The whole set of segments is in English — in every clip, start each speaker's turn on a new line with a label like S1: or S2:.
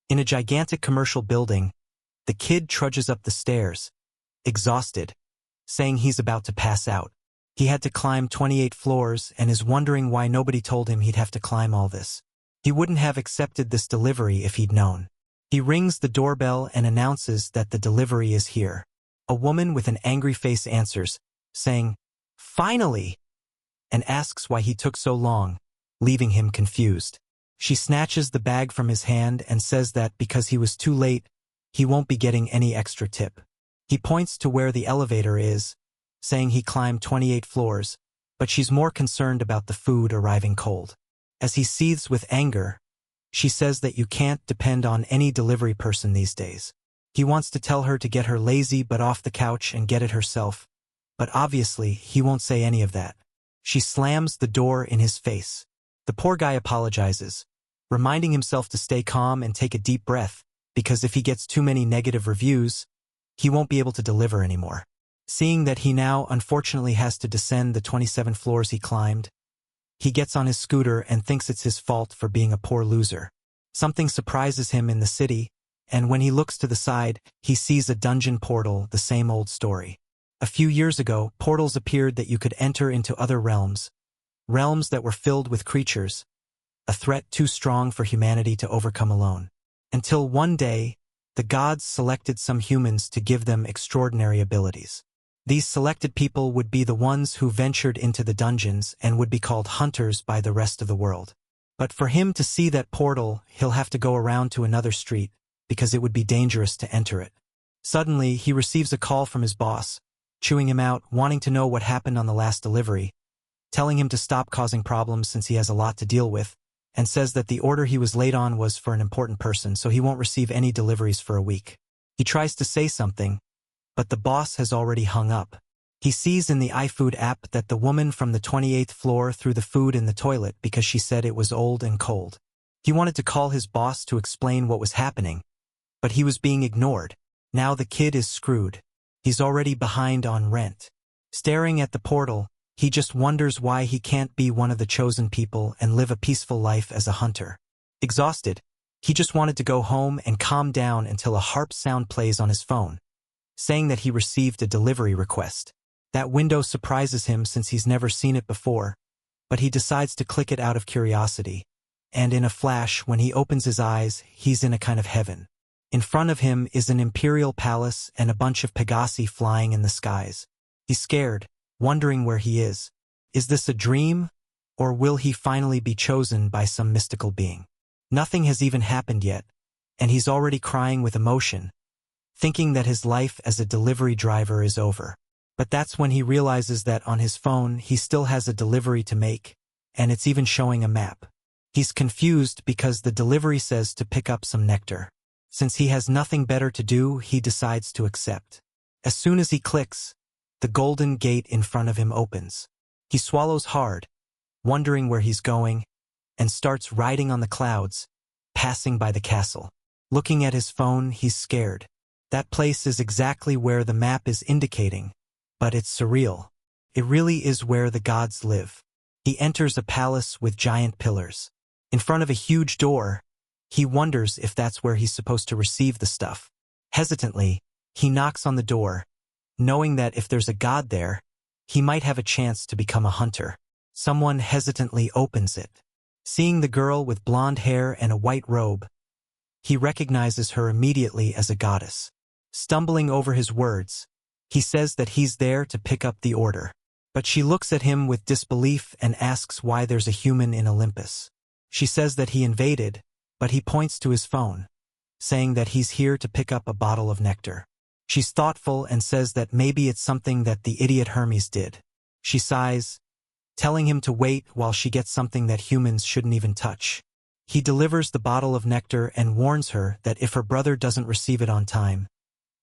S1: In a gigantic commercial building, the kid trudges up the stairs, exhausted, saying he's about to pass out. He had to climb 28 floors and is wondering why nobody told him he'd have to climb all this. He wouldn't have accepted this delivery if he'd known. He rings the doorbell and announces that the delivery is here. A woman with an angry face answers, saying, "Finally!" and asks why he took so long, leaving him confused. She snatches the bag from his hand and says that because he was too late, he won't be getting any extra tip. He points to where the elevator is, saying he climbed 28 floors, but she's more concerned about the food arriving cold. As he seethes with anger, she says that you can't depend on any delivery person these days. He wants to tell her to get her lazy butt off the couch and get it herself, but obviously he won't say any of that. She slams the door in his face. The poor guy apologizes, reminding himself to stay calm and take a deep breath, because if he gets too many negative reviews, he won't be able to deliver anymore. Seeing that he now unfortunately has to descend the 27 floors he climbed, he gets on his scooter and thinks it's his fault for being a poor loser. Something surprises him in the city, and when he looks to the side, he sees a dungeon portal, the same old story. A few years ago, portals appeared that you could enter into other realms that were filled with creatures, a threat too strong for humanity to overcome alone. Until one day, the gods selected some humans to give them extraordinary abilities. These selected people would be the ones who ventured into the dungeons and would be called hunters by the rest of the world. But for him to see that portal, he'll have to go around to another street, because it would be dangerous to enter it. Suddenly, he receives a call from his boss, chewing him out, wanting to know what happened on the last delivery, telling him to stop causing problems since he has a lot to deal with, and says that the order he was late on was for an important person, so he won't receive any deliveries for a week. He tries to say something, but the boss has already hung up. He sees in the iFood app that the woman from the 28th floor threw the food in the toilet because she said it was old and cold. He wanted to call his boss to explain what was happening, but he was being ignored. Now the kid is screwed. He's already behind on rent. Staring at the portal, he just wonders why he can't be one of the chosen people and live a peaceful life as a hunter. Exhausted, he just wanted to go home and calm down until a harp sound plays on his phone, saying that he received a delivery request. That window surprises him since he's never seen it before, but he decides to click it out of curiosity, and in a flash, when he opens his eyes, he's in a kind of heaven. In front of him is an imperial palace and a bunch of Pegasi flying in the skies. He's scared, wondering where he is. Is this a dream, or will he finally be chosen by some mystical being? Nothing has even happened yet, and he's already crying with emotion, thinking that his life as a delivery driver is over. But that's when he realizes that on his phone he still has a delivery to make, and it's even showing a map. He's confused because the delivery says to pick up some nectar. Since he has nothing better to do, he decides to accept. As soon as he clicks, the golden gate in front of him opens. He swallows hard, wondering where he's going, and starts riding on the clouds, passing by the castle. Looking at his phone, he's scared. That place is exactly where the map is indicating, but it's surreal. It really is where the gods live. He enters a palace with giant pillars. In front of a huge door, he wonders if that's where he's supposed to receive the stuff. Hesitantly, he knocks on the door, knowing that if there's a god there, he might have a chance to become a hunter. Someone hesitantly opens it. Seeing the girl with blonde hair and a white robe, he recognizes her immediately as a goddess. Stumbling over his words, he says that he's there to pick up the order. But she looks at him with disbelief and asks why there's a human in Olympus. She says that he invaded, but he points to his phone, saying that he's here to pick up a bottle of nectar. She's thoughtful and says that maybe it's something that the idiot Hermes did. She sighs, telling him to wait while she gets something that humans shouldn't even touch. He delivers the bottle of nectar and warns her that if her brother doesn't receive it on time,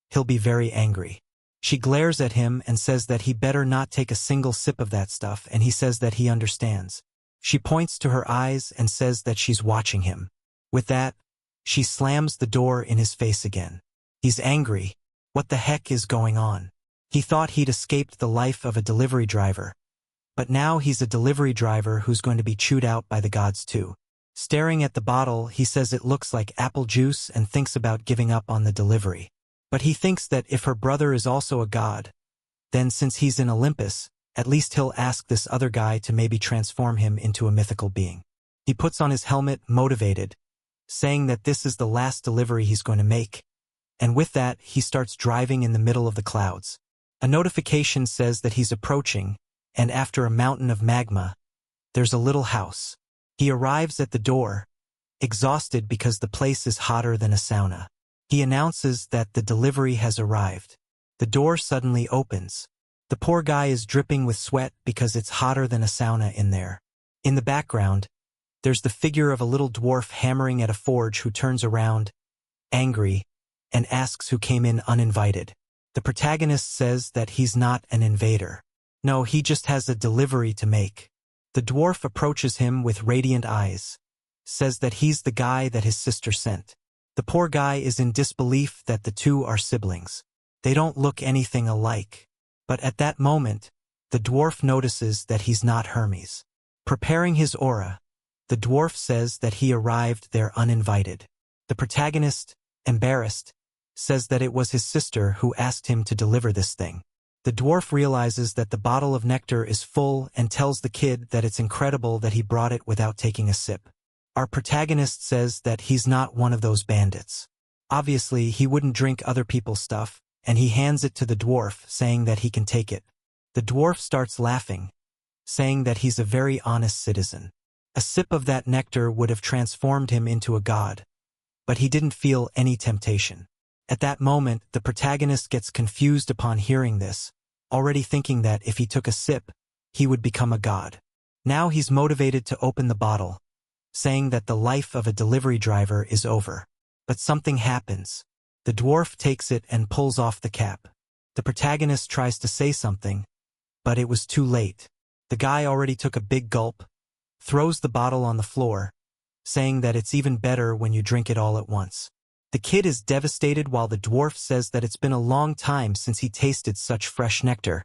S1: he'll be very angry. She glares at him and says that he better not take a single sip of that stuff, and he says that he understands. She points to her eyes and says that she's watching him. With that, she slams the door in his face again. He's angry. What the heck is going on? He thought he'd escaped the life of a delivery driver, but now he's a delivery driver who's going to be chewed out by the gods too. Staring at the bottle, he says it looks like apple juice and thinks about giving up on the delivery. But he thinks that if her brother is also a god, then since he's in Olympus, at least he'll ask this other guy to maybe transform him into a mythical being. He puts on his helmet, motivated, saying that this is the last delivery he's going to make. And with that, he starts driving in the middle of the clouds. A notification says that he's approaching, and after a mountain of magma, there's a little house. He arrives at the door, exhausted because the place is hotter than a sauna. He announces that the delivery has arrived. The door suddenly opens. The poor guy is dripping with sweat because it's hotter than a sauna in there. In the background, there's the figure of a little dwarf hammering at a forge who turns around, angry, and asks who came in uninvited. The protagonist says that he's not an invader. No, he just has a delivery to make. The dwarf approaches him with radiant eyes, says that he's the guy that his sister sent. The poor guy is in disbelief that the two are siblings. They don't look anything alike. But at that moment, the dwarf notices that he's not Hermes. Preparing his aura, the dwarf says that he arrived there uninvited. The protagonist, embarrassed, says that it was his sister who asked him to deliver this thing. The dwarf realizes that the bottle of nectar is full and tells the kid that it's incredible that he brought it without taking a sip. Our protagonist says that he's not one of those bandits. Obviously, he wouldn't drink other people's stuff, and he hands it to the dwarf, saying that he can take it. The dwarf starts laughing, saying that he's a very honest citizen. A sip of that nectar would have transformed him into a god, but he didn't feel any temptation. At that moment, the protagonist gets confused upon hearing this, already thinking that if he took a sip, he would become a god. Now he's motivated to open the bottle, saying that the life of a delivery driver is over. But something happens. The dwarf takes it and pulls off the cap. The protagonist tries to say something, but it was too late. The guy already took a big gulp, throws the bottle on the floor, saying that it's even better when you drink it all at once. The kid is devastated while the dwarf says that it's been a long time since he tasted such fresh nectar.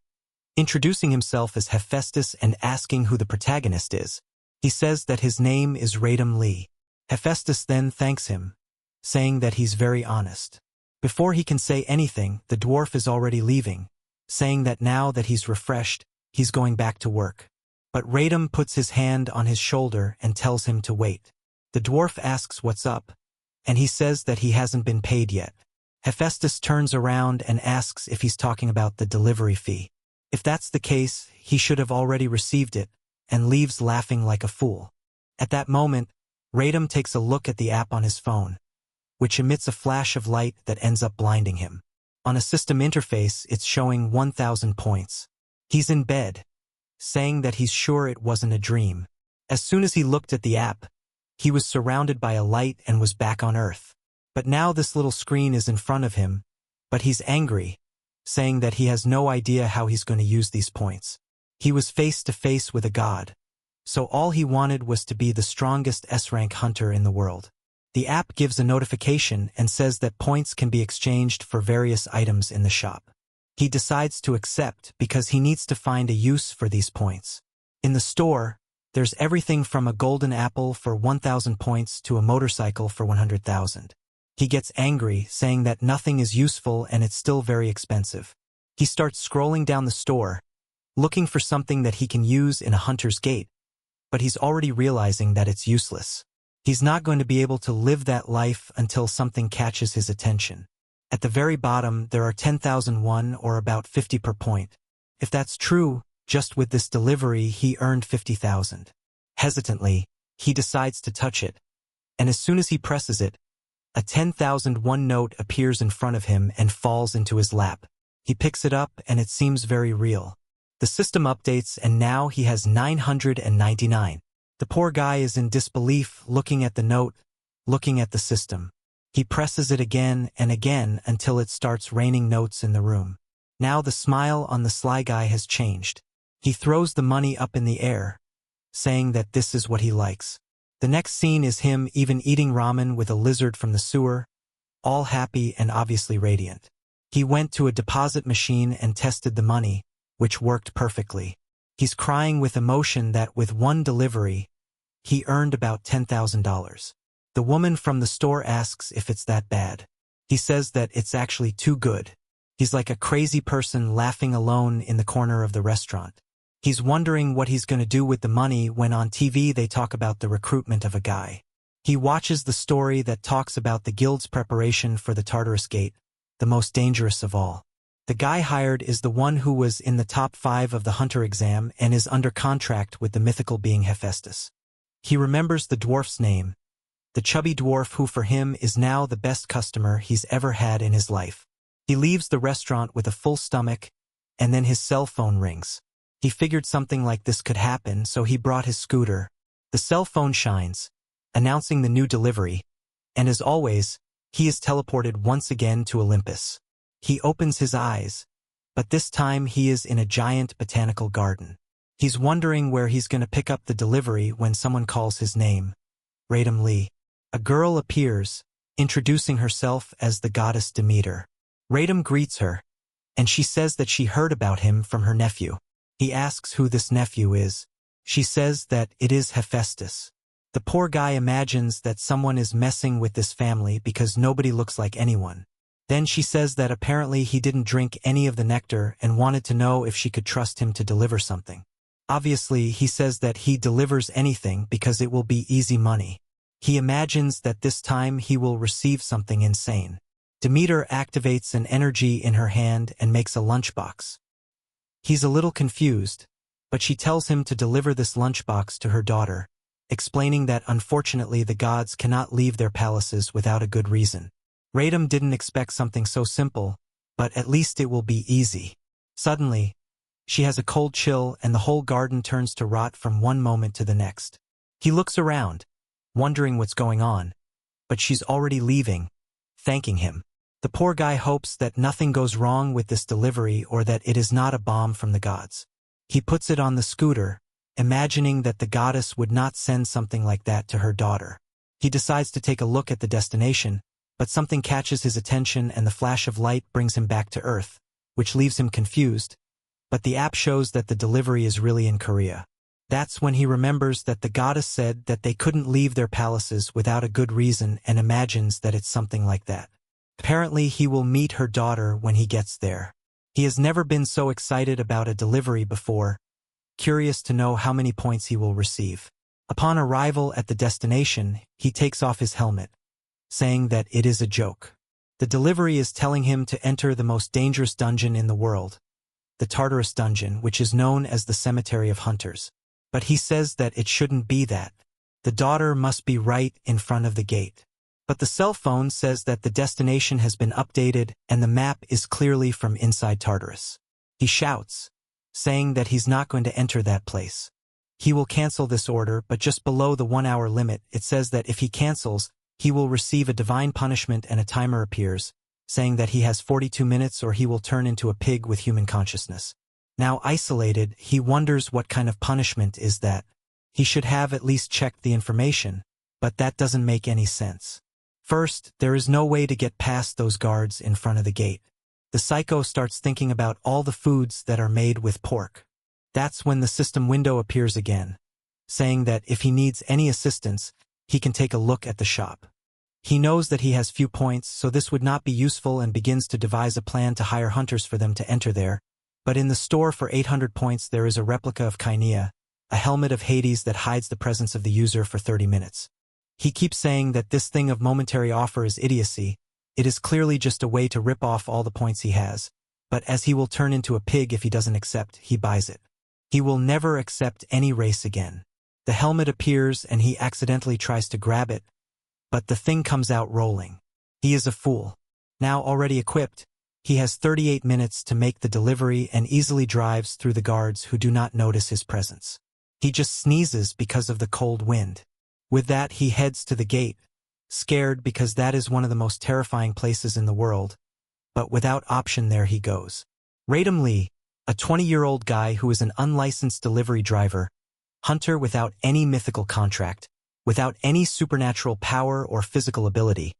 S1: Introducing himself as Hephaestus and asking who the protagonist is, he says that his name is Hajun Lee. Hephaestus then thanks him, saying that he's very honest. Before he can say anything, the dwarf is already leaving, saying that now that he's refreshed, he's going back to work. But Hajun puts his hand on his shoulder and tells him to wait. The dwarf asks what's up, and he says that he hasn't been paid yet. Hephaestus turns around and asks if he's talking about the delivery fee. If that's the case, he should have already received it, and leaves laughing like a fool. At that moment, Hajun takes a look at the app on his phone, which emits a flash of light that ends up blinding him. On a system interface, it's showing 1,000 points. He's in bed, saying that he's sure it wasn't a dream. As soon as he looked at the app, he was surrounded by a light and was back on Earth. But now this little screen is in front of him, but he's angry, saying that he has no idea how he's going to use these points. He was face to face with a god, so all he wanted was to be the strongest S-rank hunter in the world. The app gives a notification and says that points can be exchanged for various items in the shop. He decides to accept because he needs to find a use for these points. In the store, there's everything from a golden apple for 1,000 points to a motorcycle for 100,000. He gets angry, saying that nothing is useful and it's still very expensive. He starts scrolling down the store, looking for something that he can use in a hunter's gate, but he's already realizing that it's useless. He's not going to be able to live that life until something catches his attention. At the very bottom, there are 10,001 or about 50 per point. If that's true, just with this delivery he earned 50,000. Hesitantly, he decides to touch it, and as soon as he presses it, a 10,001 note appears in front of him and falls into his lap. He picks it up and it seems very real. The system updates and now he has 999. The poor guy is in disbelief, looking at the note, looking at the system. He presses it again and again until it starts raining notes in the room. Now the smile on the sly guy has changed. He throws the money up in the air, saying that this is what he likes. The next scene is him even eating ramen with a lizard from the sewer, all happy and obviously radiant. He went to a deposit machine and tested the money, which worked perfectly. He's crying with emotion that with one delivery, he earned about $10,000. The woman from the store asks if it's that bad. He says that it's actually too good. He's like a crazy person laughing alone in the corner of the restaurant. He's wondering what he's going to do with the money when on TV they talk about the recruitment of a guy. He watches the story that talks about the guild's preparation for the Tartarus Gate, the most dangerous of all. The guy hired is the one who was in the top 5 of the hunter exam and is under contract with the mythical being Hephaestus. He remembers the dwarf's name, the chubby dwarf who for him is now the best customer he's ever had in his life. He leaves the restaurant with a full stomach, and then his cell phone rings. He figured something like this could happen, so he brought his scooter. The cell phone shines, announcing the new delivery, and as always, he is teleported once again to Olympus. He opens his eyes, but this time he is in a giant botanical garden. He's wondering where he's going to pick up the delivery when someone calls his name. Hajun Lee. A girl appears, introducing herself as the goddess Demeter. Hajun greets her, and she says that she heard about him from her nephew. He asks who this nephew is. She says that it is Hephaestus. The poor guy imagines that someone is messing with this family because nobody looks like anyone. Then she says that apparently he didn't drink any of the nectar and wanted to know if she could trust him to deliver something. Obviously, he says that he delivers anything because it will be easy money. He imagines that this time he will receive something insane. Demeter activates an energy in her hand and makes a lunchbox. He's a little confused, but she tells him to deliver this lunchbox to her daughter, explaining that unfortunately the gods cannot leave their palaces without a good reason. Hajun didn't expect something so simple, but at least it will be easy. Suddenly, she has a cold chill and the whole garden turns to rot from one moment to the next. He looks around, wondering what's going on, but she's already leaving, thanking him. The poor guy hopes that nothing goes wrong with this delivery or that it is not a bomb from the gods. He puts it on the scooter, imagining that the goddess would not send something like that to her daughter. He decides to take a look at the destination, but something catches his attention and the flash of light brings him back to Earth, which leaves him confused, but the app shows that the delivery is really in Korea. That's when he remembers that the goddess said that they couldn't leave their palaces without a good reason and imagines that it's something like that. Apparently he will meet her daughter when he gets there. He has never been so excited about a delivery before, curious to know how many points he will receive. Upon arrival at the destination, he takes off his helmet, saying that it is a joke. The delivery is telling him to enter the most dangerous dungeon in the world, the Tartarus dungeon, which is known as the Cemetery of Hunters. But he says that it shouldn't be that. The daughter must be right in front of the gate. But the cell phone says that the destination has been updated and the map is clearly from inside Tartarus. He shouts, saying that he's not going to enter that place. He will cancel this order, but just below the 1-hour limit, it says that if he cancels, he will receive a divine punishment and a timer appears, saying that he has 42 minutes or he will turn into a pig with human consciousness. Now isolated, he wonders what kind of punishment is that. He should have at least checked the information, but that doesn't make any sense. First, there is no way to get past those guards in front of the gate. The psycho starts thinking about all the foods that are made with pork. That's when the system window appears again, saying that if he needs any assistance, he can take a look at the shop. He knows that he has few points, so this would not be useful and begins to devise a plan to hire hunters for them to enter there. But in the store for 800 points there is a replica of Kynea, a helmet of Hades that hides the presence of the user for 30 minutes. He keeps saying that this thing of momentary offer is idiocy. It is clearly just a way to rip off all the points he has, but as he will turn into a pig if he doesn't accept, he buys it. He will never accept any race again. The helmet appears and he accidentally tries to grab it, but the thing comes out rolling. He is a fool. Now already equipped, he has 38 minutes to make the delivery and easily drives through the guards who do not notice his presence. He just sneezes because of the cold wind. With that, he heads to the gate, scared because that is one of the most terrifying places in the world, but without option there he goes. Hajun Lee, a 20-year-old guy who is an unlicensed delivery driver, hunter without any mythical contract, without any supernatural power or physical ability.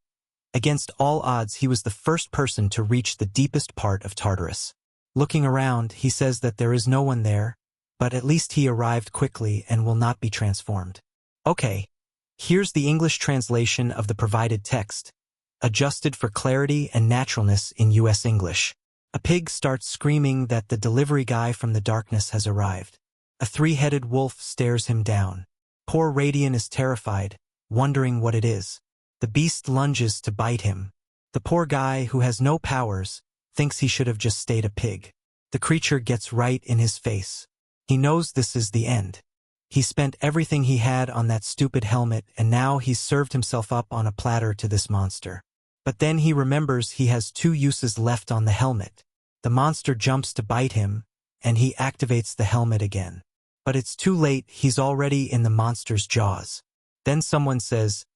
S1: Against all odds, he was the first person to reach the deepest part of Tartarus. Looking around, he says that there is no one there, but at least he arrived quickly and will not be transformed. Okay, here's the English translation of the provided text, adjusted for clarity and naturalness in US English. A pig starts screaming that the delivery guy from the darkness has arrived. A three-headed wolf stares him down. Poor Radian is terrified, wondering what it is. The beast lunges to bite him. The poor guy, who has no powers, thinks he should have just stayed a pig. The creature gets right in his face. He knows this is the end. He spent everything he had on that stupid helmet, and now he's served himself up on a platter to this monster. But then he remembers he has 2 uses left on the helmet. The monster jumps to bite him, and he activates the helmet again. But it's too late, he's already in the monster's jaws. Then someone says,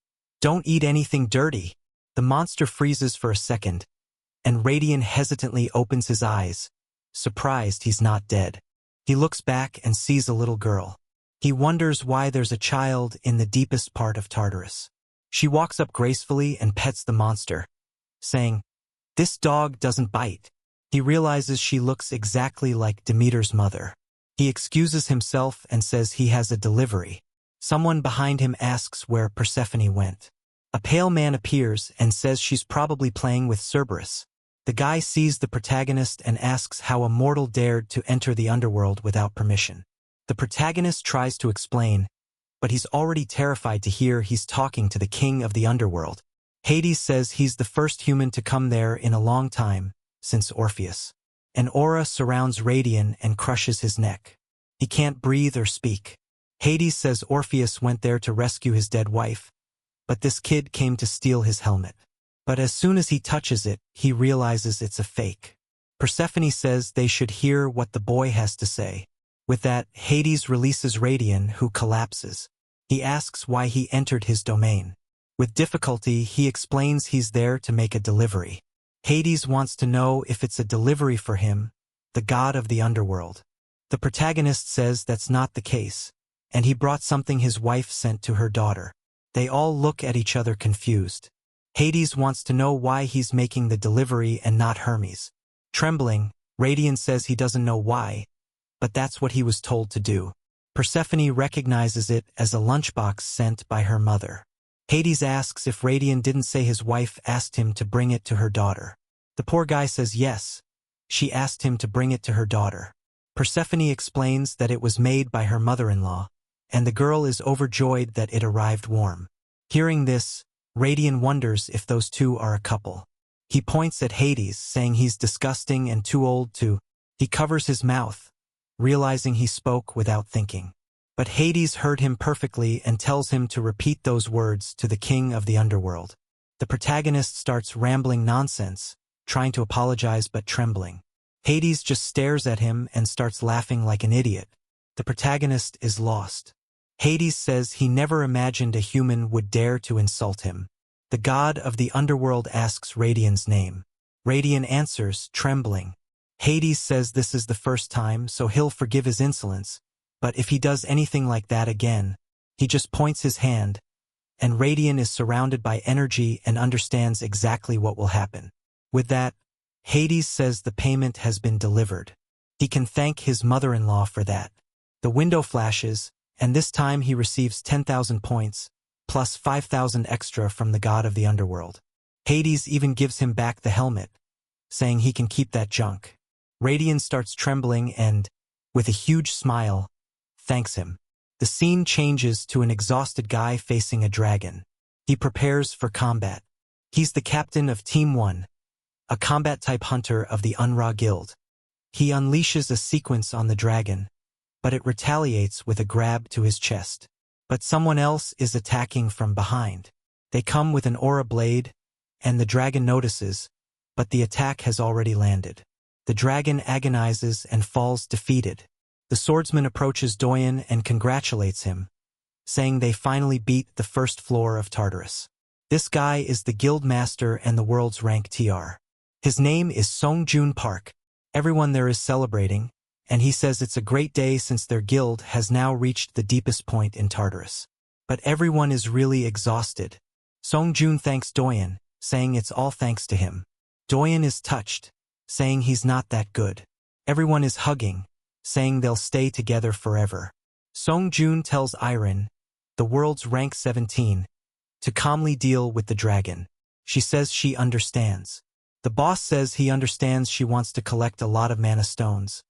S1: "Don't eat anything dirty." The monster freezes for a second, and Radian hesitantly opens his eyes, surprised he's not dead. He looks back and sees a little girl. He wonders why there's a child in the deepest part of Tartarus. She walks up gracefully and pets the monster, saying, "This dog doesn't bite." He realizes she looks exactly like Demeter's mother. He excuses himself and says he has a delivery. Someone behind him asks where Persephone went. A pale man appears and says she's probably playing with Cerberus. The guy sees the protagonist and asks how a mortal dared to enter the underworld without permission. The protagonist tries to explain, but he's already terrified to hear he's talking to the king of the underworld. Hades says he's the first human to come there in a long time, since Orpheus. An aura surrounds Radian and crushes his neck. He can't breathe or speak. Hades says Orpheus went there to rescue his dead wife, but this kid came to steal his helmet. But as soon as he touches it, he realizes it's a fake. Persephone says they should hear what the boy has to say. With that, Hades releases Radian, who collapses. He asks why he entered his domain. With difficulty, he explains he's there to make a delivery. Hades wants to know if it's a delivery for him, the god of the underworld. The protagonist says that's not the case, and he brought something his wife sent to her daughter. They all look at each other confused. Hades wants to know why he's making the delivery and not Hermes. Trembling, Radian says he doesn't know why, but that's what he was told to do. Persephone recognizes it as a lunchbox sent by her mother. Hades asks if Radian didn't say his wife asked him to bring it to her daughter. The poor guy says yes, she asked him to bring it to her daughter. Persephone explains that it was made by her mother-in-law, and the girl is overjoyed that it arrived warm. Hearing this, Radian wonders if those two are a couple. He points at Hades, saying he's disgusting and too old to. He covers his mouth, realizing he spoke without thinking. But Hades heard him perfectly and tells him to repeat those words to the king of the underworld. The protagonist starts rambling nonsense, trying to apologize but trembling. Hades just stares at him and starts laughing like an idiot. The protagonist is lost. Hades says he never imagined a human would dare to insult him. The god of the underworld asks Radian's name. Radian answers, trembling. Hades says this is the first time, so he'll forgive his insolence, but if he does anything like that again, he just points his hand, and Radian is surrounded by energy and understands exactly what will happen. With that, Hades says the payment has been delivered. He can thank his mother-in-law for that. The window flashes, and this time he receives 10,000 points, plus 5,000 extra from the god of the underworld. Hades even gives him back the helmet, saying he can keep that junk. Radian starts trembling and, with a huge smile, thanks him. The scene changes to an exhausted guy facing a dragon. He prepares for combat. He's the captain of Team 1, a combat-type hunter of the Unra Guild. He unleashes a sequence on the dragon, but it retaliates with a grab to his chest. But someone else is attacking from behind. They come with an aura blade, and the dragon notices, but the attack has already landed. The dragon agonizes and falls defeated. The swordsman approaches Doyen and congratulates him, saying they finally beat the first floor of Tartarus. This guy is the guild master and the world's rank TR. His name is Songjun Park. Everyone there is celebrating, and he says it's a great day since their guild has now reached the deepest point in Tartarus. But everyone is really exhausted. Songjun thanks Doyen, saying it's all thanks to him. Doyen is touched, saying he's not that good. Everyone is hugging, saying they'll stay together forever. Songjun tells Iron, the world's rank 17, to calmly deal with the dragon. She says she understands. The boss says he understands she wants to collect a lot of mana stones.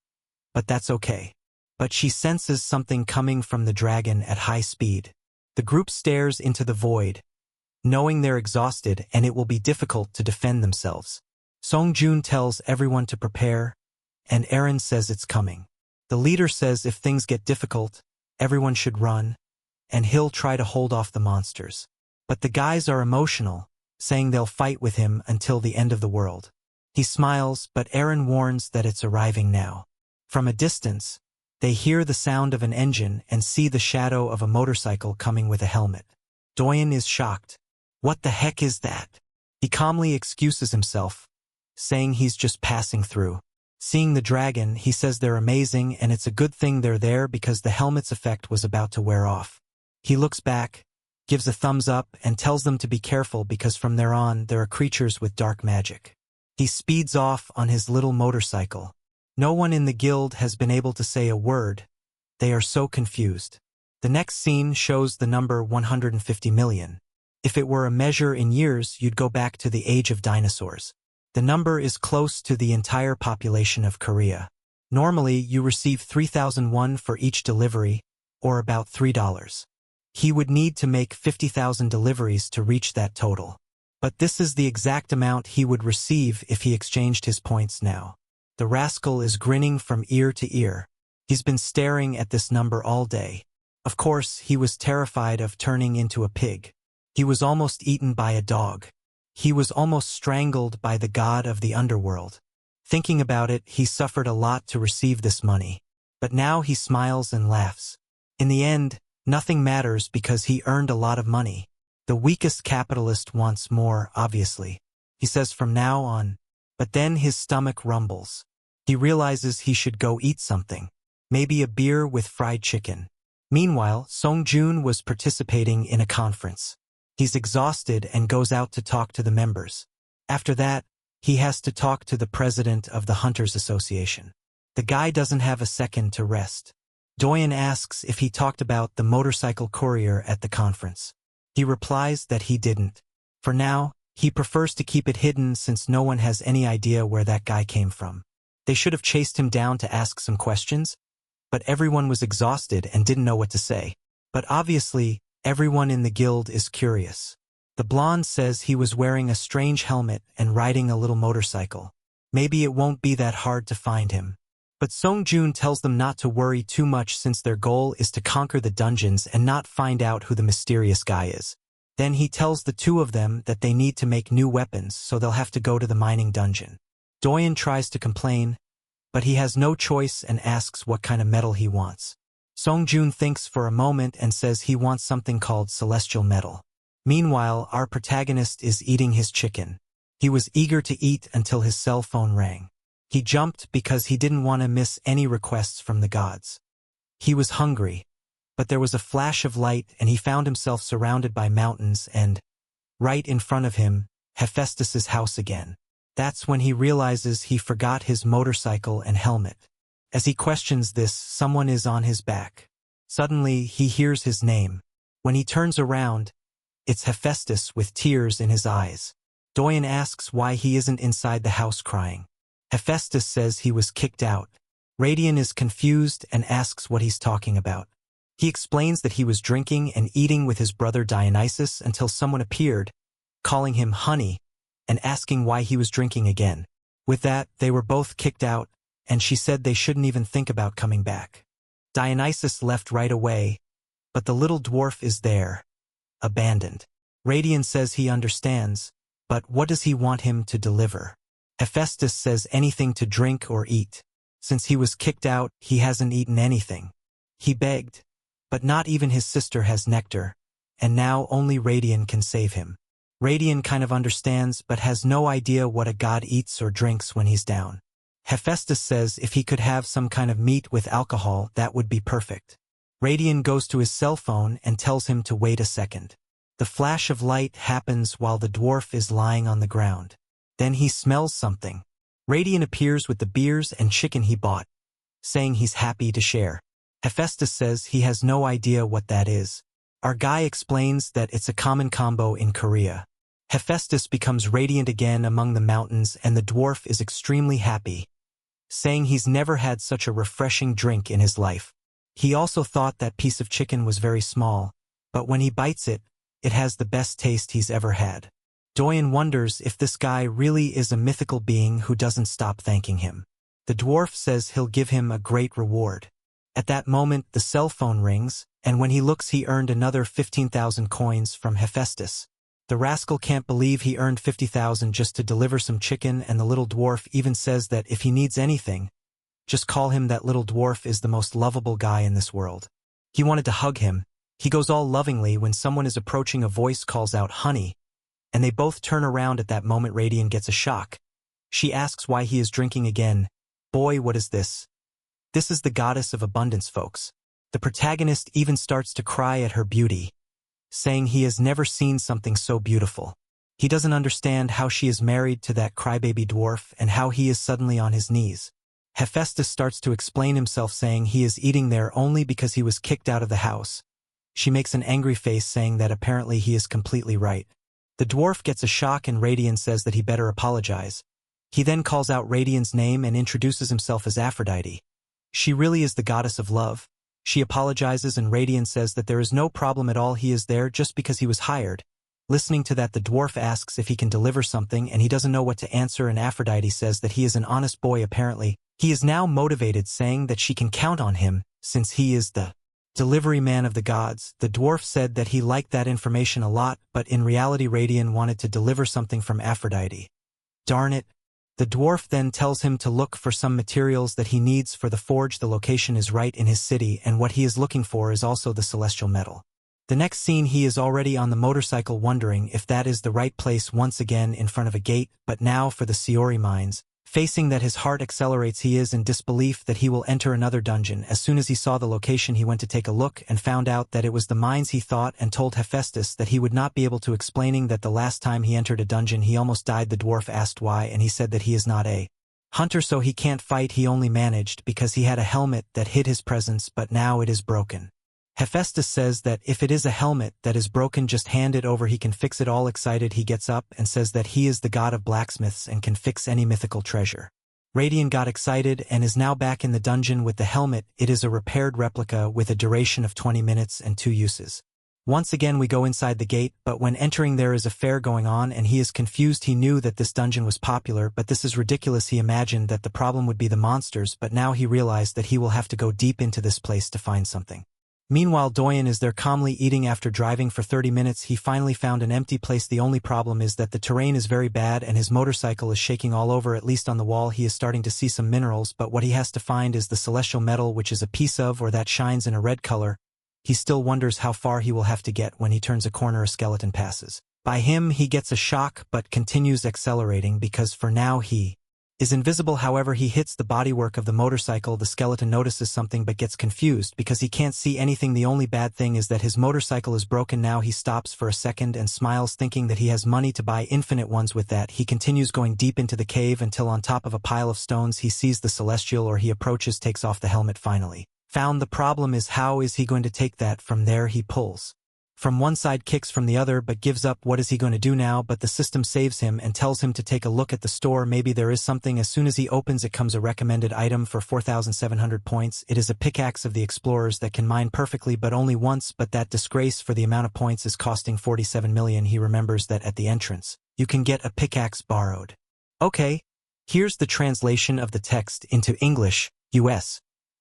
S1: But that's okay. But she senses something coming from the dragon at high speed. The group stares into the void, knowing they're exhausted and it will be difficult to defend themselves. Songjun tells everyone to prepare, and Eren says it's coming. The leader says if things get difficult, everyone should run, and he'll try to hold off the monsters. But the guys are emotional, saying they'll fight with him until the end of the world. He smiles, but Eren warns that it's arriving now. From a distance, they hear the sound of an engine and see the shadow of a motorcycle coming with a helmet. Doyen is shocked. What the heck is that? He calmly excuses himself, saying he's just passing through. Seeing the dragon, he says they're amazing and it's a good thing they're there because the helmet's effect was about to wear off. He looks back, gives a thumbs up, and tells them to be careful because from there on there are creatures with dark magic. He speeds off on his little motorcycle. No one in the guild has been able to say a word. They are so confused. The next scene shows the number 150 million. If it were a measure in years, you'd go back to the age of dinosaurs. The number is close to the entire population of Korea. Normally, you receive 3,001 for each delivery, or about $3. He would need to make 50,000 deliveries to reach that total. But this is the exact amount he would receive if he exchanged his points now. The rascal is grinning from ear to ear. He's been staring at this number all day. Of course, he was terrified of turning into a pig. He was almost eaten by a dog. He was almost strangled by the god of the underworld. Thinking about it, he suffered a lot to receive this money. But now he smiles and laughs. In the end, nothing matters because he earned a lot of money. The weakest capitalist wants more, obviously. He says from now on. But then his stomach rumbles. He realizes he should go eat something. Maybe a beer with fried chicken. Meanwhile, Songjun was participating in a conference. He's exhausted and goes out to talk to the members. After that, he has to talk to the president of the Hunters Association. The guy doesn't have a second to rest. Doyen asks if he talked about the motorcycle courier at the conference. He replies that he didn't. For now, he prefers to keep it hidden since no one has any idea where that guy came from. They should have chased him down to ask some questions, but everyone was exhausted and didn't know what to say. But obviously, everyone in the guild is curious. The blonde says he was wearing a strange helmet and riding a little motorcycle. Maybe it won't be that hard to find him. But Songjun tells them not to worry too much since their goal is to conquer the dungeons and not find out who the mysterious guy is. Then he tells the two of them that they need to make new weapons, so they'll have to go to the mining dungeon. Doyen tries to complain, but he has no choice and asks what kind of metal he wants. Songjun thinks for a moment and says he wants something called celestial metal. Meanwhile, our protagonist is eating his chicken. He was eager to eat until his cell phone rang. He jumped because he didn't want to miss any requests from the gods. He was hungry, but there was a flash of light and he found himself surrounded by mountains and, right in front of him, Hephaestus's house again. That's when he realizes he forgot his motorcycle and helmet. As he questions this, someone is on his back. Suddenly, he hears his name. When he turns around, it's Hephaestus with tears in his eyes. Doyen asks why he isn't inside the house crying. Hephaestus says he was kicked out. Radian is confused and asks what he's talking about. He explains that he was drinking and eating with his brother Dionysus until someone appeared, calling him honey, and asking why he was drinking again. With that, they were both kicked out, and she said they shouldn't even think about coming back. Dionysus left right away, but the little dwarf is there, abandoned. Radian says he understands, but what does he want him to deliver? Hephaestus says anything to drink or eat. Since he was kicked out, he hasn't eaten anything. He begged, but not even his sister has nectar, and now only Radian can save him. Radian kind of understands but has no idea what a god eats or drinks when he's down. Hephaestus says if he could have some kind of meat with alcohol, that would be perfect. Radian goes to his cell phone and tells him to wait a second. The flash of light happens while the dwarf is lying on the ground. Then he smells something. Radian appears with the beers and chicken he bought, saying he's happy to share. Hephaestus says he has no idea what that is, Our guy explains that it's a common combo in Korea. Hephaestus becomes radiant again among the mountains and the dwarf is extremely happy, saying he's never had such a refreshing drink in his life. He also thought that piece of chicken was very small, but when he bites it, it has the best taste he's ever had. Doyen wonders if this guy really is a mythical being who doesn't stop thanking him. The dwarf says he'll give him a great reward. At that moment, the cell phone rings, and when he looks he earned another 15,000 coins from Hephaestus. The rascal can't believe he earned 50,000 just to deliver some chicken, and the little dwarf even says that if he needs anything, just call him. That little dwarf is the most lovable guy in this world. He wanted to hug him. He goes all lovingly when someone is approaching. A voice calls out, "Honey," and they both turn around. At that moment Radian gets a shock. She asks why he is drinking again. Boy, what is this? This is the goddess of abundance, folks. The protagonist even starts to cry at her beauty, saying he has never seen something so beautiful. He doesn't understand how she is married to that crybaby dwarf and how he is suddenly on his knees. Hephaestus starts to explain himself, saying he is eating there only because he was kicked out of the house. She makes an angry face, saying that apparently he is completely right. The dwarf gets a shock and Radian says that he better apologize. He then calls out Radian's name and introduces himself as Aphrodite. She really is the goddess of love. She apologizes and Radian says that there is no problem at all, he is there just because he was hired. Listening to that, the dwarf asks if he can deliver something and he doesn't know what to answer, and Aphrodite says that he is an honest boy apparently. He is now motivated, saying that she can count on him since he is the delivery man of the gods. The dwarf said that he liked that information a lot, but in reality Radian wanted to deliver something from Aphrodite. Darn it. The dwarf then tells him to look for some materials that he needs for the forge. The location is right in his city, and what he is looking for is also the celestial metal. The next scene, he is already on the motorcycle, wondering if that is the right place, once again in front of a gate, but now for the Siori mines. Facing that, his heart accelerates. He is in disbelief that he will enter another dungeon. As soon as he saw the location, he went to take a look and found out that it was the mines. He thought and told Hephaestus that he would not be able to, explaining that the last time he entered a dungeon he almost died. The dwarf asked why, and he said that he is not a hunter, so he can't fight. He only managed because he had a helmet that hid his presence, but now it is broken. Hephaestus says that if it is a helmet that is broken, just hand it over, he can fix it. All excited, he gets up and says that he is the god of blacksmiths and can fix any mythical treasure. Radian got excited and is now back in the dungeon with the helmet. It is a repaired replica with a duration of 20 minutes and 2 uses. Once again we go inside the gate, but when entering there is a fair going on and he is confused. He knew that this dungeon was popular, but this is ridiculous. He imagined that the problem would be the monsters, but now he realized that he will have to go deep into this place to find something. Meanwhile, Doyen is there calmly eating. After driving for 30 minutes, he finally found an empty place. The only problem is that the terrain is very bad and his motorcycle is shaking all over. At least on the wall he is starting to see some minerals, but what he has to find is the celestial metal, which is a piece of or that shines in a red color. He still wonders how far he will have to get. When he turns a corner, a skeleton passes by him. He gets a shock but continues accelerating because for now he is invisible. However, he hits the bodywork of the motorcycle. The skeleton notices something but gets confused because he can't see anything. The only bad thing is that his motorcycle is broken. Now he stops for a second and smiles, thinking that he has money to buy infinite ones. With that, he continues going deep into the cave until on top of a pile of stones he sees the celestial, or he approaches, takes off the helmet, finally found. The problem is, how is he going to take that from there? He pulls from one side, kicks from the other, but gives up. What is he going to do now? But the system saves him and tells him to take a look at the store. Maybe there is something. As soon as he opens it, comes a recommended item for 4,700 points. It is a pickaxe of the explorers that can mine perfectly but only once, but that disgrace for the amount of points is costing 47 million. He remembers that at the entrance you can get a pickaxe borrowed. Okay, here's the translation of the text into English, US,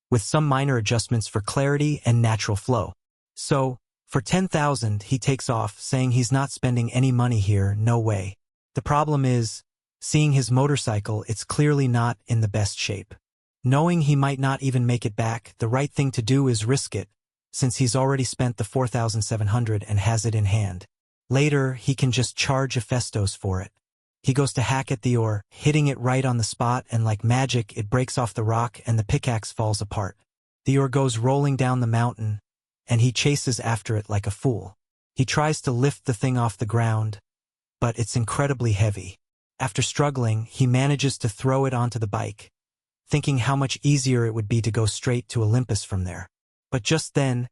S1: with some minor adjustments for clarity and natural flow. So, for 10,000 he takes off, saying he's not spending any money here, no way. The problem is, seeing his motorcycle, it's clearly not in the best shape. Knowing he might not even make it back, the right thing to do is risk it, since he's already spent the 4,700 and has it in hand. Later, he can just charge Hephaestus for it. He goes to hack at the ore, hitting it right on the spot, and like magic it breaks off the rock and the pickaxe falls apart. The ore goes rolling down the mountain, and he chases after it like a fool. He tries to lift the thing off the ground, but it's incredibly heavy. After struggling, he manages to throw it onto the bike, thinking how much easier it would be to go straight to Olympus from there. But just then,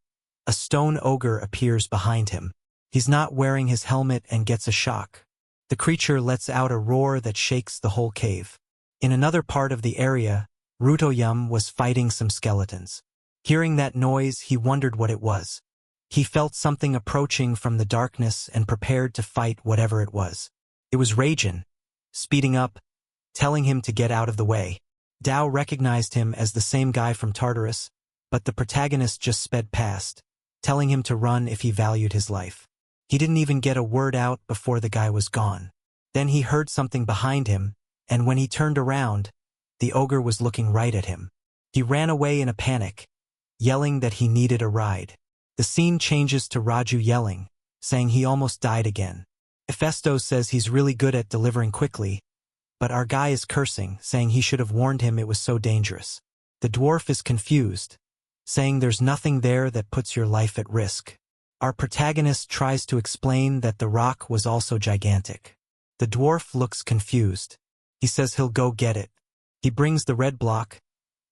S1: A stone ogre appears behind him. He's not wearing his helmet and gets a shock. The creature lets out a roar that shakes the whole cave. In another part of the area, Rutoyum was fighting some skeletons. Hearing that noise, he wondered what it was. He felt something approaching from the darkness and prepared to fight whatever it was. It was Raijin, speeding up, telling him to get out of the way. Dao recognized him as the same guy from Tartarus, but the protagonist just sped past, telling him to run if he valued his life. He didn't even get a word out before the guy was gone. Then he heard something behind him, and when he turned around, the ogre was looking right at him. He ran away in a panic, yelling that he needed a ride. The scene changes to Raju yelling, saying he almost died again. Hephaestus says he's really good at delivering quickly, but our guy is cursing, saying he should have warned him it was so dangerous. The dwarf is confused, saying there's nothing there that puts your life at risk. Our protagonist tries to explain that the rock was also gigantic. The dwarf looks confused. He says he'll go get it. He brings the red block,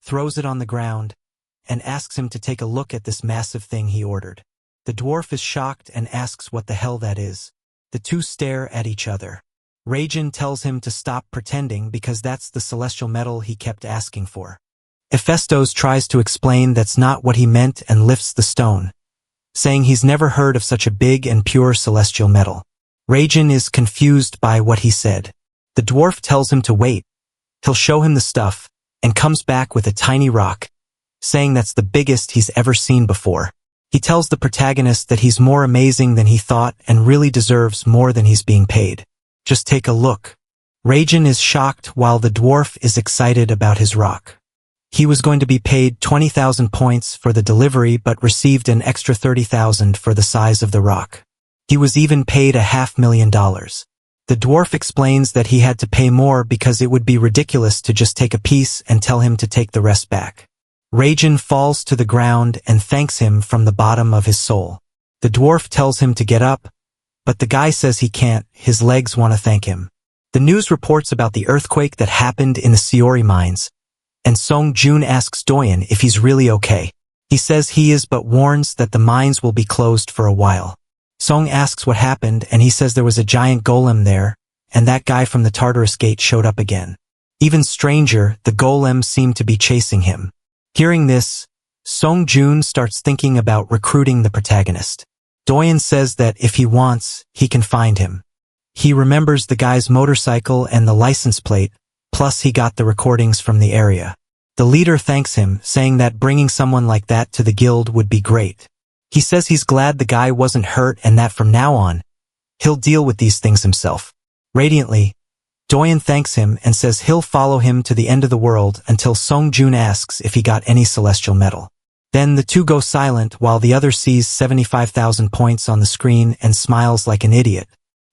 S1: throws it on the ground, and asks him to take a look at this massive thing he ordered. The dwarf is shocked and asks what the hell that is. The two stare at each other. Raijin tells him to stop pretending because that's the celestial metal he kept asking for. Hephaestus tries to explain that's not what he meant and lifts the stone, saying he's never heard of such a big and pure celestial metal. Raijin is confused by what he said. The dwarf tells him to wait. He'll show him the stuff, and comes back with a tiny rock, saying that's the biggest he's ever seen before. He tells the protagonist that he's more amazing than he thought and really deserves more than he's being paid. Just take a look. Raijin is shocked while the dwarf is excited about his rock. He was going to be paid 20,000 points for the delivery but received an extra 30,000 for the size of the rock. He was even paid $500,000. The dwarf explains that he had to pay more because it would be ridiculous to just take a piece and tell him to take the rest back. Raijin falls to the ground and thanks him from the bottom of his soul. The dwarf tells him to get up, but the guy says he can't, his legs want to thank him. The news reports about the earthquake that happened in the Seori mines, and Song Jun asks Doyen if he's really okay. He says he is but warns that the mines will be closed for a while. Song asks what happened and he says there was a giant golem there, and that guy from the Tartarus gate showed up again. Even stranger, the golem seemed to be chasing him. Hearing this, Song Jun starts thinking about recruiting the protagonist. Doyen says that if he wants, he can find him. He remembers the guy's motorcycle and the license plate, plus he got the recordings from the area. The leader thanks him, saying that bringing someone like that to the guild would be great. He says he's glad the guy wasn't hurt and that from now on, he'll deal with these things himself. Radiantly, Doyen thanks him and says he'll follow him to the end of the world until Song Jun asks if he got any celestial metal. Then the two go silent while the other sees 75,000 points on the screen and smiles like an idiot.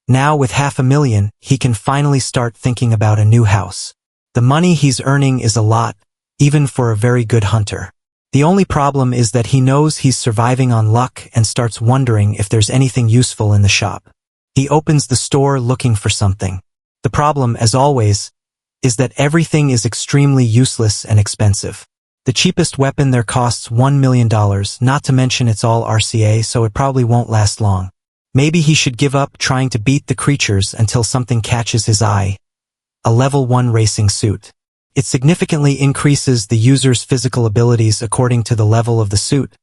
S1: Now with $500,000, he can finally start thinking about a new house. The money he's earning is a lot, even for a very good hunter. The only problem is that he knows he's surviving on luck and starts wondering if there's anything useful in the shop. He opens the store looking for something. The problem, as always, is that everything is extremely useless and expensive. The cheapest weapon there costs $1 million, not to mention it's all RCA, so it probably won't last long. Maybe he should give up trying to beat the creatures until something catches his eye. A level 1 racing suit. It significantly increases the user's physical abilities according to the level of the suit,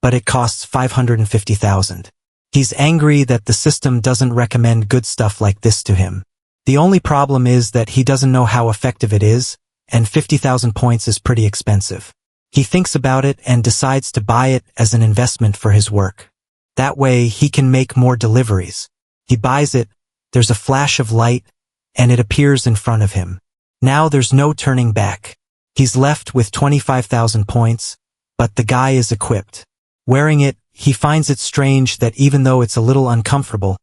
S1: but it costs 550,000. He's angry that the system doesn't recommend good stuff like this to him. The only problem is that he doesn't know how effective it is, and 50,000 points is pretty expensive. He thinks about it and decides to buy it as an investment for his work. That way he can make more deliveries. He buys it, there's a flash of light, and it appears in front of him. Now there's no turning back. He's left with 25,000 points, but the guy is equipped. Wearing it, he finds it strange that even though it's a little uncomfortable,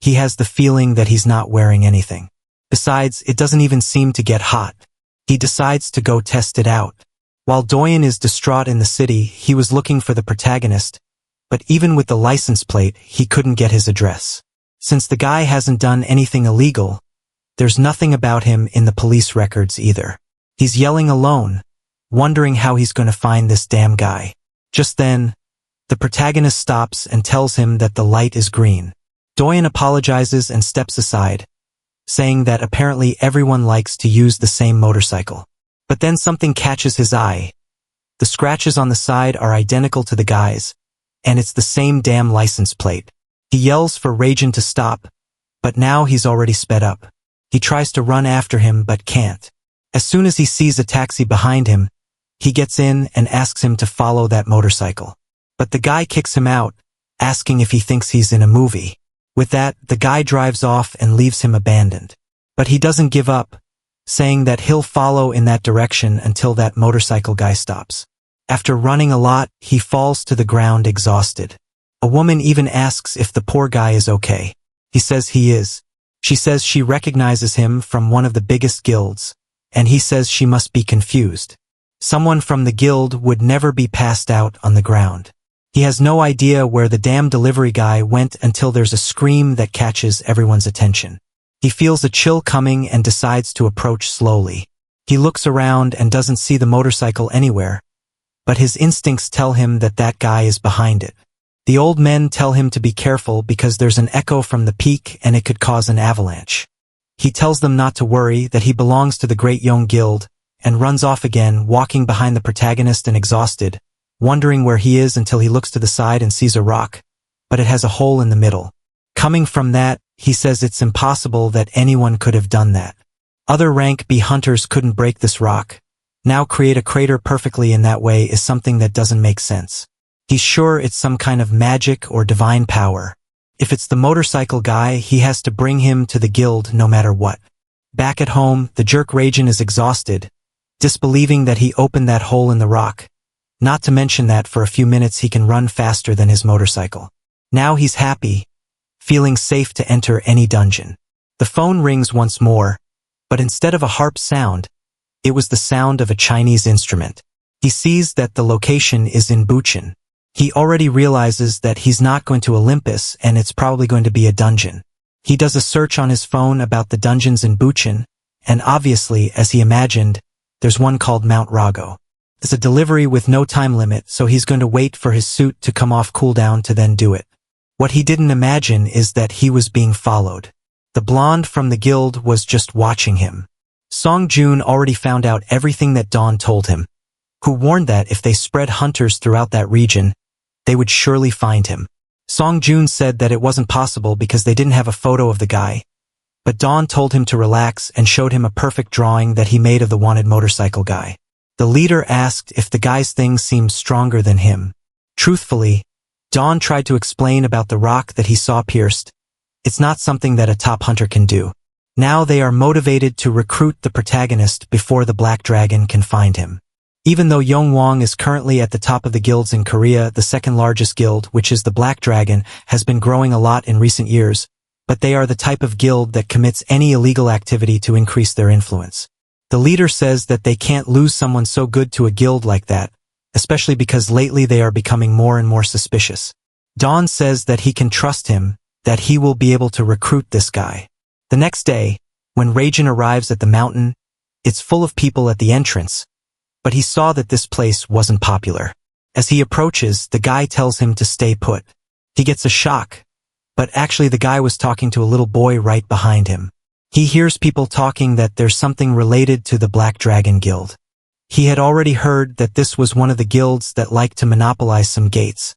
S1: he has the feeling that he's not wearing anything. Besides, it doesn't even seem to get hot. He decides to go test it out. While Doyen is distraught in the city, he was looking for the protagonist, but even with the license plate, he couldn't get his address. Since the guy hasn't done anything illegal, there's nothing about him in the police records either. He's yelling alone, wondering how he's going to find this damn guy. Just then, The protagonist stops and tells him that the light is green. Doyen apologizes and steps aside, saying that apparently everyone likes to use the same motorcycle. But then something catches his eye. The scratches on the side are identical to the guy's, and it's the same damn license plate. He yells for Raijin to stop, but now he's already sped up. He tries to run after him but can't. As soon as he sees a taxi behind him, he gets in and asks him to follow that motorcycle. But the guy kicks him out, asking if he thinks he's in a movie. With that, the guy drives off and leaves him abandoned. But he doesn't give up, saying that he'll follow in that direction until that motorcycle guy stops. After running a lot, he falls to the ground exhausted. A woman even asks if the poor guy is okay. He says he is. She says she recognizes him from one of the biggest guilds, and he says she must be confused. Someone from the guild would never be passed out on the ground. He has no idea where the damn delivery guy went until there's a scream that catches everyone's attention. He feels a chill coming and decides to approach slowly. He looks around and doesn't see the motorcycle anywhere, but his instincts tell him that that guy is behind it. The old men tell him to be careful because there's an echo from the peak and it could cause an avalanche. He tells them not to worry, that he belongs to the Great Yong Guild, and runs off again, walking behind the protagonist and exhausted, wondering where he is until he looks to the side and sees a rock, but it has a hole in the middle. Coming from that, he says it's impossible that anyone could have done that. Other rank B hunters couldn't break this rock. Now create a crater perfectly in that way is something that doesn't make sense. He's sure it's some kind of magic or divine power. If it's the motorcycle guy, he has to bring him to the guild no matter what. Back at home, the jerk Raijin is exhausted, disbelieving that he opened that hole in the rock. Not to mention that for a few minutes he can run faster than his motorcycle. Now he's happy, feeling safe to enter any dungeon. The phone rings once more, but instead of a harp sound, it was the sound of a Chinese instrument. He sees that the location is in Buchan. He already realizes that he's not going to Olympus and it's probably going to be a dungeon. He does a search on his phone about the dungeons in Buchan, and obviously, as he imagined, there's one called Mount Rago. It's a delivery with no time limit, so he's going to wait for his suit to come off cooldown to then do it. What he didn't imagine is that he was being followed. The blonde from the guild was just watching him. Song Joon already found out everything that Dawn told him, who warned that if they spread hunters throughout that region, they would surely find him. Song Joon said that it wasn't possible because they didn't have a photo of the guy, but Dawn told him to relax and showed him a perfect drawing that he made of the wanted motorcycle guy. The leader asked if the guy's thing seemed stronger than him. Truthfully, Dawn tried to explain about the rock that he saw pierced. It's not something that a top hunter can do. Now they are motivated to recruit the protagonist before the Black Dragon can find him. Even though Yongwang is currently at the top of the guilds in Korea, the second largest guild, which is the Black Dragon, has been growing a lot in recent years, but they are the type of guild that commits any illegal activity to increase their influence. The leader says that they can't lose someone so good to a guild like that, especially because lately they are becoming more and more suspicious. Dawn says that he can trust him, that he will be able to recruit this guy. The next day, when Raijin arrives at the mountain, it's full of people at the entrance, but he saw that this place wasn't popular. As he approaches, the guy tells him to stay put. He gets a shock, but actually the guy was talking to a little boy right behind him. He hears people talking that there's something related to the Black Dragon Guild. He had already heard that this was one of the guilds that liked to monopolize some gates,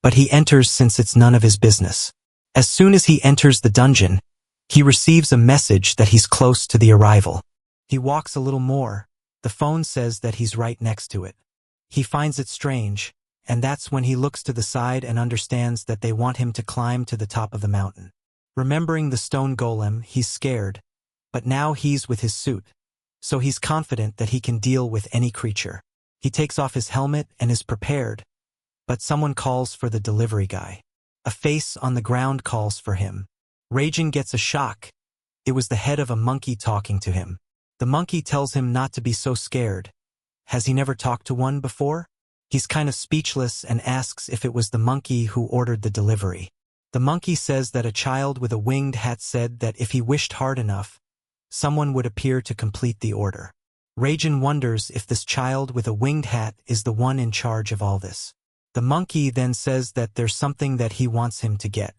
S1: but he enters since it's none of his business. As soon as he enters the dungeon, he receives a message that he's close to the arrival. He walks a little more. The phone says that he's right next to it. He finds it strange, and that's when he looks to the side and understands that they want him to climb to the top of the mountain. Remembering the stone golem, he's scared, but now he's with his suit, so he's confident that he can deal with any creature. He takes off his helmet and is prepared, but someone calls for the delivery guy. A face on the ground calls for him. Raijin gets a shock. It was the head of a monkey talking to him. The monkey tells him not to be so scared. Has he never talked to one before? He's kind of speechless and asks if it was the monkey who ordered the delivery. The monkey says that a child with a winged hat said that if he wished hard enough, someone would appear to complete the order. Raijin wonders if this child with a winged hat is the one in charge of all this. The monkey then says that there's something that he wants him to get.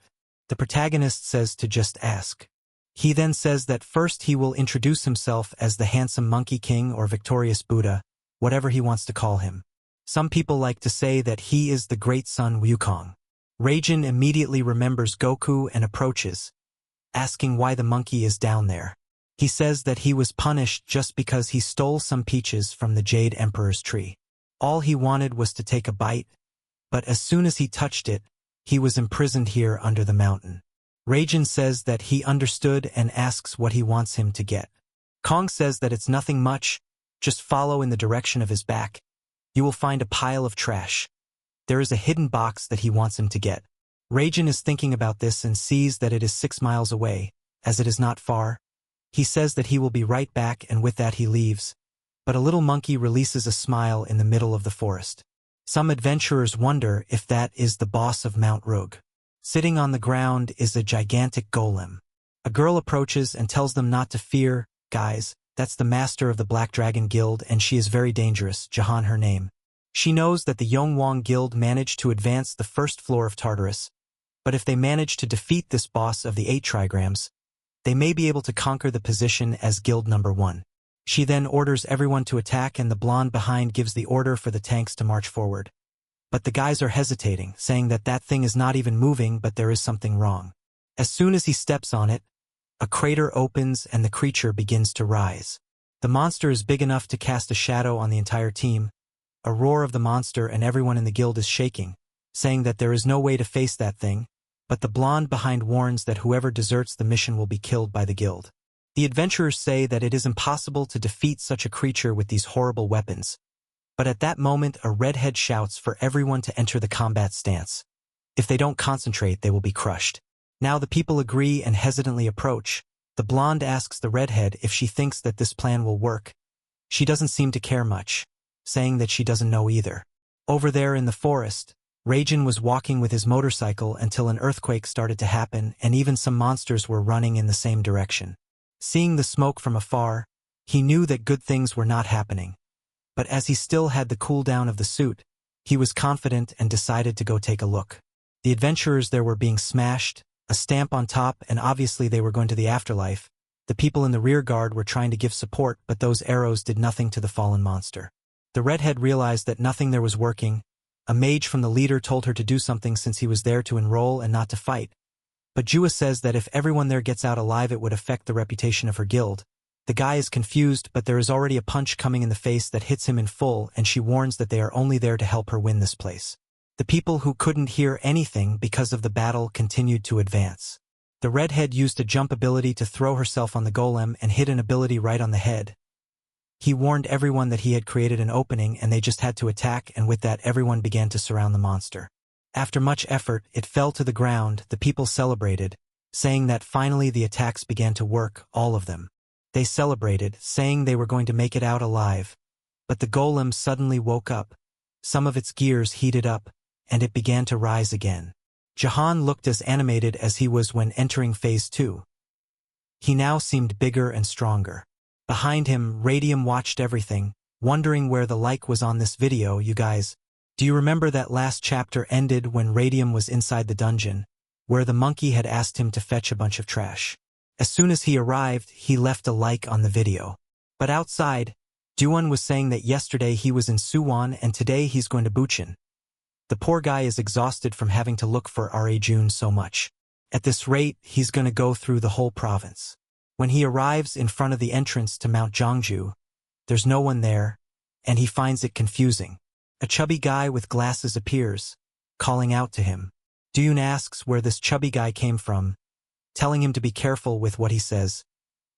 S1: The protagonist says to just ask. He then says that first he will introduce himself as the handsome Monkey King or victorious Buddha, whatever he wants to call him. Some people like to say that he is the great son Wukong. Raijin immediately remembers Goku and approaches, asking why the monkey is down there. He says that he was punished just because he stole some peaches from the Jade Emperor's tree. All he wanted was to take a bite, but as soon as he touched it, he was imprisoned here under the mountain. Raijin says that he understood and asks what he wants him to get. Kong says that it's nothing much, just follow in the direction of his back. You will find a pile of trash. There is a hidden box that he wants him to get. Raijin is thinking about this and sees that it is 6 miles away, as it is not far. He says that he will be right back, and with that he leaves. But a little monkey releases a smile in the middle of the forest. Some adventurers wonder if that is the boss of Mount Rug. Sitting on the ground is a gigantic golem. A girl approaches and tells them not to fear, guys, that's the master of the Black Dragon Guild and she is very dangerous, Jahan her name. She knows that the Yongwang Guild managed to advance the first floor of Tartarus, but if they manage to defeat this boss of the 8 trigrams, they may be able to conquer the position as Guild number 1. She then orders everyone to attack and the blonde behind gives the order for the tanks to march forward. But the guys are hesitating, saying that that thing is not even moving but there is something wrong. As soon as he steps on it, a crater opens and the creature begins to rise. The monster is big enough to cast a shadow on the entire team. A roar of the monster and everyone in the guild is shaking, saying that there is no way to face that thing, but the blonde behind warns that whoever deserts the mission will be killed by the guild. The adventurers say that it is impossible to defeat such a creature with these horrible weapons. But at that moment a redhead shouts for everyone to enter the combat stance. If they don't concentrate, they will be crushed. Now the people agree and hesitantly approach. The blonde asks the redhead if she thinks that this plan will work. She doesn't seem to care much, saying that she doesn't know either. Over there in the forest, Raijin was walking with his motorcycle until an earthquake started to happen and even some monsters were running in the same direction. Seeing the smoke from afar, he knew that good things were not happening. But as he still had the cooldown of the suit, he was confident and decided to go take a look. The adventurers there were being smashed, a stamp on top, and obviously they were going to the afterlife. The people in the rear guard were trying to give support, but those arrows did nothing to the fallen monster. The redhead realized that nothing there was working. A mage from the leader told her to do something since he was there to enroll and not to fight. But Jua says that if everyone there gets out alive it would affect the reputation of her guild. The guy is confused, but there is already a punch coming in the face that hits him in full, and she warns that they are only there to help her win this place. The people who couldn't hear anything because of the battle continued to advance. The redhead used a jump ability to throw herself on the golem and hit an ability right on the head. He warned everyone that he had created an opening and they just had to attack, and with that everyone began to surround the monster. After much effort, it fell to the ground. The people celebrated, saying that finally the attacks began to work, all of them. They celebrated, saying they were going to make it out alive. But the golem suddenly woke up. Some of its gears heated up, and it began to rise again. Jahan looked as animated as he was when entering Phase 2. He now seemed bigger and stronger. Behind him, Radium watched everything, wondering where the like was on this video. You guys, do you remember that last chapter ended when Radium was inside the dungeon, where the monkey had asked him to fetch a bunch of trash? As soon as he arrived, he left a like on the video. But outside, Duan was saying that yesterday he was in Suwon and today he's going to Buchan. The poor guy is exhausted from having to look for Jun so much. At this rate, he's going to go through the whole province. When he arrives in front of the entrance to Mount Zhangju, there's no one there, and he finds it confusing. A chubby guy with glasses appears, calling out to him. Duyun asks where this chubby guy came from, telling him to be careful with what he says,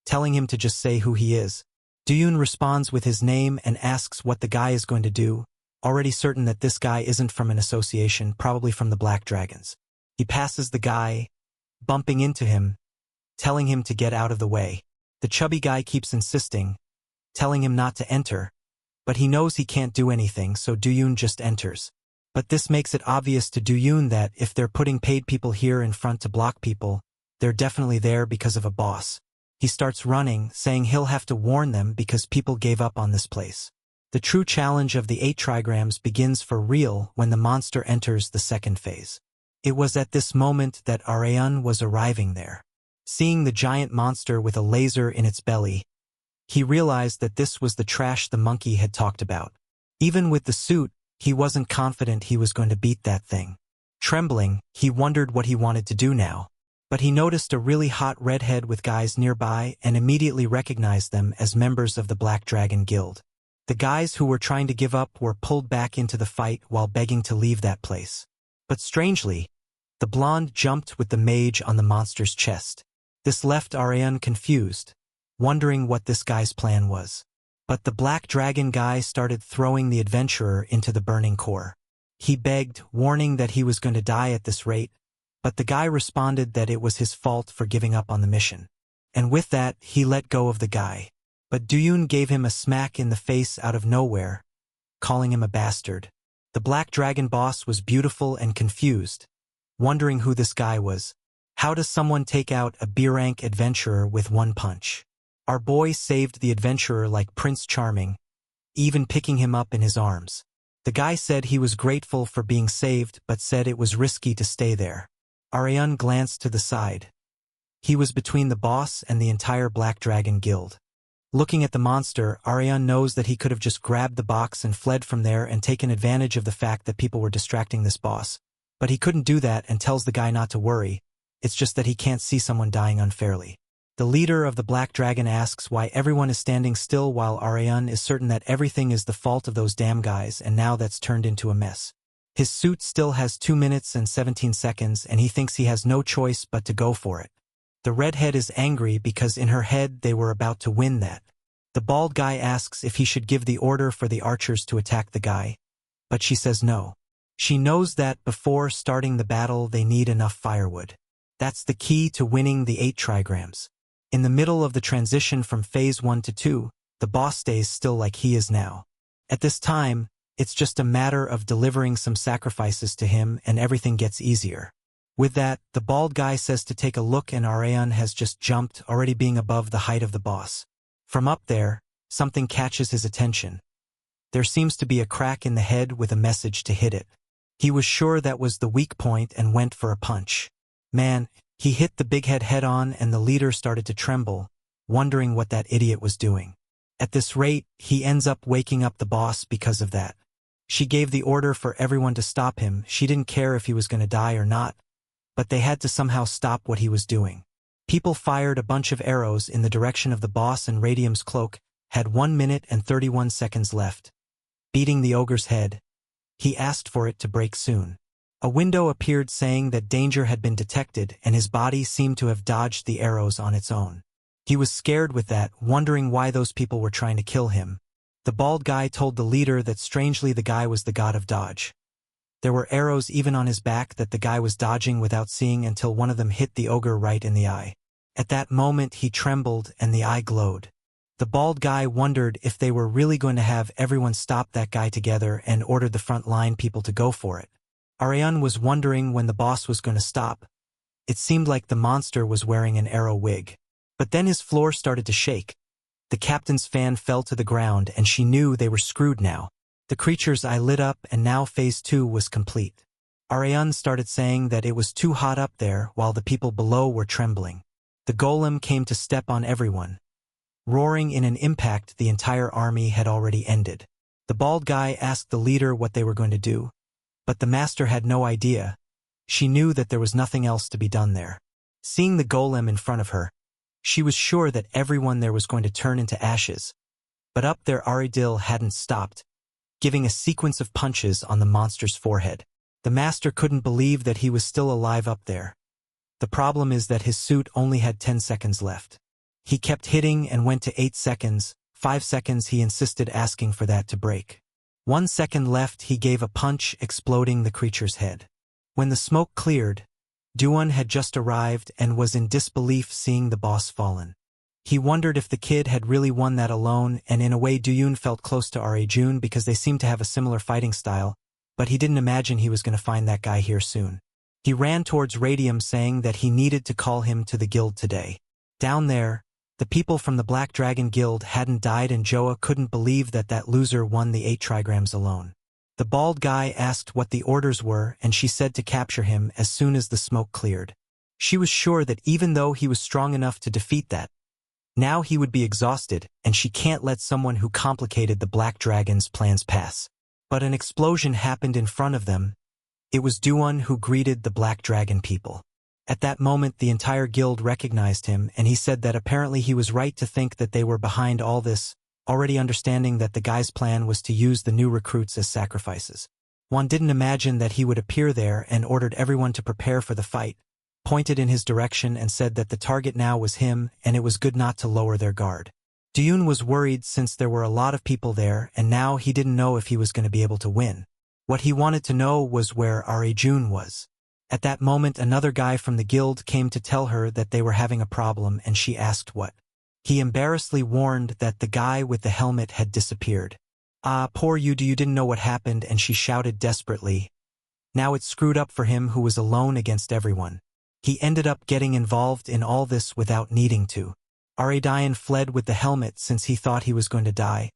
S1: telling him to just say who he is. Duyun responds with his name and asks what the guy is going to do, already certain that this guy isn't from an association, probably from the Black Dragons. He passes the guy, bumping into him, telling him to get out of the way. The chubby guy keeps insisting, telling him not to enter, but he knows he can't do anything, so Duyun just enters. But this makes it obvious to Duyun that if they're putting paid people here in front to block people, they're definitely there because of a boss. He starts running, saying he'll have to warn them because people gave up on this place. The true challenge of the 8 trigrams begins for real when the monster enters the second phase. It was at this moment that Arayan was arriving there. Seeing the giant monster with a laser in its belly, he realized that this was the trash the monkey had talked about. Even with the suit, he wasn't confident he was going to beat that thing. Trembling, he wondered what he wanted to do now. But he noticed a really hot redhead with guys nearby and immediately recognized them as members of the Black Dragon Guild. The guys who were trying to give up were pulled back into the fight while begging to leave that place. But strangely, the blonde jumped with the mage on the monster's chest. This left Arayan confused, wondering what this guy's plan was. But the Black Dragon guy started throwing the adventurer into the burning core. He begged, warning that he was going to die at this rate, but the guy responded that it was his fault for giving up on the mission. And with that, he let go of the guy. But Duyun gave him a smack in the face out of nowhere, calling him a bastard. The Black Dragon boss was beautiful and confused, wondering who this guy was. How does someone take out a B-rank adventurer with one punch? Our boy saved the adventurer like Prince Charming, even picking him up in his arms. The guy said he was grateful for being saved but said it was risky to stay there. Arayan glanced to the side. He was between the boss and the entire Black Dragon Guild. Looking at the monster, Arayan knows that he could have just grabbed the box and fled from there and taken advantage of the fact that people were distracting this boss. But he couldn't do that and tells the guy not to worry. It's just that he can't see someone dying unfairly. The leader of the Black Dragon asks why everyone is standing still while Arayan is certain that everything is the fault of those damn guys and now that's turned into a mess. His suit still has 2 minutes and 17 seconds and he thinks he has no choice but to go for it. The redhead is angry because in her head they were about to win that. The bald guy asks if he should give the order for the archers to attack the guy, but she says no. She knows that before starting the battle they need enough firewood. That's the key to winning the 8 trigrams. In the middle of the transition from phase 1 to 2, the boss stays still like he is now. At this time, it's just a matter of delivering some sacrifices to him and everything gets easier. With that, the bald guy says to take a look and Arayan has just jumped, already being above the height of the boss. From up there, something catches his attention. There seems to be a crack in the head with a message to hit it. He was sure that was the weak point and went for a punch. Man, he hit the big head head-on and the leader started to tremble, wondering what that idiot was doing. At this rate, he ends up waking up the boss because of that. She gave the order for everyone to stop him. She didn't care if he was going to die or not, but they had to somehow stop what he was doing. People fired a bunch of arrows in the direction of the boss and Radium's cloak had 1 minute and 31 seconds left. Beating the ogre's head, he asked for it to break soon. A window appeared saying that danger had been detected and his body seemed to have dodged the arrows on its own. He was scared with that, wondering why those people were trying to kill him. The bald guy told the leader that strangely the guy was the god of dodge. There were arrows even on his back that the guy was dodging without seeing until one of them hit the ogre right in the eye. At that moment he trembled and the eye glowed. The bald guy wondered if they were really going to have everyone stop that guy together and ordered the front line people to go for it. Arayan was wondering when the boss was going to stop. It seemed like the monster was wearing an arrow wig. But then his floor started to shake. The captain's fan fell to the ground and she knew they were screwed now. The creature's eye lit up and now phase 2 was complete. Arayan started saying that it was too hot up there while the people below were trembling. The golem came to step on everyone. Roaring in an impact, the entire army had already ended. The bald guy asked the leader what they were going to do, but the master had no idea. She knew that there was nothing else to be done there. Seeing the golem in front of her, she was sure that everyone there was going to turn into ashes. But up there Aridil hadn't stopped, giving a sequence of punches on the monster's forehead. The master couldn't believe that he was still alive up there. The problem is that his suit only had 10 seconds left. He kept hitting and went to 8 seconds, 5 seconds he insisted asking for that to break. 1 second left he gave a punch exploding the creature's head. When the smoke cleared, Duan had just arrived and was in disbelief seeing the boss fallen. He wondered if the kid had really won that alone and in a way Duyun felt close to Arjun because they seemed to have a similar fighting style, but he didn't imagine he was going to find that guy here soon. He ran towards Radium saying that he needed to call him to the guild today. Down there, The people from the Black Dragon Guild hadn't died and Joa couldn't believe that that loser won the 8 trigrams alone. The bald guy asked what the orders were and she said to capture him as soon as the smoke cleared. She was sure that even though he was strong enough to defeat that, now he would be exhausted and she can't let someone who complicated the Black Dragon's plans pass. But an explosion happened in front of them. It was Duan who greeted the Black Dragon people. At that moment the entire guild recognized him and he said that apparently he was right to think that they were behind all this, already understanding that the guy's plan was to use the new recruits as sacrifices. Juan didn't imagine that he would appear there and ordered everyone to prepare for the fight, pointed in his direction and said that the target now was him and it was good not to lower their guard. Duyun was worried since there were a lot of people there and now he didn't know if he was going to be able to win. What he wanted to know was where Arjun was. At that moment another guy from the guild came to tell her that they were having a problem and she asked what. He embarrassedly warned that the guy with the helmet had disappeared. "Ah, poor you didn't know what happened," and she shouted desperately. Now it screwed up for him who was alone against everyone. He ended up getting involved in all this without needing to. Arjun fled with the helmet since he thought he was going to die.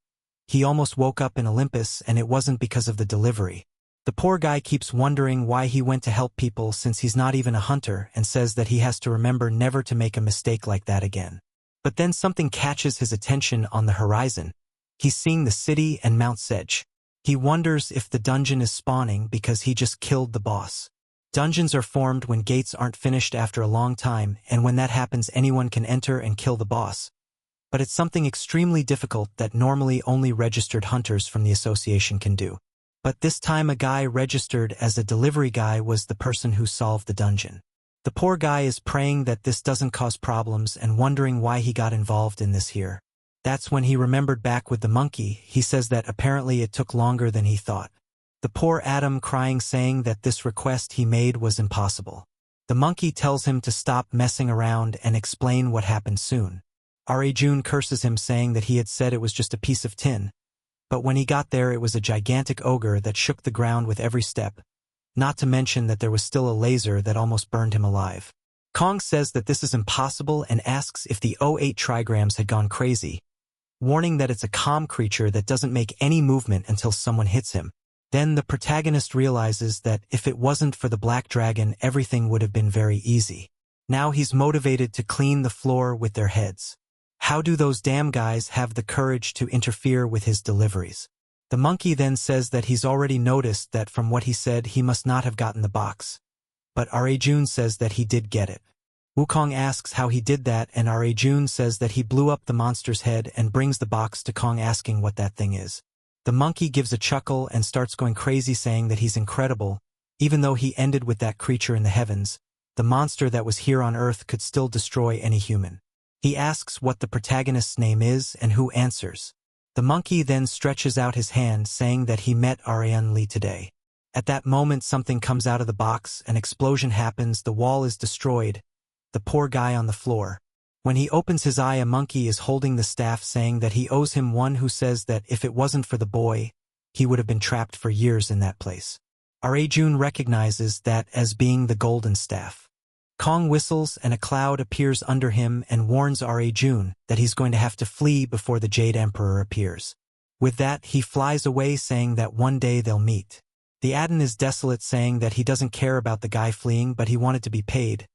S1: He almost woke up in Olympus and it wasn't because of the delivery. The poor guy keeps wondering why he went to help people since he's not even a hunter and says that he has to remember never to make a mistake like that again. But then something catches his attention on the horizon. He's seeing the city and Mount Sedge. He wonders if the dungeon is spawning because he just killed the boss. Dungeons are formed when gates aren't finished after a long time, and when that happens anyone can enter and kill the boss. But it's something extremely difficult that normally only registered hunters from the association can do. But this time a guy registered as a delivery guy was the person who solved the dungeon. The poor guy is praying that this doesn't cause problems and wondering why he got involved in this here. That's when he remembered back with the monkey. He says that apparently it took longer than he thought. The poor Adam crying saying that this request he made was impossible. The monkey tells him to stop messing around and explain what happened soon. Arjun curses him saying that he had said it was just a piece of tin. But when he got there it was a gigantic ogre that shook the ground with every step, not to mention that there was still a laser that almost burned him alive. Kong says that this is impossible and asks if the 08 trigrams had gone crazy, warning that it's a calm creature that doesn't make any movement until someone hits him. Then the protagonist realizes that if it wasn't for the Black Dragon everything would have been very easy. Now he's motivated to clean the floor with their heads. How do those damn guys have the courage to interfere with his deliveries? The monkey then says that he's already noticed that from what he said he must not have gotten the box. But Arjun says that he did get it. Wukong asks how he did that and Arjun says that he blew up the monster's head and brings the box to Kong asking what that thing is. The monkey gives a chuckle and starts going crazy saying that he's incredible. Even though he ended with that creature in the heavens, the monster that was here on Earth could still destroy any human. He asks what the protagonist's name is and who answers. The monkey then stretches out his hand saying that he met Hajun Lee today. At that moment something comes out of the box, an explosion happens, the wall is destroyed, the poor guy on the floor. When he opens his eye a monkey is holding the staff saying that he owes him one who says that if it wasn't for the boy, he would have been trapped for years in that place. Arjun recognizes that as being the golden staff. Kong whistles and a cloud appears under him and warns Arjun that he's going to have to flee before the Jade Emperor appears. With that, he flies away saying that one day they'll meet. The Adon is desolate saying that he doesn't care about the guy fleeing but he wanted to be paid.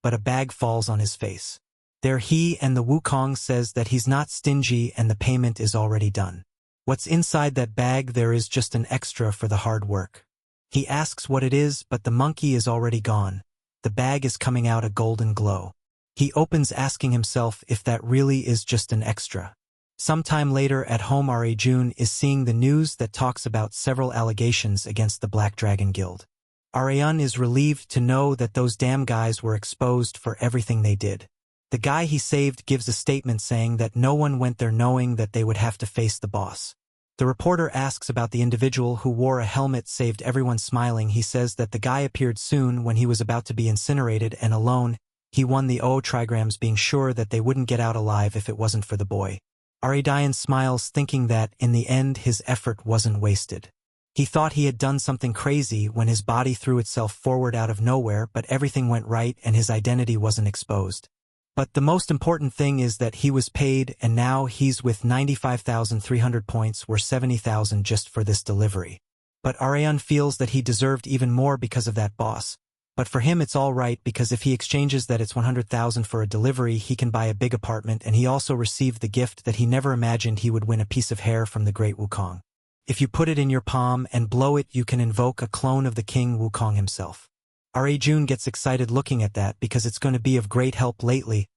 S1: But a bag falls on his face. There he and the Wukong says that he's not stingy and the payment is already done. What's inside that bag there is just an extra for the hard work. He asks what it is but the monkey is already gone. The bag is coming out a golden glow. He opens asking himself if that really is just an extra. Sometime later at home Arjun is seeing the news that talks about several allegations against the Black Dragon Guild. Arjun is relieved to know that those damn guys were exposed for everything they did. The guy he saved gives a statement saying that no one went there knowing that they would have to face the boss. The reporter asks about the individual who wore a helmet saved everyone smiling. He says that the guy appeared soon when he was about to be incinerated and alone. He won the 0 trigrams being sure that they wouldn't get out alive if it wasn't for the boy. Arjun smiles thinking that in the end his effort wasn't wasted. He thought he had done something crazy when his body threw itself forward out of nowhere but everything went right and his identity wasn't exposed. But the most important thing is that he was paid, and now he's with 95,300 points, or 70,000 just for this delivery. But Arion feels that he deserved even more because of that boss. But for him it's all right, because if he exchanges that it's 100,000 for a delivery, he can buy a big apartment, and he also received the gift that he never imagined he would win, a piece of hair from the great Wukong. If you put it in your palm and blow it, you can invoke a clone of the King Wukong himself. Hajun gets excited looking at that because it's going to be of great help lately.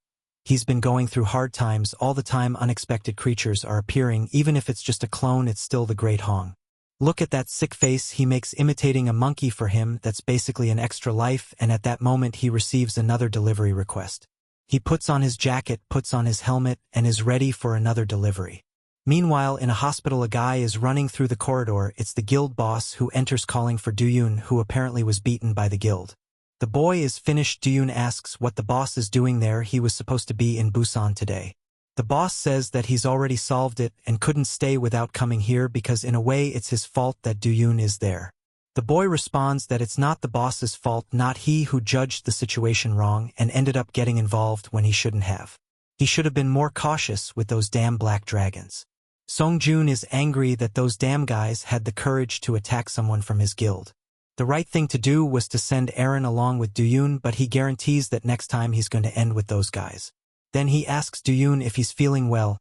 S1: He's been going through hard times all the time. Unexpected creatures are appearing. Even if it's just a clone, it's still the great Hong. Look at that sick face he makes imitating a monkey for him. That's basically an extra life, and at that moment he receives another delivery request. He puts on his jacket, puts on his helmet, and is ready for another delivery. Meanwhile, in a hospital, a guy is running through the corridor. It's the guild boss who enters calling for Duyun, who apparently was beaten by the guild. The boy is finished. Duyun asks what the boss is doing there. He was supposed to be in Busan today. The boss says that he's already solved it and couldn't stay without coming here because in a way it's his fault that Duyun is there. The boy responds that it's not the boss's fault, not he who judged the situation wrong and ended up getting involved when he shouldn't have. He should have been more cautious with those damn black dragons. Songjun is angry that those damn guys had the courage to attack someone from his guild. The right thing to do was to send Aaron along with Duyun, but he guarantees that next time he's going to end with those guys. Then he asks Duyun if he's feeling well.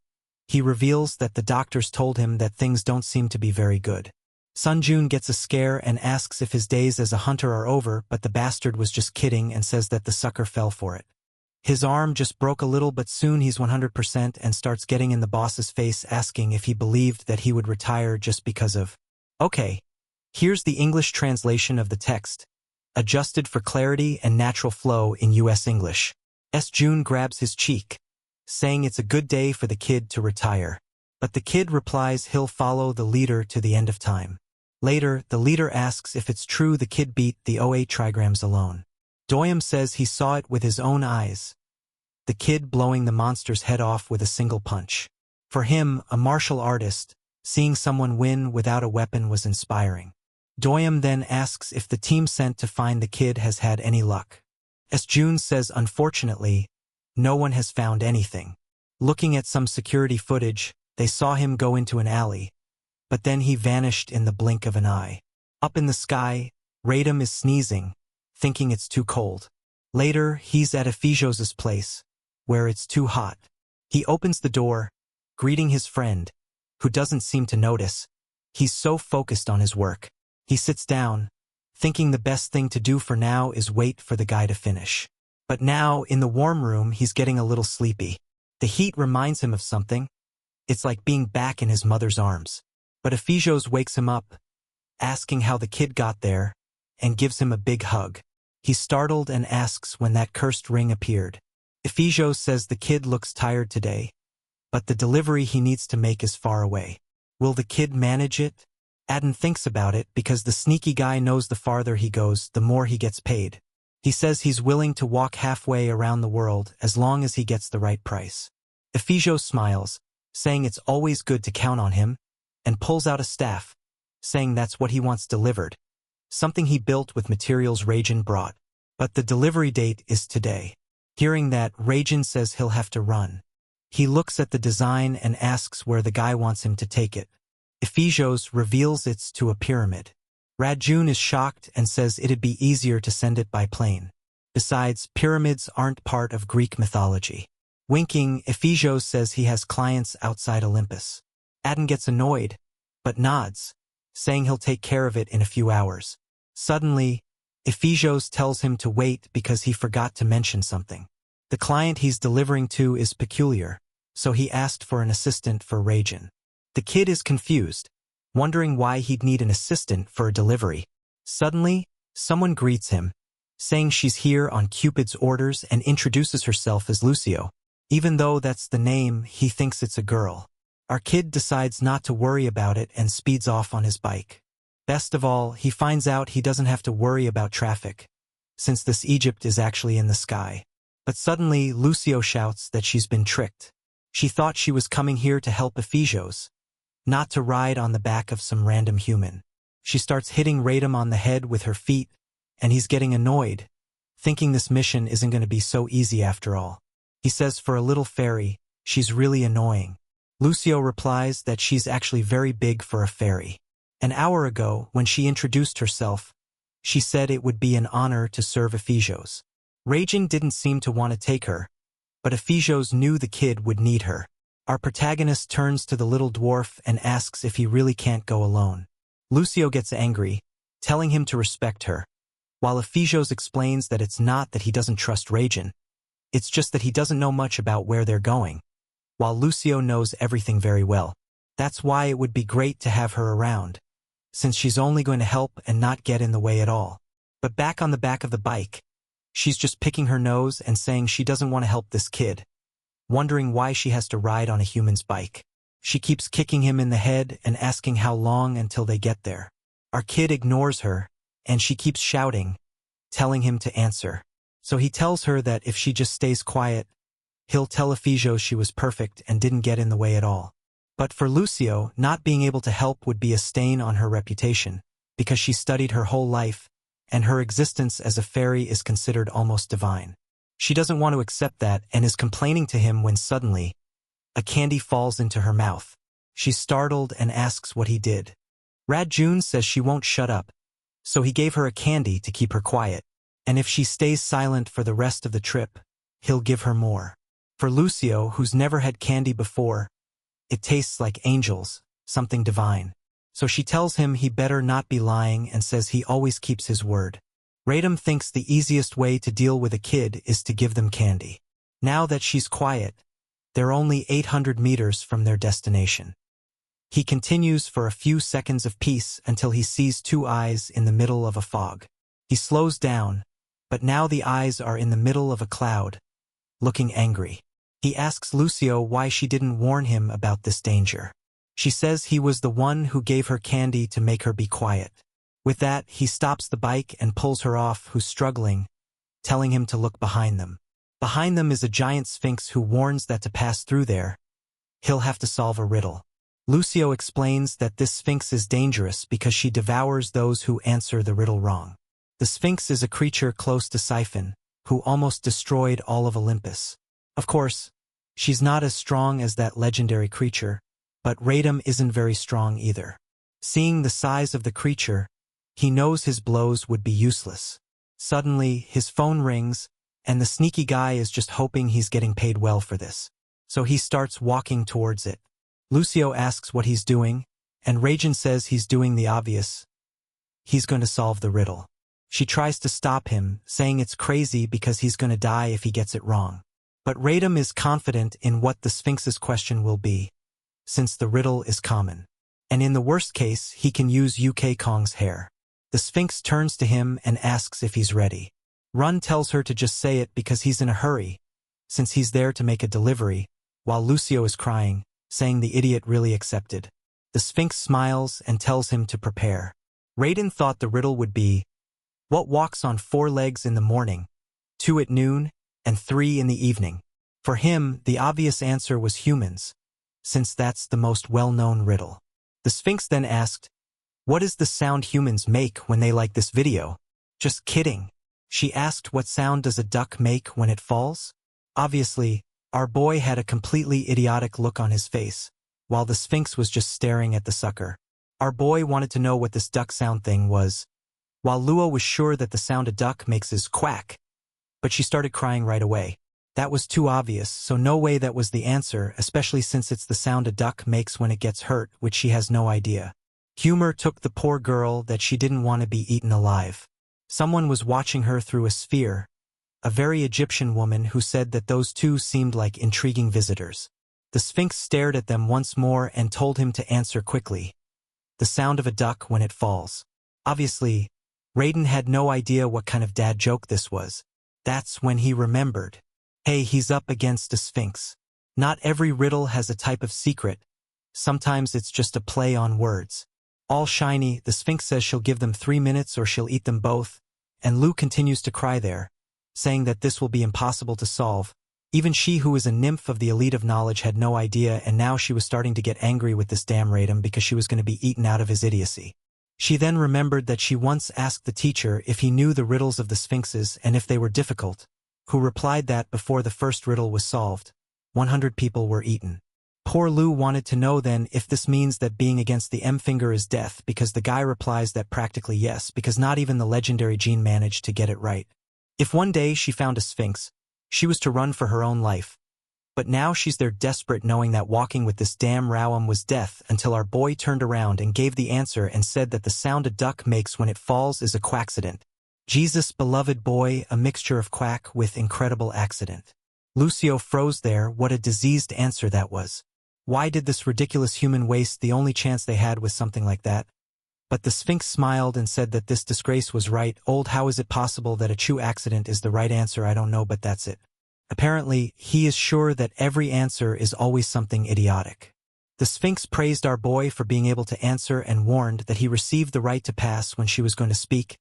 S1: He reveals that the doctors told him that things don't seem to be very good. Sunjun gets a scare and asks if his days as a hunter are over, but the bastard was just kidding and says that the sucker fell for it. His arm just broke a little, but soon he's 100% and starts getting in the boss's face, asking if he believed that he would retire just because of. Okay, here's the English translation of the text, adjusted for clarity and natural flow in US English. Jun grabs his cheek, saying it's a good day for the kid to retire. But the kid replies he'll follow the leader to the end of time. Later, the leader asks if it's true the kid beat the OA trigrams alone. Doyum says he saw it with his own eyes. The kid blowing the monster's head off with a single punch. For him, a martial artist, seeing someone win without a weapon was inspiring. Doyum then asks if the team sent to find the kid has had any luck. Jun says unfortunately, no one has found anything. Looking at some security footage, they saw him go into an alley, but then he vanished in the blink of an eye. Up in the sky, Radam is sneezing, thinking it's too cold. Later, he's at Ephesios' place, where it's too hot. He opens the door, greeting his friend, who doesn't seem to notice. He's so focused on his work. He sits down, thinking the best thing to do for now is wait for the guy to finish. But now, in the warm room, he's getting a little sleepy. The heat reminds him of something. It's like being back in his mother's arms. But Ephesios wakes him up, asking how the kid got there, and gives him a big hug. He's startled and asks when that cursed ring appeared. Ephesios says the kid looks tired today, but the delivery he needs to make is far away. Will the kid manage it? Adin thinks about it because the sneaky guy knows the farther he goes, the more he gets paid. He says he's willing to walk halfway around the world as long as he gets the right price. Ephesios smiles, saying it's always good to count on him, and pulls out a staff, saying that's what he wants delivered, something he built with materials Rajin brought. But the delivery date is today. Hearing that, Rajin says he'll have to run. He looks at the design and asks where the guy wants him to take it. Ephesios reveals it's to a pyramid. Rajun is shocked and says it'd be easier to send it by plane. Besides, pyramids aren't part of Greek mythology. Winking, Ephesios says he has clients outside Olympus. Adin gets annoyed, but nods, saying he'll take care of it in a few hours. Suddenly, Ephesios tells him to wait because he forgot to mention something. The client he's delivering to is peculiar, so he asked for an assistant for Rajin. The kid is confused, wondering why he'd need an assistant for a delivery. Suddenly, someone greets him, saying she's here on Cupid's orders and introduces herself as Lucio. Even though that's the name, he thinks it's a girl. Our kid decides not to worry about it and speeds off on his bike. Best of all, he finds out he doesn't have to worry about traffic, since this Egypt is actually in the sky. But suddenly, Lucio shouts that she's been tricked. She thought she was coming here to help Ephesios, not to ride on the back of some random human. She starts hitting Radam on the head with her feet, and he's getting annoyed, thinking this mission isn't going to be so easy after all. He says for a little fairy, she's really annoying. Lucio replies that she's actually very big for a fairy. An hour ago, when she introduced herself, she said it would be an honor to serve Ephesos. Raging didn't seem to want to take her, but Ephesos knew the kid would need her. Our protagonist turns to the little dwarf and asks if he really can't go alone. Lucio gets angry, telling him to respect her, while Ephesos explains that it's not that he doesn't trust Raging, it's just that he doesn't know much about where they're going, while Lucio knows everything very well. That's why it would be great to have her around, since she's only going to help and not get in the way at all. But back on the back of the bike, she's just picking her nose and saying she doesn't want to help this kid, wondering why she has to ride on a human's bike. She keeps kicking him in the head and asking how long until they get there. Our kid ignores her, and she keeps shouting, telling him to answer. So he tells her that if she just stays quiet, he'll tell Ephesos she was perfect and didn't get in the way at all. But for Lucio, not being able to help would be a stain on her reputation, because she studied her whole life, and her existence as a fairy is considered almost divine. She doesn't want to accept that and is complaining to him when suddenly, a candy falls into her mouth. She's startled and asks what he did. Hajun says she won't shut up, so he gave her a candy to keep her quiet, and if she stays silent for the rest of the trip, he'll give her more. For Lucio, who's never had candy before, it tastes like angels, something divine. So she tells him he better not be lying and says he always keeps his word. Radam thinks the easiest way to deal with a kid is to give them candy. Now that she's quiet, they're only 800 meters from their destination. He continues for a few seconds of peace until he sees two eyes in the middle of a fog. He slows down, but now the eyes are in the middle of a cloud, looking angry. He asks Lucio why she didn't warn him about this danger. She says he was the one who gave her candy to make her be quiet. With that, he stops the bike and pulls her off, who's struggling, telling him to look behind them. Behind them is a giant sphinx who warns that to pass through there, he'll have to solve a riddle. Lucio explains that this sphinx is dangerous because she devours those who answer the riddle wrong. The sphinx is a creature close to Siphon, who almost destroyed all of Olympus. Of course, she's not as strong as that legendary creature, but Radam isn't very strong either. Seeing the size of the creature, he knows his blows would be useless. Suddenly, his phone rings, and the sneaky guy is just hoping he's getting paid well for this. So he starts walking towards it. Lucio asks what he's doing, and Raging says he's doing the obvious. He's going to solve the riddle. She tries to stop him, saying it's crazy because he's going to die if he gets it wrong. But Radam is confident in what the Sphinx's question will be, since the riddle is common. And in the worst case, he can use UK Kong's hair. The Sphinx turns to him and asks if he's ready. Run tells her to just say it because he's in a hurry, since he's there to make a delivery, while Lucio is crying, saying the idiot really accepted. The Sphinx smiles and tells him to prepare. Raiden thought the riddle would be, what walks on 4 legs in the morning, 2 at noon, and 3 in the evening? For him, the obvious answer was humans, since that's the most well-known riddle. The Sphinx then asked, what is the sound humans make when they like this video? Just kidding. She asked what sound does a duck make when it falls? Obviously, our boy had a completely idiotic look on his face, while the Sphinx was just staring at the sucker. Our boy wanted to know what this duck sound thing was, while Luo was sure that the sound a duck makes is quack, but she started crying right away. That was too obvious, so no way that was the answer, especially since it's the sound a duck makes when it gets hurt, which she has no idea. Humor took the poor girl that she didn't want to be eaten alive. Someone was watching her through a sphere, a very Egyptian woman who said that those two seemed like intriguing visitors. The Sphinx stared at them once more and told him to answer quickly. The sound of a duck when it falls. Obviously, Raiden had no idea what kind of dad joke this was. That's when he remembered. Hey, he's up against a Sphinx. Not every riddle has a type of secret. Sometimes it's just a play on words. All shiny, the Sphinx says she'll give them 3 minutes or she'll eat them both, and Lu continues to cry there, saying that this will be impossible to solve. Even she, who is a nymph of the elite of knowledge, had no idea, and now she was starting to get angry with this damn Radam because she was going to be eaten out of his idiocy. She then remembered that she once asked the teacher if he knew the riddles of the Sphinxes and if they were difficult, who replied that before the first riddle was solved, 100 people were eaten. Poor Lu wanted to know then if this means that being against the M finger is death, because the guy replies that practically yes, because not even the legendary Jean managed to get it right. If one day she found a sphinx, she was to run for her own life. But now she's there desperate, knowing that walking with this damn Rowam was death, until our boy turned around and gave the answer and said that the sound a duck makes when it falls is a quackcident. Jesus, beloved boy, a mixture of quack with incredible accident. Lucio froze there. What a diseased answer that was. Why did this ridiculous human waste the only chance they had with something like that? But the Sphinx smiled and said that this disgrace was right. Old, how is it possible that a true accident is the right answer? I don't know, but that's it. Apparently, he is sure that every answer is always something idiotic. The Sphinx praised our boy for being able to answer and warned that he received the right to pass when she was going to speak.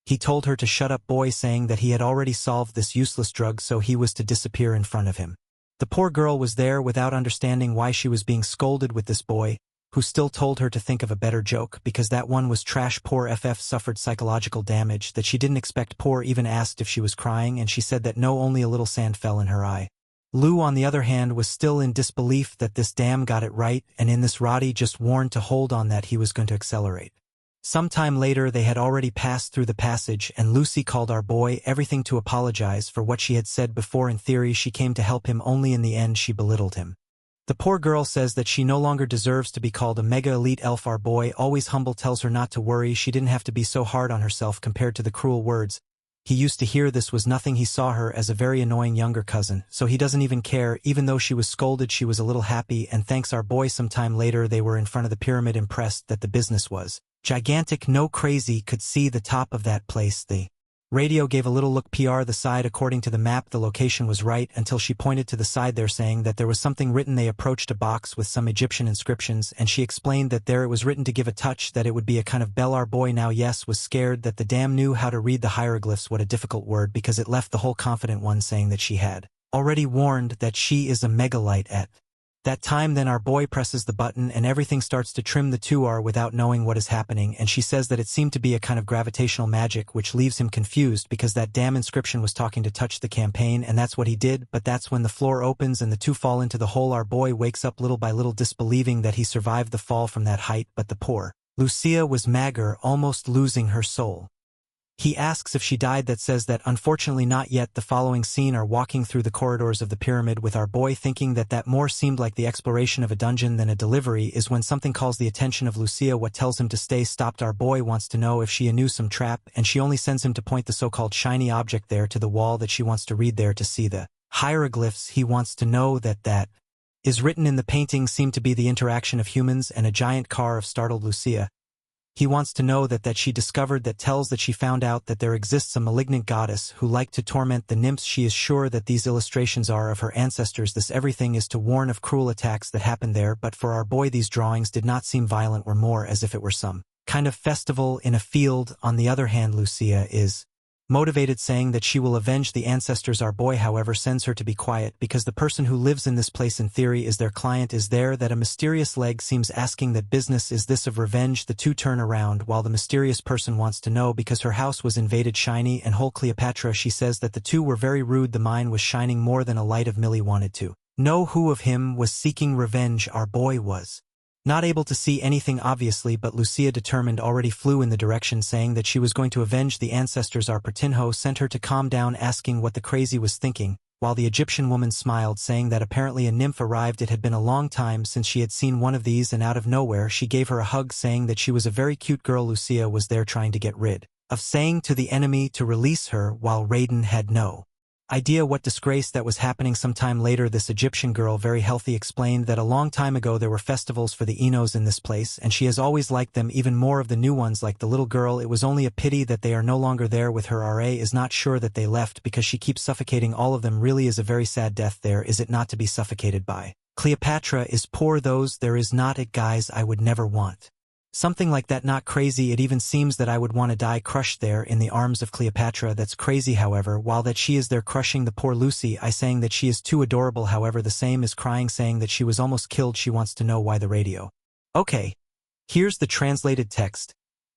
S1: He told her to shut up, boy, saying that he had already solved this useless drug, so he was to disappear in front of him. The poor girl was there without understanding why she was being scolded with this boy, who still told her to think of a better joke, because that one was trash. Poor FF suffered psychological damage that she didn't expect. Poor even asked if she was crying, and she said that no, only a little sand fell in her eye. Lu, on the other hand, was still in disbelief that this dam got it right, and in this Roddy just warned to hold on, that he was going to accelerate. Sometime later they had already passed through the passage, and Lucy called our boy everything to apologize for what she had said before. In theory she came to help him, only in the end she belittled him. The poor girl says that she no longer deserves to be called a mega elite elf. Our boy, always humble, tells her not to worry, she didn't have to be so hard on herself compared to the cruel words he used to hear. This was nothing. He saw her as a very annoying younger cousin, so he doesn't even care. Even though she was scolded, she was a little happy and thanks our boy. Sometime later they were in front of the pyramid, impressed that the business was gigantic. No crazy could see the top of that place. The radio gave a little look. The side, according to the map the location was right until she pointed to the side there, saying that there was something written. They approached a box with some Egyptian inscriptions, and she explained that there it was written to give a touch, that it would be a kind of bell. Our boy now was scared that the dam knew how to read the hieroglyphs. What a difficult word, because it left the whole confident one saying that she had already warned that she is a megalite at that time. Then our boy presses the button and everything starts to trim. The two are without knowing what is happening, and she says that it seemed to be a kind of gravitational magic, which leaves him confused because that damn inscription was talking to touch the campaign, and that's what he did. But that's when the floor opens and the two fall into the hole. Our boy wakes up little by little, disbelieving that he survived the fall from that height, but the poor Lucia was mager, almost losing her soul. He asks if she died. That says that unfortunately not yet. The following scene are walking through the corridors of the pyramid with our boy, thinking that that more seemed like the exploration of a dungeon than a delivery, is when something calls the attention of Lucia. What tells him to stay stopped. Our boy wants to know if she knew some trap, and she only sends him to point the so-called shiny object there to the wall that she wants to read there to see the hieroglyphs. He wants to know that that is written in the painting seemed to be the interaction of humans and a giant car of startled Lucia. He wants to know that she discovered, that tells that she found out that there exists a malignant goddess who liked to torment the nymphs. She is sure that these illustrations are of her ancestors. This everything is to warn of cruel attacks that happened there, but for our boy these drawings did not seem violent, were more as if it were some kind of festival in a field. On the other hand, Lucia is motivated, saying that she will avenge the ancestors. Our boy, however, sends her to be quiet because the person who lives in this place in theory is their client. Is there that a mysterious leg seems asking that business is this of revenge. The two turn around while the mysterious person wants to know because her house was invaded. Shiny and whole Cleopatra, she says that the two were very rude. The mine was shining more than a light of Millie wanted to know who of him was seeking revenge. Our boy was not able to see anything obviously, but Lucia, determined, already flew in the direction, saying that she was going to avenge the ancestors. Our Pertinho sent her to calm down, asking what the crazy was thinking, while the Egyptian woman smiled, saying that apparently a nymph arrived. It had been a long time since she had seen one of these, and out of nowhere she gave her a hug, saying that she was a very cute girl. Lucia was there trying to get rid of saying to the enemy to release her, while Raiden had no idea what disgrace that was happening. Sometime later this Egyptian girl, very healthy, explained that a long time ago there were festivals for the Enos in this place, and she has always liked them, even more of the new ones like the little girl. It was only a pity that they are no longer there with her. RA is not sure that they left because she keeps suffocating all of them. Really is a very sad death there, is it not, to be suffocated by Cleopatra is poor. Those there is not it, guys. I would never want something like that. Not crazy. It even seems that I would want to die crushed there in the arms of Cleopatra. That's crazy. However, while that she is there crushing the poor Lucy, I saying that she is too adorable. However, the same is crying, saying that she was almost killed. She wants to know why the radio. Okay, here's the translated text,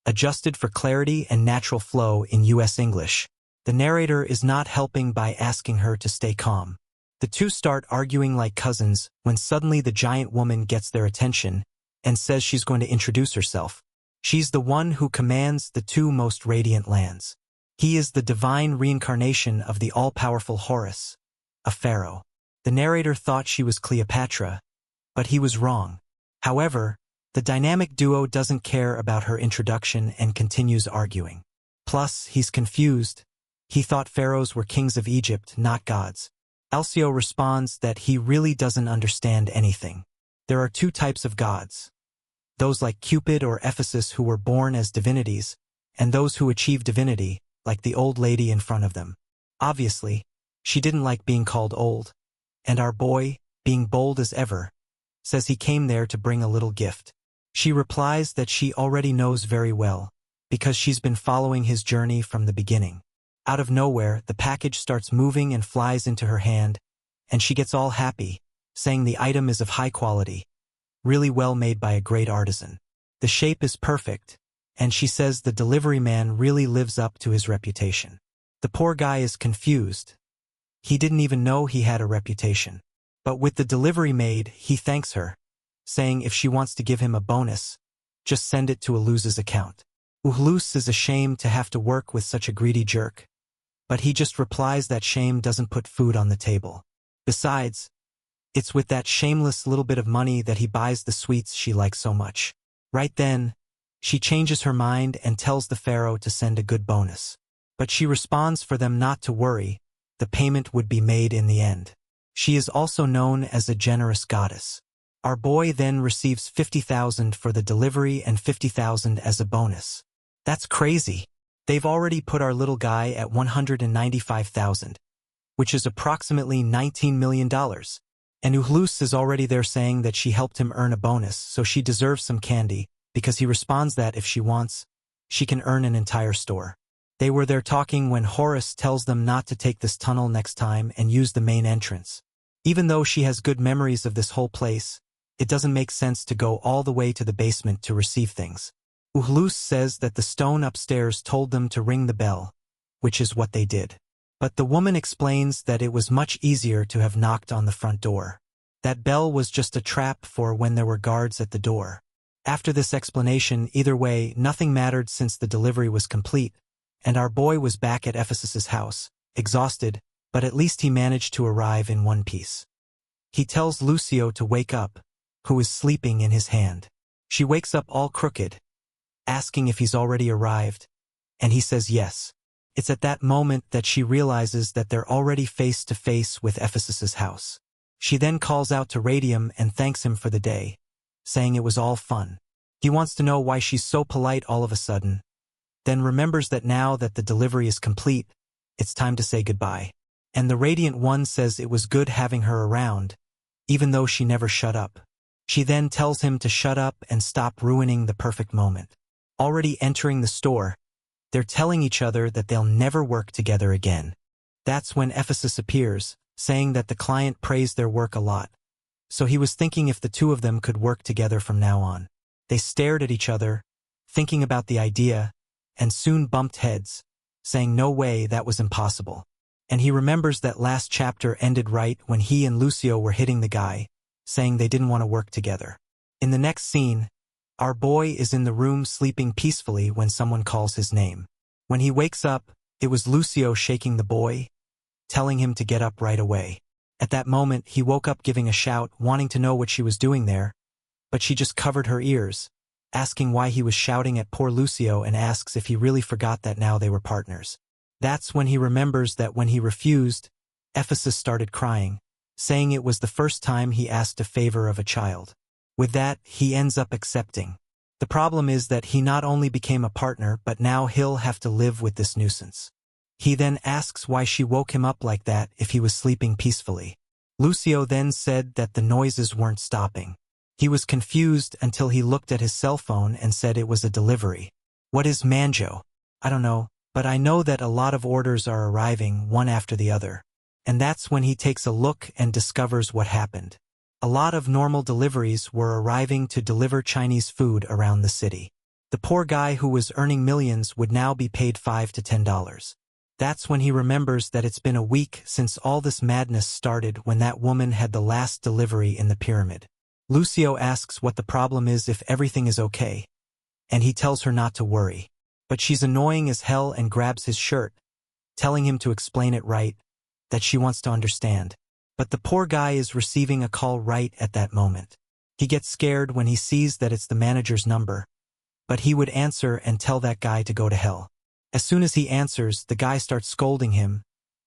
S1: adjusted for clarity and natural flow in US English. The narrator is not helping by asking her to stay calm. The two start arguing like cousins when suddenly the giant woman gets their attention and says she's going to introduce herself. She's the one who commands the two most radiant lands. He is the divine reincarnation of the all-powerful Horus, a pharaoh. The narrator thought she was Cleopatra, but he was wrong. However, the dynamic duo doesn't care about her introduction and continues arguing. Plus, he's confused. He thought pharaohs were kings of Egypt, not gods. Alcio responds that he really doesn't understand anything. There are two types of gods. Those like Cupid or Ephesus who were born as divinities, and those who achieve divinity, like the old lady in front of them. Obviously, she didn't like being called old. And our boy, being bold as ever, says he came there to bring a little gift. She replies that she already knows very well, because she's been following his journey from the beginning. Out of nowhere, the package starts moving and flies into her hand, and she gets all happy, saying the item is of high quality, really well made by a great artisan. The shape is perfect, and she says the delivery man really lives up to his reputation. The poor guy is confused. He didn't even know he had a reputation. But with the delivery maid, he thanks her, saying if she wants to give him a bonus, just send it to Uluz's account. Uluz is ashamed to have to work with such a greedy jerk, but he just replies that shame doesn't put food on the table. Besides, it's with that shameless little bit of money that he buys the sweets she likes so much. Right then, she changes her mind and tells the pharaoh to send a good bonus. But she responds for them not to worry, the payment would be made in the end. She is also known as a generous goddess. Our boy then receives 50,000 for the delivery and 50,000 as a bonus. That's crazy. They've already put our little guy at 195,000, which is approximately $19 million. And Uluz is already there saying that she helped him earn a bonus, so she deserves some candy, because he responds that if she wants, she can earn an entire store. They were there talking when Horus tells them not to take this tunnel next time and use the main entrance. Even though she has good memories of this whole place, it doesn't make sense to go all the way to the basement to receive things. Uluz says that the stone upstairs told them to ring the bell, which is what they did. But the woman explains that it was much easier to have knocked on the front door. That bell was just a trap for when there were guards at the door. After this explanation, either way, nothing mattered since the delivery was complete, and our boy was back at Ephesus's house, exhausted, but at least he managed to arrive in one piece. He tells Lucio to wake up, who is sleeping in his hand. She wakes up all crooked, asking if he's already arrived, and he says yes. It's at that moment that she realizes that they're already face to face with Ephesus's house. She then calls out to Radium and thanks him for the day, saying it was all fun. He wants to know why she's so polite all of a sudden, then remembers that now that the delivery is complete, it's time to say goodbye. And the Radiant One says it was good having her around, even though she never shut up. She then tells him to shut up and stop ruining the perfect moment. Already entering the store, they're telling each other that they'll never work together again. That's when Ephesus appears, saying that the client praised their work a lot. So he was thinking if the two of them could work together from now on. They stared at each other, thinking about the idea, and soon bumped heads, saying no way, that was impossible. And he remembers that last chapter ended right when he and Lucio were hitting the guy, saying they didn't want to work together. In the next scene, our boy is in the room sleeping peacefully when someone calls his name. When he wakes up, it was Lucio shaking the boy, telling him to get up right away. At that moment, he woke up giving a shout, wanting to know what she was doing there, but she just covered her ears, asking why he was shouting at poor Lucio and asks if he really forgot that now they were partners. That's when he remembers that when he refused, Ephesus started crying, saying it was the first time he asked a favor of a child. With that, he ends up accepting. The problem is that he not only became a partner, but now he'll have to live with this nuisance. He then asks why she woke him up like that if he was sleeping peacefully. Lucio then said that the noises weren't stopping. He was confused until he looked at his cell phone and said it was a delivery. What is Manjo? I don't know, but I know that a lot of orders are arriving one after the other. And that's when he takes a look and discovers what happened. A lot of normal deliveries were arriving to deliver Chinese food around the city. The poor guy who was earning millions would now be paid $5 to $10. That's when he remembers that it's been a week since all this madness started when that woman had the last delivery in the pyramid. Lucio asks what the problem is if everything is okay, and he tells her not to worry. But she's annoying as hell and grabs his shirt, telling him to explain it right, that she wants to understand. But the poor guy is receiving a call right at that moment. He gets scared when he sees that it's the manager's number, but he would answer and tell that guy to go to hell. As soon as he answers, the guy starts scolding him,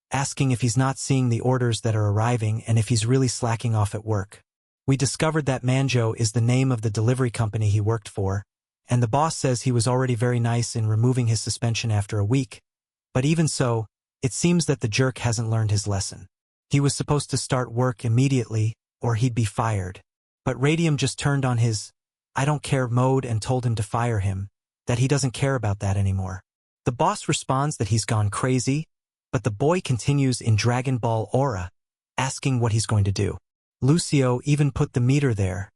S1: asking if he's not seeing the orders that are arriving and if he's really slacking off at work. We discovered that Manjo is the name of the delivery company he worked for, and the boss says he was already very nice in removing his suspension after a week, but even so, it seems that the jerk hasn't learned his lesson. He was supposed to start work immediately, or he'd be fired. But Radium just turned on his I don't care mode and told him to fire him, that he doesn't care about that anymore. The boss responds that he's gone crazy, but the boy continues in Dragon Ball Aura, asking what he's going to do. Lucio even put the meter there,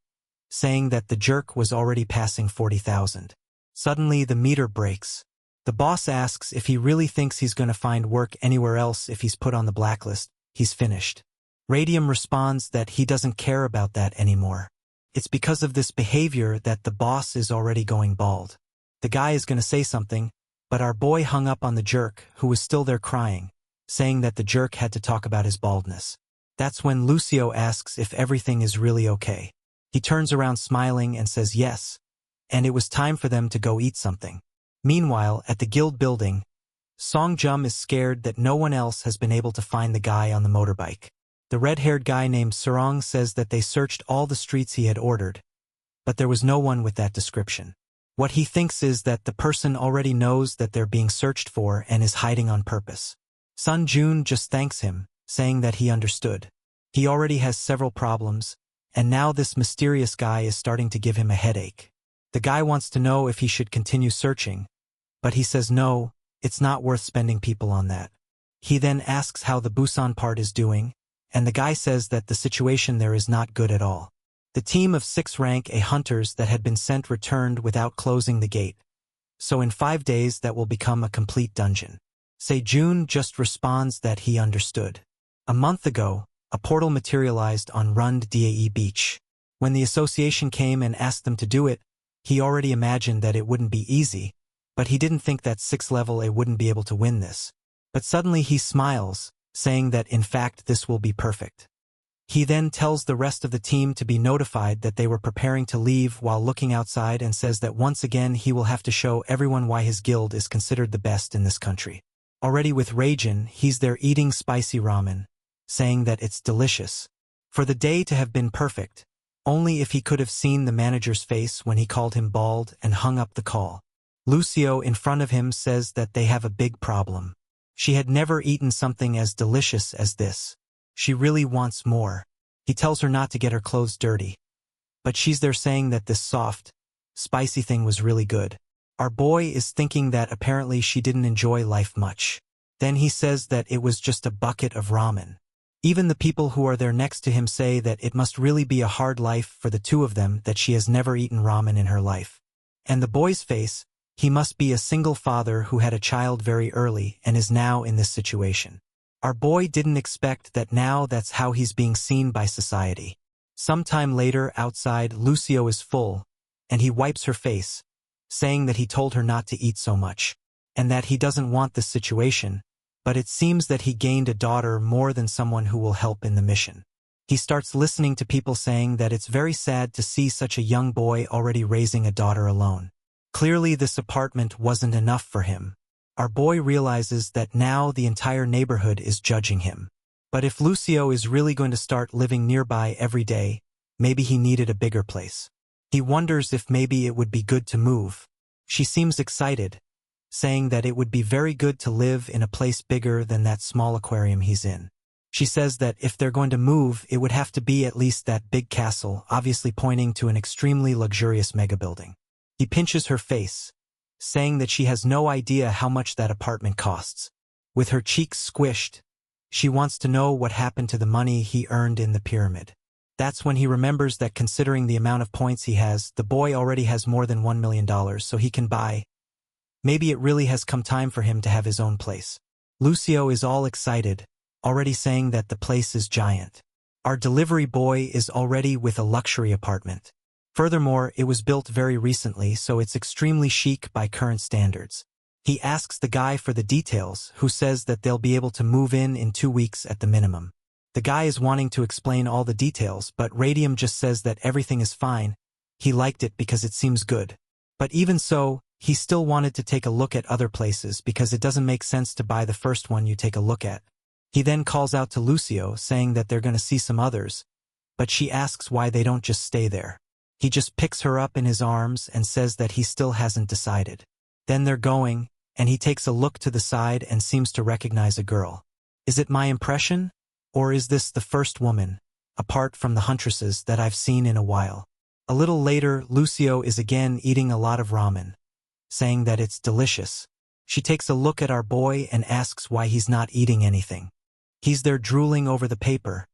S1: saying that the jerk was already passing 40,000. Suddenly the meter breaks. The boss asks if he really thinks he's going to find work anywhere else if he's put on the blacklist. He's finished. Radium responds that he doesn't care about that anymore. It's because of this behavior that the boss is already going bald. The guy is going to say something, but our boy hung up on the jerk, who was still there crying, saying that the jerk had to talk about his baldness. That's when Lucio asks if everything is really okay. He turns around smiling and says yes, and it was time for them to go eat something. Meanwhile, at the guild building, Songjum is scared that no one else has been able to find the guy on the motorbike. The red-haired guy named Sarong says that they searched all the streets he had ordered, but there was no one with that description. What he thinks is that the person already knows that they're being searched for and is hiding on purpose. Sun Jun just thanks him, saying that he understood. He already has several problems, and now this mysterious guy is starting to give him a headache. The guy wants to know if he should continue searching, but he says no, it's not worth spending people on that. He then asks how the Busan part is doing, and the guy says that the situation there is not good at all. The team of 6 rank A hunters that had been sent returned without closing the gate, so in 5 days that will become a complete dungeon. Sejun just responds that he understood. A month ago, a portal materialized on Rund Dae Beach. When the association came and asked them to do it, he already imagined that it wouldn't be easy, but he didn't think that 6th level A wouldn't be able to win this. But suddenly he smiles, saying that in fact this will be perfect. He then tells the rest of the team to be notified that they were preparing to leave while looking outside and says that once again he will have to show everyone why his guild is considered the best in this country. Already with Raijin, he's there eating spicy ramen, saying that it's delicious. For the day to have been perfect, only if he could have seen the manager's face when he called him bald and hung up the call. Lucio in front of him says that they have a big problem. She had never eaten something as delicious as this. She really wants more. He tells her not to get her clothes dirty, but she's there saying that this soft, spicy thing was really good. Our boy is thinking that apparently she didn't enjoy life much. Then he says that it was just a bucket of ramen. Even the people who are there next to him say that it must really be a hard life for the two of them, that she has never eaten ramen in her life. And the boy's face, he must be a single father who had a child very early and is now in this situation. Our boy didn't expect that now that's how he's being seen by society. Sometime later outside, Lucio is full, and he wipes her face, saying that he told her not to eat so much, and that he doesn't want this situation, but it seems that he gained a daughter more than someone who will help in the mission. He starts listening to people saying that it's very sad to see such a young boy already raising a daughter alone. Clearly this apartment wasn't enough for him. Our boy realizes that now the entire neighborhood is judging him. But if Lucio is really going to start living nearby every day, maybe he needed a bigger place. He wonders if maybe it would be good to move. She seems excited, saying that it would be very good to live in a place bigger than that small aquarium he's in. She says that if they're going to move, it would have to be at least that big castle, obviously pointing to an extremely luxurious mega building. He pinches her face, saying that she has no idea how much that apartment costs. With her cheeks squished, she wants to know what happened to the money he earned in the pyramid. That's when he remembers that considering the amount of points he has, the boy already has more than $1 million, so he can buy. Maybe it really has come time for him to have his own place. Lucio is all excited, already saying that the place is giant. Our delivery boy is already with a luxury apartment. Furthermore, it was built very recently, so it's extremely chic by current standards. He asks the guy for the details, who says that they'll be able to move in 2 weeks at the minimum. The guy is wanting to explain all the details, but Radium just says that everything is fine. He liked it because it seems good. But even so, he still wanted to take a look at other places because it doesn't make sense to buy the first one you take a look at. He then calls out to Lucio, saying that they're going to see some others, but she asks why they don't just stay there. He just picks her up in his arms and says that he still hasn't decided. Then they're going, and he takes a look to the side and seems to recognize a girl. Is it my impression? Or is this the first woman, apart from the huntresses, that I've seen in a while? A little later, Lucio is again eating a lot of ramen, saying that it's delicious. She takes a look at our boy and asks why he's not eating anything. He's there drooling over the paper,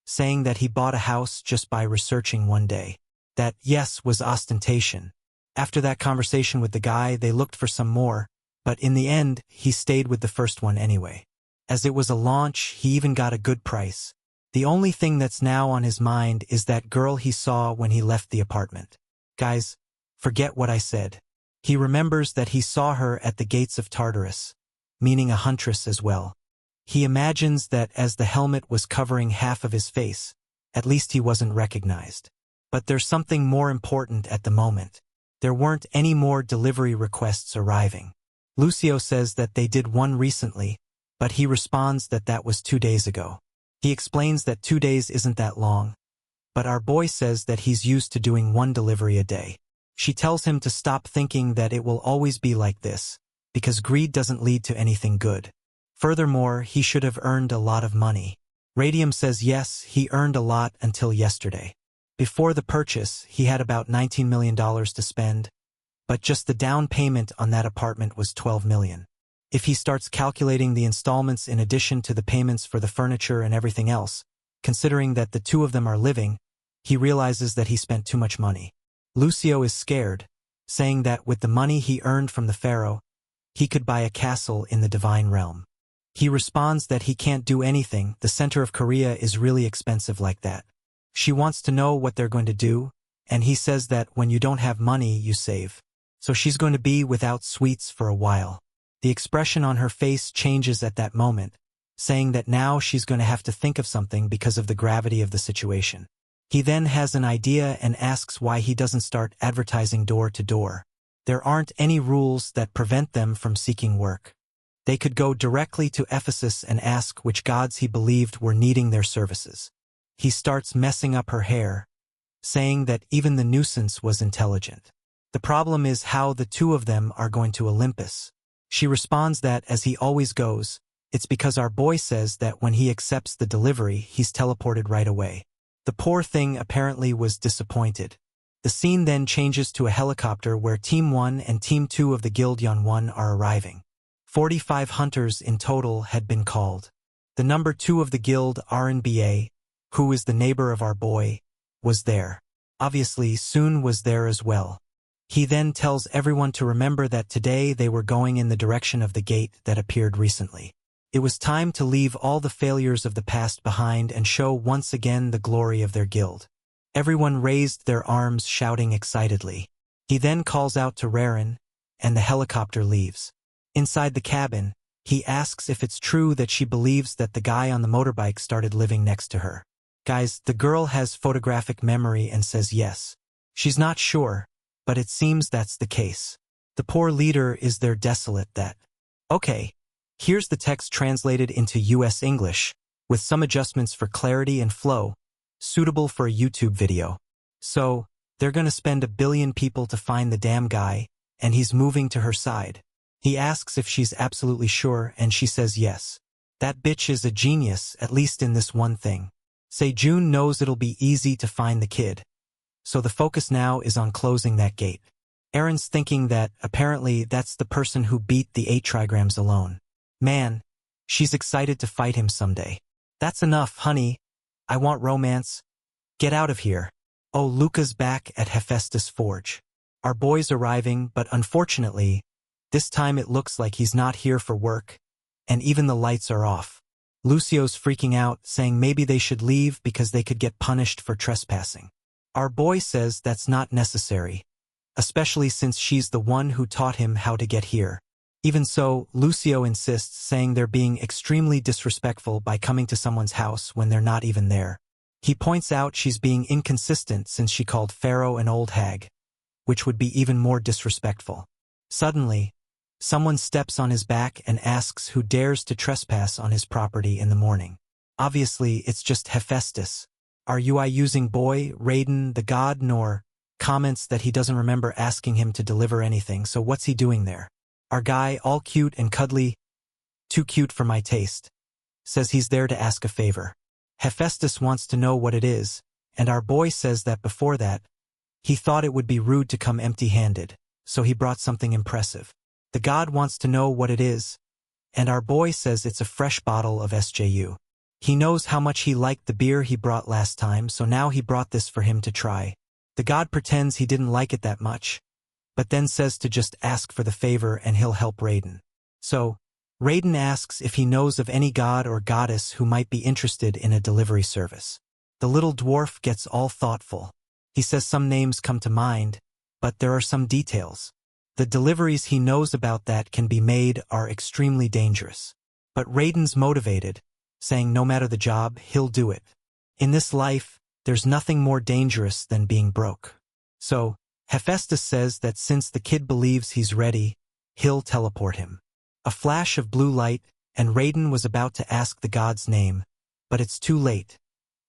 S1: saying that he bought a house just by researching one day. That, yes, was ostentation. After that conversation with the guy, they looked for some more, but in the end, he stayed with the first one anyway. As it was a launch, he even got a good price. The only thing that's now on his mind is that girl he saw when he left the apartment. Guys, forget what I said. He remembers that he saw her at the gates of Tartarus, meaning a huntress as well. He imagines that as the helmet was covering half of his face, at least he wasn't recognized. But there's something more important at the moment. There weren't any more delivery requests arriving. Lucio says that they did one recently, but he responds that that was 2 days ago. He explains that 2 days isn't that long, but our boy says that he's used to doing one delivery a day. She tells him to stop thinking that it will always be like this, because greed doesn't lead to anything good. Furthermore, he should have earned a lot of money. Radium says yes, he earned a lot until yesterday. Before the purchase, he had about $19 million to spend, but just the down payment on that apartment was $12 million. If he starts calculating the installments in addition to the payments for the furniture and everything else, considering that the two of them are living, he realizes that he spent too much money. Lucio is scared, saying that with the money he earned from the pharaoh, he could buy a castle in the divine realm. He responds that he can't do anything, the center of Courier is really expensive like that. She wants to know what they're going to do, and he says that when you don't have money, you save. So she's going to be without sweets for a while. The expression on her face changes at that moment, saying that now she's going to have to think of something because of the gravity of the situation. He then has an idea and asks why he doesn't start advertising door to door. There aren't any rules that prevent them from seeking work. They could go directly to Ephesus and ask which gods he believed were needing their services. He starts messing up her hair, saying that even the nuisance was intelligent. The problem is how the two of them are going to Olympus. She responds that, as he always goes, it's because our boy says that when he accepts the delivery, he's teleported right away. The poor thing apparently was disappointed. The scene then changes to a helicopter where Team 1 and Team 2 of the Guild Yon 1 are arriving. 45 hunters in total had been called. The number 2 of the guild, RNBA, who is the neighbor of our boy, was there. Obviously, Soon was there as well. He then tells everyone to remember that today they were going in the direction of the gate that appeared recently. It was time to leave all the failures of the past behind and show once again the glory of their guild. Everyone raised their arms, shouting excitedly. He then calls out to Rarin, and the helicopter leaves. Inside the cabin, he asks if it's true that she believes that the guy on the motorbike started living next to her. Guys, the girl has photographic memory and says yes. She's not sure, but it seems that's the case. The poor leader is there desolate that. Okay, here's the text translated into US English, with some adjustments for clarity and flow, suitable for a YouTube video. So, they're gonna spend 1 billion people to find the damn guy, and he's moving to her side. He asks if she's absolutely sure, and she says yes. That bitch is a genius, at least in this one thing. Sejun knows it'll be easy to find the kid. So the focus now is on closing that gate. Aaron's thinking that, apparently, that's the person who beat the 8 trigrams alone. Man, she's excited to fight him someday. That's enough, honey. I want romance. Get out of here. Oh, Luca's back at Hephaestus Forge. Our boy's arriving, but unfortunately, this time it looks like he's not here for work. and even the lights are off. Lucio's freaking out, saying maybe they should leave because they could get punished for trespassing. Our boy says that's not necessary, especially since she's the one who taught him how to get here. Even so, Lucio insists, saying they're being extremely disrespectful by coming to someone's house when they're not even there. He points out she's being inconsistent since she called Pharaoh an old hag, which would be even more disrespectful. Suddenly, someone steps on his back and asks who dares to trespass on his property in the morning. Obviously, it's just Hephaestus. Are you using boy, Raiden, the god, nor comments that he doesn't remember asking him to deliver anything, so what's he doing there? Our guy, all cute and cuddly, too cute for my taste, says he's there to ask a favor. Hephaestus wants to know what it is, and our boy says that before that, he thought it would be rude to come empty-handed, so he brought something impressive. The god wants to know what it is, and our boy says it's a fresh bottle of SJU. He knows how much he liked the beer he brought last time, so now he brought this for him to try. The god pretends he didn't like it that much, but then says to just ask for the favor and he'll help Raiden. So, Raiden asks if he knows of any god or goddess who might be interested in a delivery service. The little dwarf gets all thoughtful. He says some names come to mind, but there are some details. The deliveries he knows about that can be made are extremely dangerous. But Raiden's motivated, saying no matter the job, he'll do it. In this life, there's nothing more dangerous than being broke. So, Hephaestus says that since the kid believes he's ready, he'll teleport him. A flash of blue light, and Raiden was about to ask the god's name, but it's too late.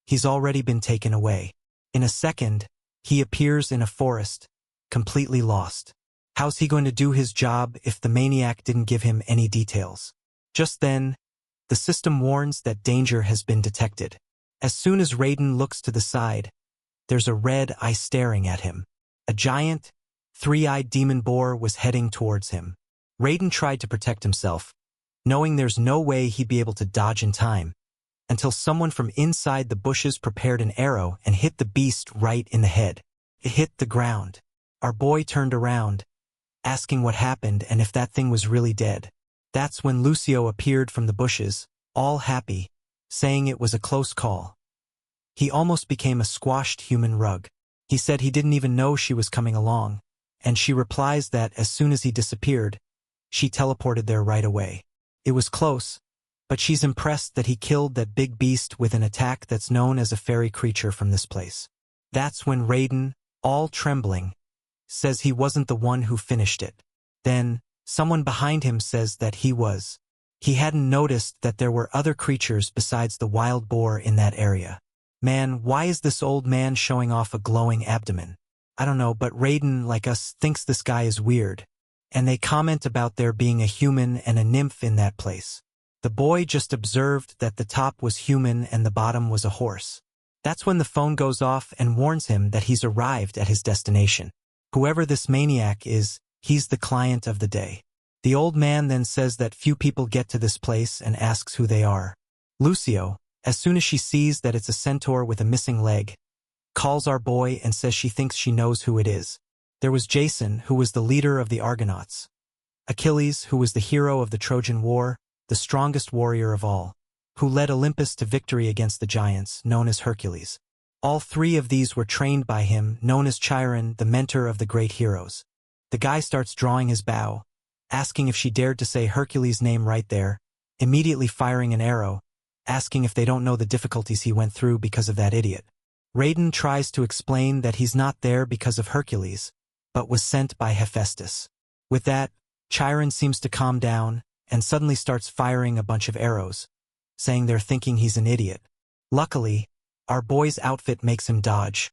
S1: He's already been taken away. In a second, he appears in a forest, completely lost. How's he going to do his job if the maniac didn't give him any details? Just then, the system warns that danger has been detected. As soon as Raiden looks to the side, there's a red eye staring at him. A giant, three-eyed demon boar was heading towards him. Raiden tried to protect himself, knowing there's no way he'd be able to dodge in time, until someone from inside the bushes prepared an arrow and hit the beast right in the head. It hit the ground. Our boy turned around, asking what happened and if that thing was really dead. That's when Lucio appeared from the bushes, all happy, saying it was a close call. He almost became a squashed human rug. He said he didn't even know she was coming along, and she replies that as soon as he disappeared, she teleported there right away. It was close, but she's impressed that he killed that big beast with an attack that's known as a fairy creature from this place. That's when Raiden, all trembling, says he wasn't the one who finished it. Then, someone behind him says that he was. He hadn't noticed that there were other creatures besides the wild boar in that area. Man, why is this old man showing off a glowing abdomen? I don't know, but Raiden, like us, thinks this guy is weird. And they comment about there being a human and a nymph in that place. The boy just observed that the top was human and the bottom was a horse. That's when the phone goes off and warns him that he's arrived at his destination. Whoever this maniac is, he's the client of the day. The old man then says that few people get to this place and asks who they are. Lucio, as soon as she sees that it's a centaur with a missing leg, calls our boy and says she thinks she knows who it is. There was Jason, who was the leader of the Argonauts. Achilles, who was the hero of the Trojan War, the strongest warrior of all, who led Olympus to victory against the giants, known as Hercules. All three of these were trained by him, known as Chiron, the mentor of the great heroes. The guy starts drawing his bow, asking if she dared to say Hercules' name right there, immediately firing an arrow, asking if they don't know the difficulties he went through because of that idiot. Raiden tries to explain that he's not there because of Hercules, but was sent by Hephaestus. With that, Chiron seems to calm down and suddenly starts firing a bunch of arrows, saying they're thinking he's an idiot. Luckily, our boy's outfit makes him dodge,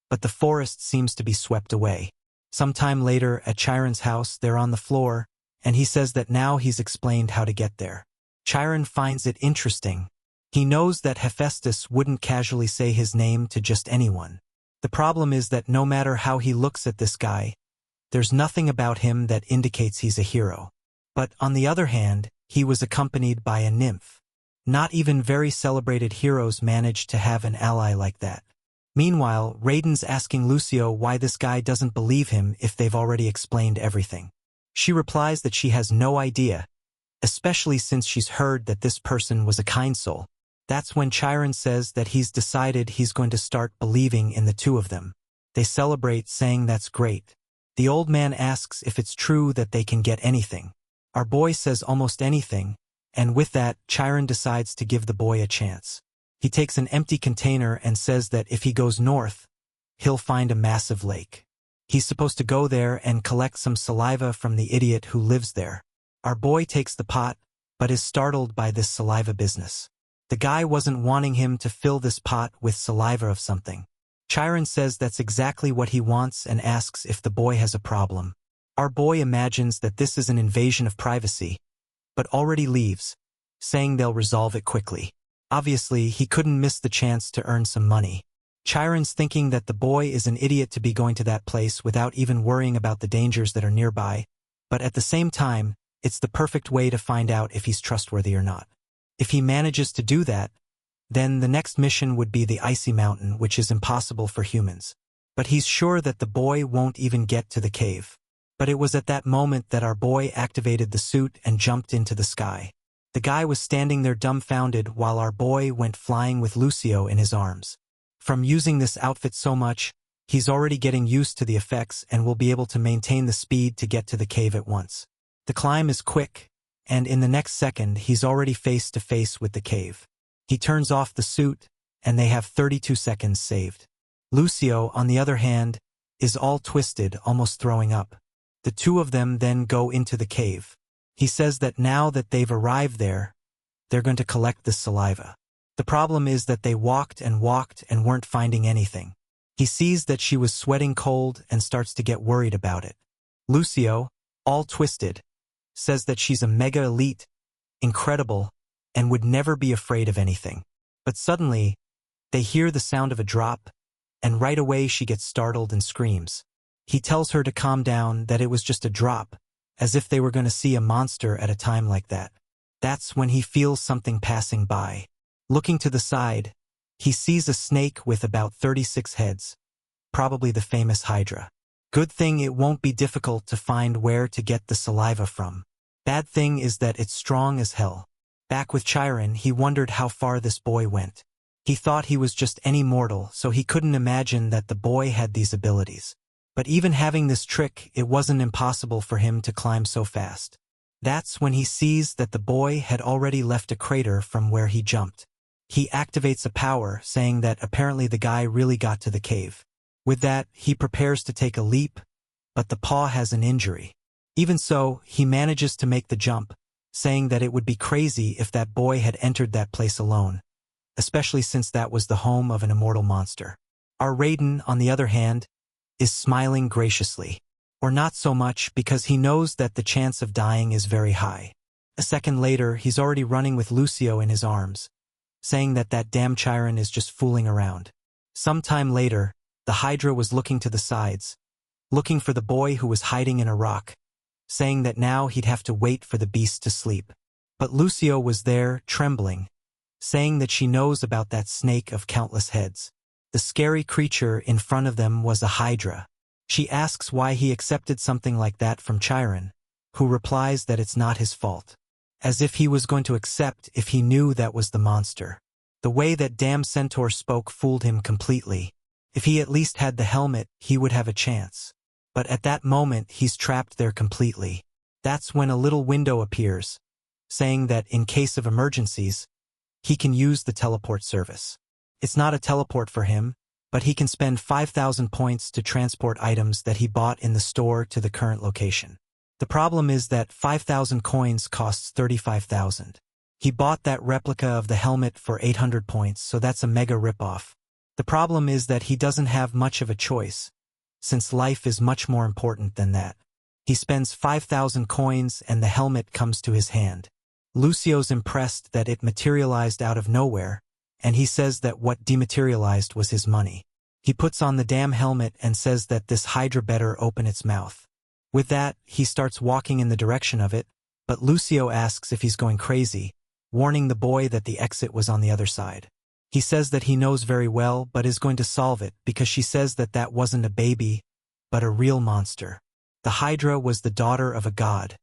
S1: but the forest seems to be swept away. Sometime later, at Chiron's house, they're on the floor, and he says that now he's explained how to get there. Chiron finds it interesting. He knows that Hephaestus wouldn't casually say his name to just anyone. The problem is that no matter how he looks at this guy, there's nothing about him that indicates he's a hero. But on the other hand, he was accompanied by a nymph. Not even very celebrated heroes manage to have an ally like that. Meanwhile, Raiden's asking Lucio why this guy doesn't believe him if they've already explained everything. She replies that she has no idea, especially since she's heard that this person was a kind soul. That's when Chiron says that he's decided he's going to start believing in the two of them. They celebrate, saying that's great. The old man asks if it's true that they can get anything. Our boy says almost anything, and with that, Chiron decides to give the boy a chance. He takes an empty container and says that if he goes north, he'll find a massive lake. He's supposed to go there and collect some saliva from the idiot who lives there. Our boy takes the pot, but is startled by this saliva business. The guy wasn't wanting him to fill this pot with saliva of something. Chiron says that's exactly what he wants and asks if the boy has a problem. Our boy imagines that this is an invasion of privacy, but already leaves, saying they'll resolve it quickly. Obviously, he couldn't miss the chance to earn some money. Chiron's thinking that the boy is an idiot to be going to that place without even worrying about the dangers that are nearby, but at the same time, it's the perfect way to find out if he's trustworthy or not. If he manages to do that, then the next mission would be the icy mountain, which is impossible for humans. But he's sure that the boy won't even get to the cave. But it was at that moment that our boy activated the suit and jumped into the sky. The guy was standing there dumbfounded while our boy went flying with Lucio in his arms. From using this outfit so much, he's already getting used to the effects and will be able to maintain the speed to get to the cave at once. The climb is quick, and in the next second he's already face to face with the cave. He turns off the suit, and they have 32 seconds saved. Lucio, on the other hand, is all twisted, almost throwing up. The two of them then go into the cave. He says that now that they've arrived there, they're going to collect the saliva. The problem is that they walked and weren't finding anything. He sees that she was sweating cold and starts to get worried about it. Lucio, all twisted, says that she's a mega elite, incredible, and would never be afraid of anything. But suddenly, they hear the sound of a drop, and right away she gets startled and screams. He tells her to calm down, that it was just a drop, as if they were going to see a monster at a time like that. That's when he feels something passing by. Looking to the side, he sees a snake with about 36 heads, probably the famous Hydra. Good thing it won't be difficult to find where to get the saliva from. Bad thing is that it's strong as hell. Back with Chiron, he wondered how far this boy went. He thought he was just any mortal, so he couldn't imagine that the boy had these abilities. But even having this trick, it wasn't impossible for him to climb so fast. That's when he sees that the boy had already left a crater from where he jumped. He activates a power, saying that apparently the guy really got to the cave. With that, he prepares to take a leap, but the paw has an injury. Even so, he manages to make the jump, saying that it would be crazy if that boy had entered that place alone, especially since that was the home of an immortal monster. Our Raiden, on the other hand, is smiling graciously. Or not so much, because he knows that the chance of dying is very high. A second later, he's already running with Lucio in his arms, saying that that damn Chiron is just fooling around. Sometime later, the Hydra was looking to the sides, looking for the boy who was hiding in a rock, saying that now he'd have to wait for the beast to sleep. But Lucio was there, trembling, saying that she knows about that snake of countless heads. The scary creature in front of them was a Hydra. She asks why he accepted something like that from Chiron, who replies that it's not his fault. As if he was going to accept if he knew that was the monster. The way that damn centaur spoke fooled him completely. If he at least had the helmet, he would have a chance. But at that moment, he's trapped there completely. That's when a little window appears, saying that in case of emergencies, he can use the teleport service. It's not a teleport for him, but he can spend 5,000 points to transport items that he bought in the store to the current location. The problem is that 5,000 coins costs 35,000. He bought that replica of the helmet for 800 points, so that's a mega ripoff. The problem is that he doesn't have much of a choice, since life is much more important than that. He spends 5,000 coins and the helmet comes to his hand. Lucio's impressed that it materialized out of nowhere, and he says that what dematerialized was his money. He puts on the damn helmet and says that this Hydra better open its mouth. With that, he starts walking in the direction of it, but Lucio asks if he's going crazy, warning the boy that the exit was on the other side. He says that he knows very well but is going to solve it because she says that that wasn't a baby, but a real monster. The Hydra was the daughter of a god,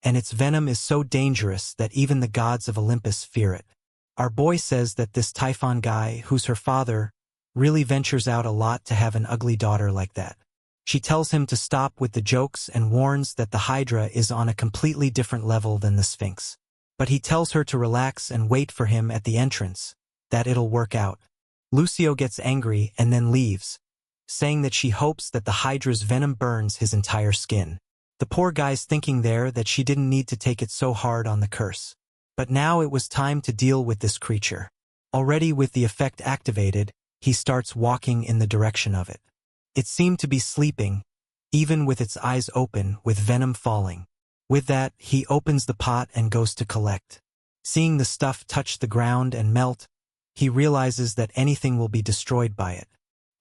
S1: and its venom is so dangerous that even the gods of Olympus fear it. Our boy says that this Typhon guy, who's her father, really ventures out a lot to have an ugly daughter like that. She tells him to stop with the jokes and warns that the Hydra is on a completely different level than the Sphinx. But he tells her to relax and wait for him at the entrance, that it'll work out. Lucio gets angry and then leaves, saying that she hopes that the Hydra's venom burns his entire skin. The poor guy's thinking there that she didn't need to take it so hard on the curse. But now it was time to deal with this creature. Already with the effect activated, he starts walking in the direction of it. It seemed to be sleeping, even with its eyes open, with venom falling. With that, he opens the pot and goes to collect. Seeing the stuff touch the ground and melt, he realizes that anything will be destroyed by it.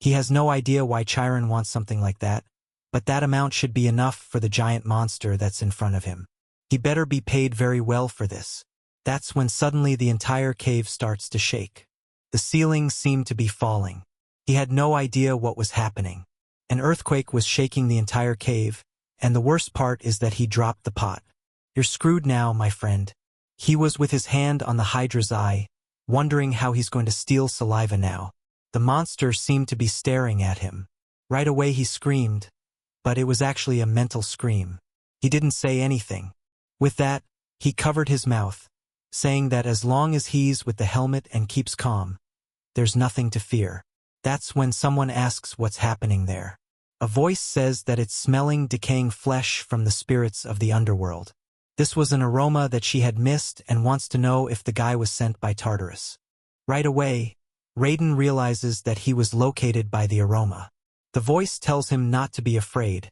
S1: He has no idea why Chiron wants something like that, but that amount should be enough for the giant monster that's in front of him. He better be paid very well for this. That's when suddenly the entire cave starts to shake. The ceiling seemed to be falling. He had no idea what was happening. An earthquake was shaking the entire cave, and the worst part is that he dropped the pot. You're screwed now, my friend. He was with his hand on the Hydra's eye, wondering how he's going to steal saliva now. The monster seemed to be staring at him. Right away he screamed, but it was actually a mental scream. He didn't say anything. With that, he covered his mouth, saying that as long as he's with the helmet and keeps calm, there's nothing to fear. That's when someone asks what's happening there. A voice says that it's smelling decaying flesh from the spirits of the underworld. This was an aroma that she had missed and wants to know if the guy was sent by Tartarus. Right away, Raiden realizes that he was located by the aroma. The voice tells him not to be afraid,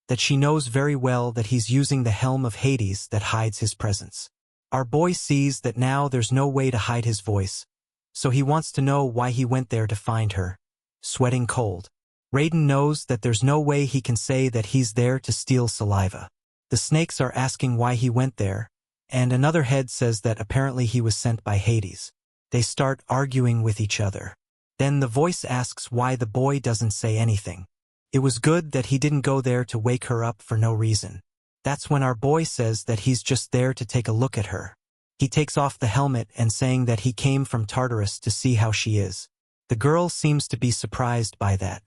S1: that she knows very well that he's using the helm of Hades that hides his presence. Our boy sees that now there's no way to hide his voice, so he wants to know why he went there to find her, sweating cold. Raiden knows that there's no way he can say that he's there to steal saliva. The snakes are asking why he went there, and another head says that apparently he was sent by Hades. They start arguing with each other. Then the voice asks why the boy doesn't say anything. It was good that he didn't go there to wake her up for no reason. That's when our boy says that he's just there to take a look at her. He takes off the helmet and saying that he came from Tartarus to see how she is. The girl seems to be surprised by that.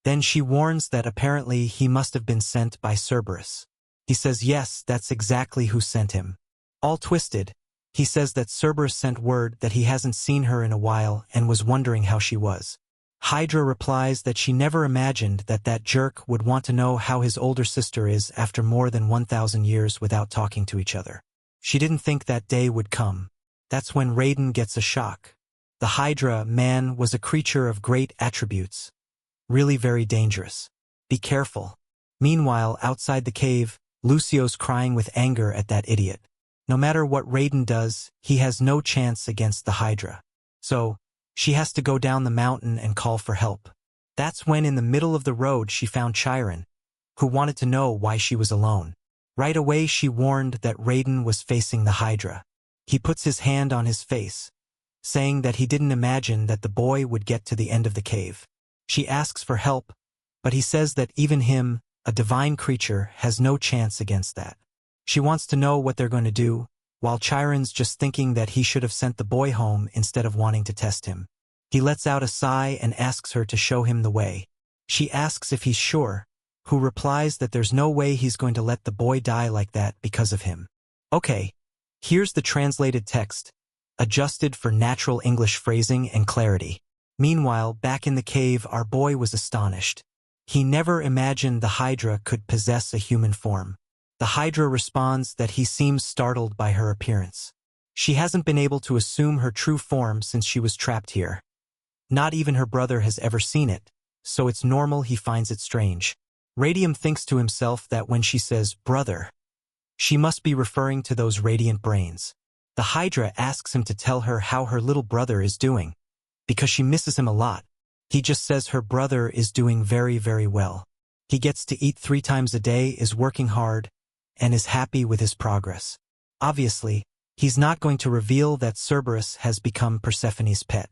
S1: Then she warns that apparently he must have been sent by Cerberus. He says yes, that's exactly who sent him. All twisted, he says that Cerberus sent word that he hasn't seen her in a while and was wondering how she was. Hydra replies that she never imagined that that jerk would want to know how his older sister is after more than 1,000 years without talking to each other. She didn't think that day would come. That's when Raiden gets a shock. The Hydra man was a creature of great attributes. Really very dangerous. Be careful. Meanwhile, outside the cave, Lucio's crying with anger at that idiot. No matter what Raiden does, he has no chance against the Hydra. So, she has to go down the mountain and call for help. That's when in the middle of the road she found Chiron, who wanted to know why she was alone. Right away she warned that Raiden was facing the Hydra. He puts his hand on his face, saying that he didn't imagine that the boy would get to the end of the cave. She asks for help, but he says that even him, a divine creature, has no chance against that. She wants to know what they're going to do, while Chiron's just thinking that he should have sent the boy home instead of wanting to test him. He lets out a sigh and asks her to show him the way. She asks if he's sure, who replies that there's no way he's going to let the boy die like that because of him. Okay, here's the translated text, adjusted for natural English phrasing and clarity. Meanwhile, back in the cave, our boy was astonished. He never imagined the Hydra could possess a human form. The Hydra responds that he seems startled by her appearance. She hasn't been able to assume her true form since she was trapped here. Not even her brother has ever seen it, so it's normal he finds it strange. Radium thinks to himself that when she says, brother, she must be referring to those radiant brains. The Hydra asks him to tell her how her little brother is doing, because she misses him a lot. He just says her brother is doing very, very well. He gets to eat 3 times a day, is working hard, and is happy with his progress. Obviously, he's not going to reveal that Cerberus has become Persephone's pet.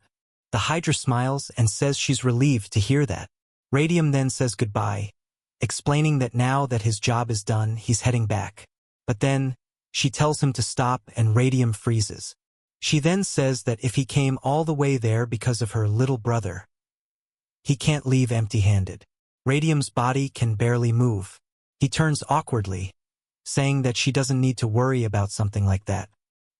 S1: The Hydra smiles and says she's relieved to hear that. Radium then says goodbye, explaining that now that his job is done, he's heading back. But then, She tells him to stop and Radium freezes. She then says that if he came all the way there because of her little brother, he can't leave empty-handed. Radium's body can barely move. He turns awkwardly, saying that she doesn't need to worry about something like that.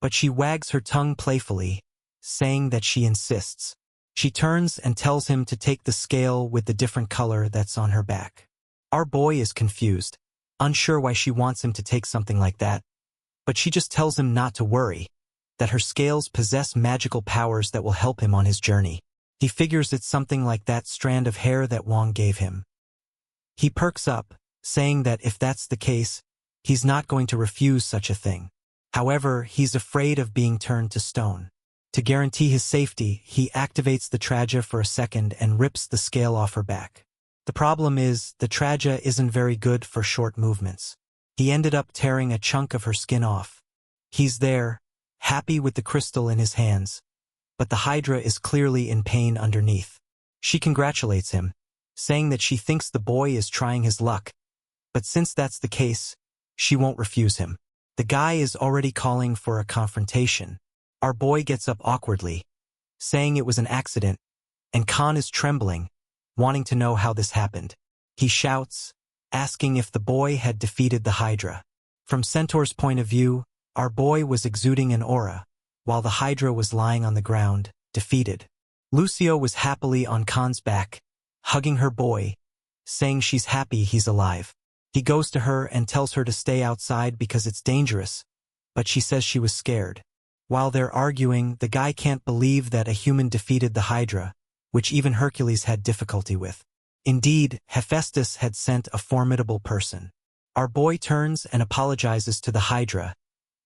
S1: But she wags her tongue playfully, saying that she insists. She turns and tells him to take the scale with the different color that's on her back. Our boy is confused, unsure why she wants him to take something like that, but she just tells him not to worry, that her scales possess magical powers that will help him on his journey. He figures it's something like that strand of hair that Wong gave him. He perks up, saying that if that's the case, he's not going to refuse such a thing. However, he's afraid of being turned to stone. To guarantee his safety, he activates the Traja for a second and rips the scale off her back. The problem is, the Traja isn't very good for short movements. He ended up tearing a chunk of her skin off. He's there, happy with the crystal in his hands, but the Hydra is clearly in pain underneath. She congratulates him, saying that she thinks the boy is trying his luck, but since that's the case, she won't refuse him. The guy is already calling for a confrontation. Our boy gets up awkwardly, saying it was an accident, and Khan is trembling, wanting to know how this happened. He shouts, asking if the boy had defeated the Hydra. From Centaur's point of view, our boy was exuding an aura, while the Hydra was lying on the ground, defeated. Lucio was happily on Khan's back, hugging her boy, saying she's happy he's alive. He goes to her and tells her to stay outside because it's dangerous, but she says she was scared. While they're arguing, the guy can't believe that a human defeated the Hydra, which even Hercules had difficulty with. Indeed, Hephaestus had sent a formidable person. Our boy turns and apologizes to the Hydra,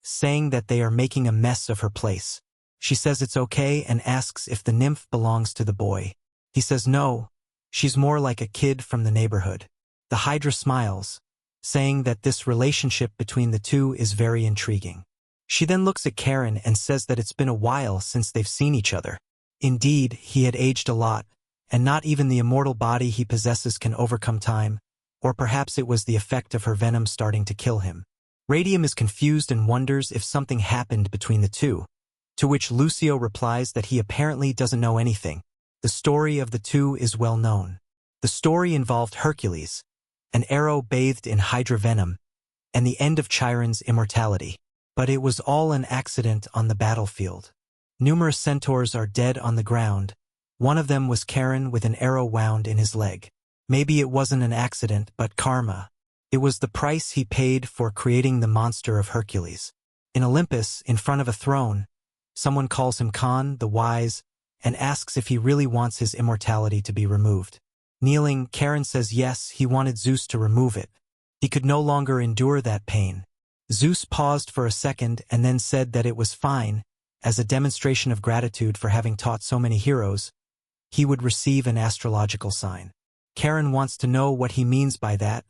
S1: saying that they are making a mess of her place. She says it's okay and asks if the nymph belongs to the boy. He says no, she's more like a kid from the neighborhood. The Hydra smiles, saying that this relationship between the two is very intriguing. She then looks at Karen and says that it's been a while since they've seen each other. Indeed, he had aged a lot, and not even the immortal body he possesses can overcome time, or perhaps it was the effect of her venom starting to kill him. Radium is confused and wonders if something happened between the two, to which Lucio replies that he apparently doesn't know anything. The story of the two is well known. The story involved Hercules, an arrow bathed in Hydra venom, and the end of Chiron's immortality. But it was all an accident on the battlefield. Numerous centaurs are dead on the ground. One of them was Charon with an arrow wound in his leg. Maybe it wasn't an accident, but karma. It was the price he paid for creating the monster of Hercules. In Olympus, in front of a throne, someone calls him Khan, the wise, and asks if he really wants his immortality to be removed. Kneeling, Charon says yes, he wanted Zeus to remove it. He could no longer endure that pain. Zeus paused for a second and then said that it was fine, as a demonstration of gratitude for having taught so many heroes, he would receive an astrological sign. Charon wants to know what he means by that,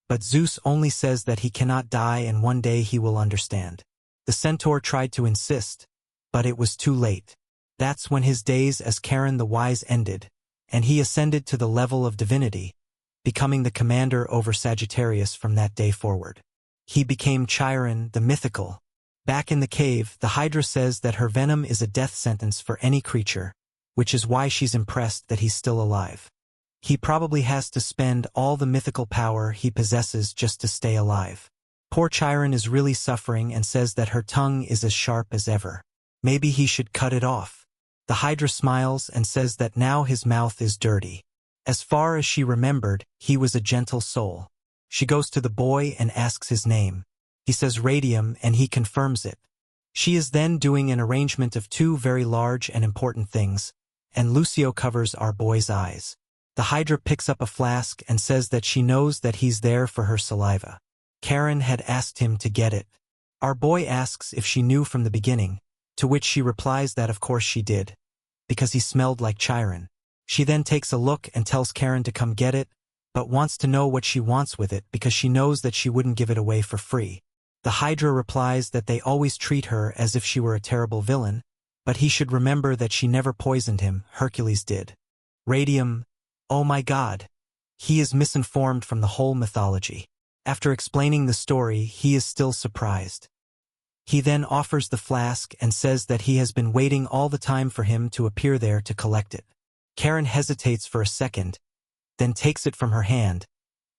S1: but Zeus only says that he cannot die and one day he will understand. The centaur tried to insist, but it was too late. That's when his days as Charon the Wise ended, and he ascended to the level of divinity, becoming the commander over Sagittarius from that day forward. He became Chiron the Mythical. Back in the cave, the Hydra says that her venom is a death sentence for any creature, which is why she's impressed that he's still alive. He probably has to spend all the mythical power he possesses just to stay alive. Poor Chiron is really suffering and says that her tongue is as sharp as ever. Maybe he should cut it off. The Hydra smiles and says that now his mouth is dirty. As far as she remembered, he was a gentle soul. She goes to the boy and asks his name. He says Radium and he confirms it. She is then doing an arrangement of two very large and important things, and Lucio covers our boy's eyes. The Hydra picks up a flask and says that she knows that he's there for her saliva. Charon had asked him to get it. Our boy asks if she knew from the beginning, to which she replies that of course she did, because he smelled like Chiron. She then takes a look and tells Charon to come get it, but wants to know what she wants with it because she knows that she wouldn't give it away for free. The Hydra replies that they always treat her as if she were a terrible villain, but he should remember that she never poisoned him, Hercules did. Radium, oh my God. He is misinformed from the whole mythology. After explaining the story, he is still surprised. He then offers the flask and says that he has been waiting all the time for him to appear there to collect it. Karen hesitates for a second, then takes it from her hand,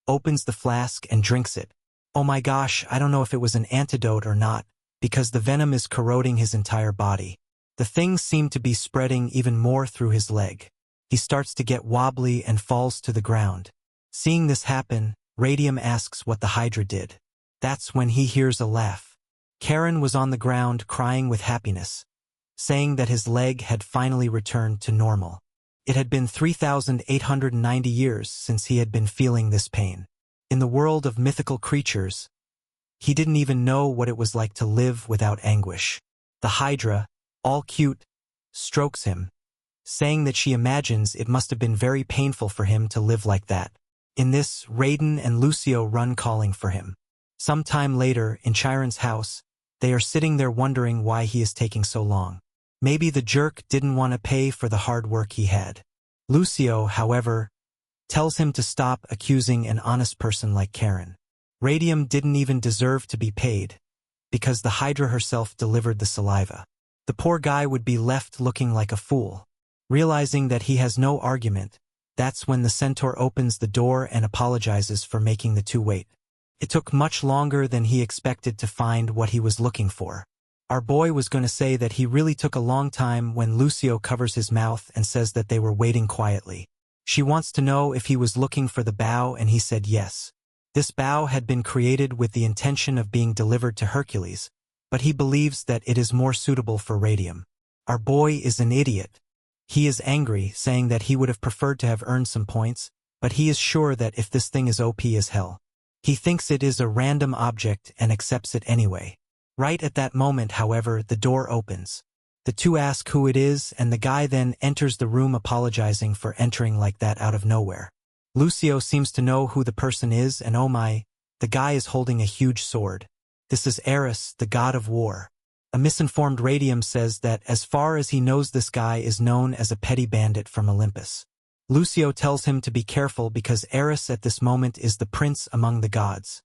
S1: opens the flask and drinks it. Oh my gosh, I don't know if it was an antidote or not, because the venom is corroding his entire body. The things seem to be spreading even more through his leg. He starts to get wobbly and falls to the ground. Seeing this happen, Radium asks what the Hydra did. That's when he hears a laugh. Karen was on the ground crying with happiness, saying that his leg had finally returned to normal. It had been 3,890 years since he had been feeling this pain. In the world of mythical creatures, he didn't even know what it was like to live without anguish. The Hydra, all cute, strokes him, saying that she imagines it must have been very painful for him to live like that. In this, Raiden and Lucio run calling for him. Some time later, in Chiron's house, they are sitting there wondering why he is taking so long. Maybe the jerk didn't want to pay for the hard work he had. Lucio, however, tells him to stop accusing an honest person like Karen. Radium didn't even deserve to be paid, because the Hydra herself delivered the saliva. The poor guy would be left looking like a fool. Realizing that he has no argument, that's when the centaur opens the door and apologizes for making the two wait. It took much longer than he expected to find what he was looking for. Our boy was going to say that he really took a long time when Lucio covers his mouth and says that they were waiting quietly. She wants to know if he was looking for the bow, and he said yes. This bow had been created with the intention of being delivered to Hercules, but he believes that it is more suitable for Radium. Our boy is an idiot. He is angry, saying that he would have preferred to have earned some points, but he is sure that if this thing is OP as hell. He thinks it is a random object and accepts it anyway. Right at that moment, however, the door opens. The two ask who it is, and the guy then enters the room apologizing for entering like that out of nowhere. Lucio seems to know who the person is, and oh my, the guy is holding a huge sword. This is Eris, the god of war. A misinformed Radium says that as far as he knows, this guy is known as a petty bandit from Olympus. Lucio tells him to be careful because Eris at this moment is the prince among the gods,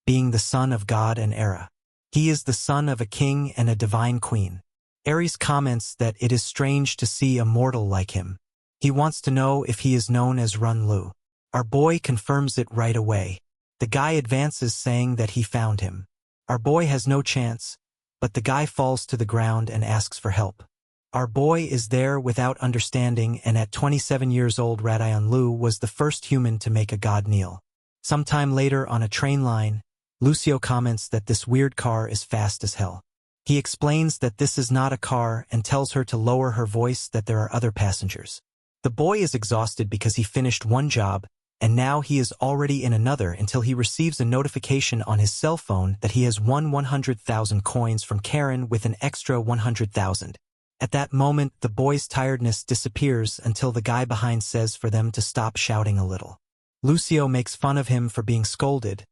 S1: being the son of God and Hera. He is the son of a king and a divine queen. Ares comments that it is strange to see a mortal like him. He wants to know if he is known as Run Lu. Our boy confirms it right away. The guy advances saying that he found him. Our boy has no chance, but the guy falls to the ground and asks for help. Our boy is there without understanding, and at 27 years old, Radion Lu was the first human to make a god kneel. Sometime later on a train line, Lucio comments that this weird car is fast as hell. He explains that this is not a car and tells her to lower her voice, that there are other passengers. The boy is exhausted because he finished one job, and now he is already in another until he receives a notification on his cell phone that he has won 100,000 coins from Karen with an extra 100,000. At that moment, the boy's tiredness disappears until the guy behind says for them to stop shouting a little. Lucio makes fun of him for being scolded,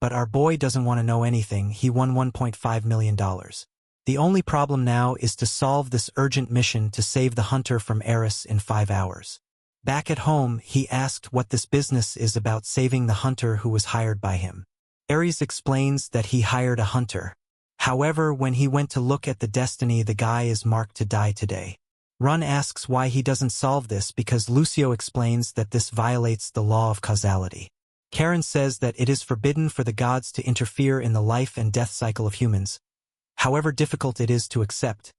S1: but our boy doesn't want to know anything. He won $1.5 million. The only problem now is to solve this urgent mission to save the hunter from Eris in 5 hours. Back at home, he asked what this business is about saving the hunter who was hired by him. Ares explains that he hired a hunter. However, when he went to look at the destiny, the guy is marked to die today. Run asks why he doesn't solve this because Lucio explains that this violates the law of causality. Karen says that it is forbidden for the gods to interfere in the life and death cycle of humans, however difficult it is to accept.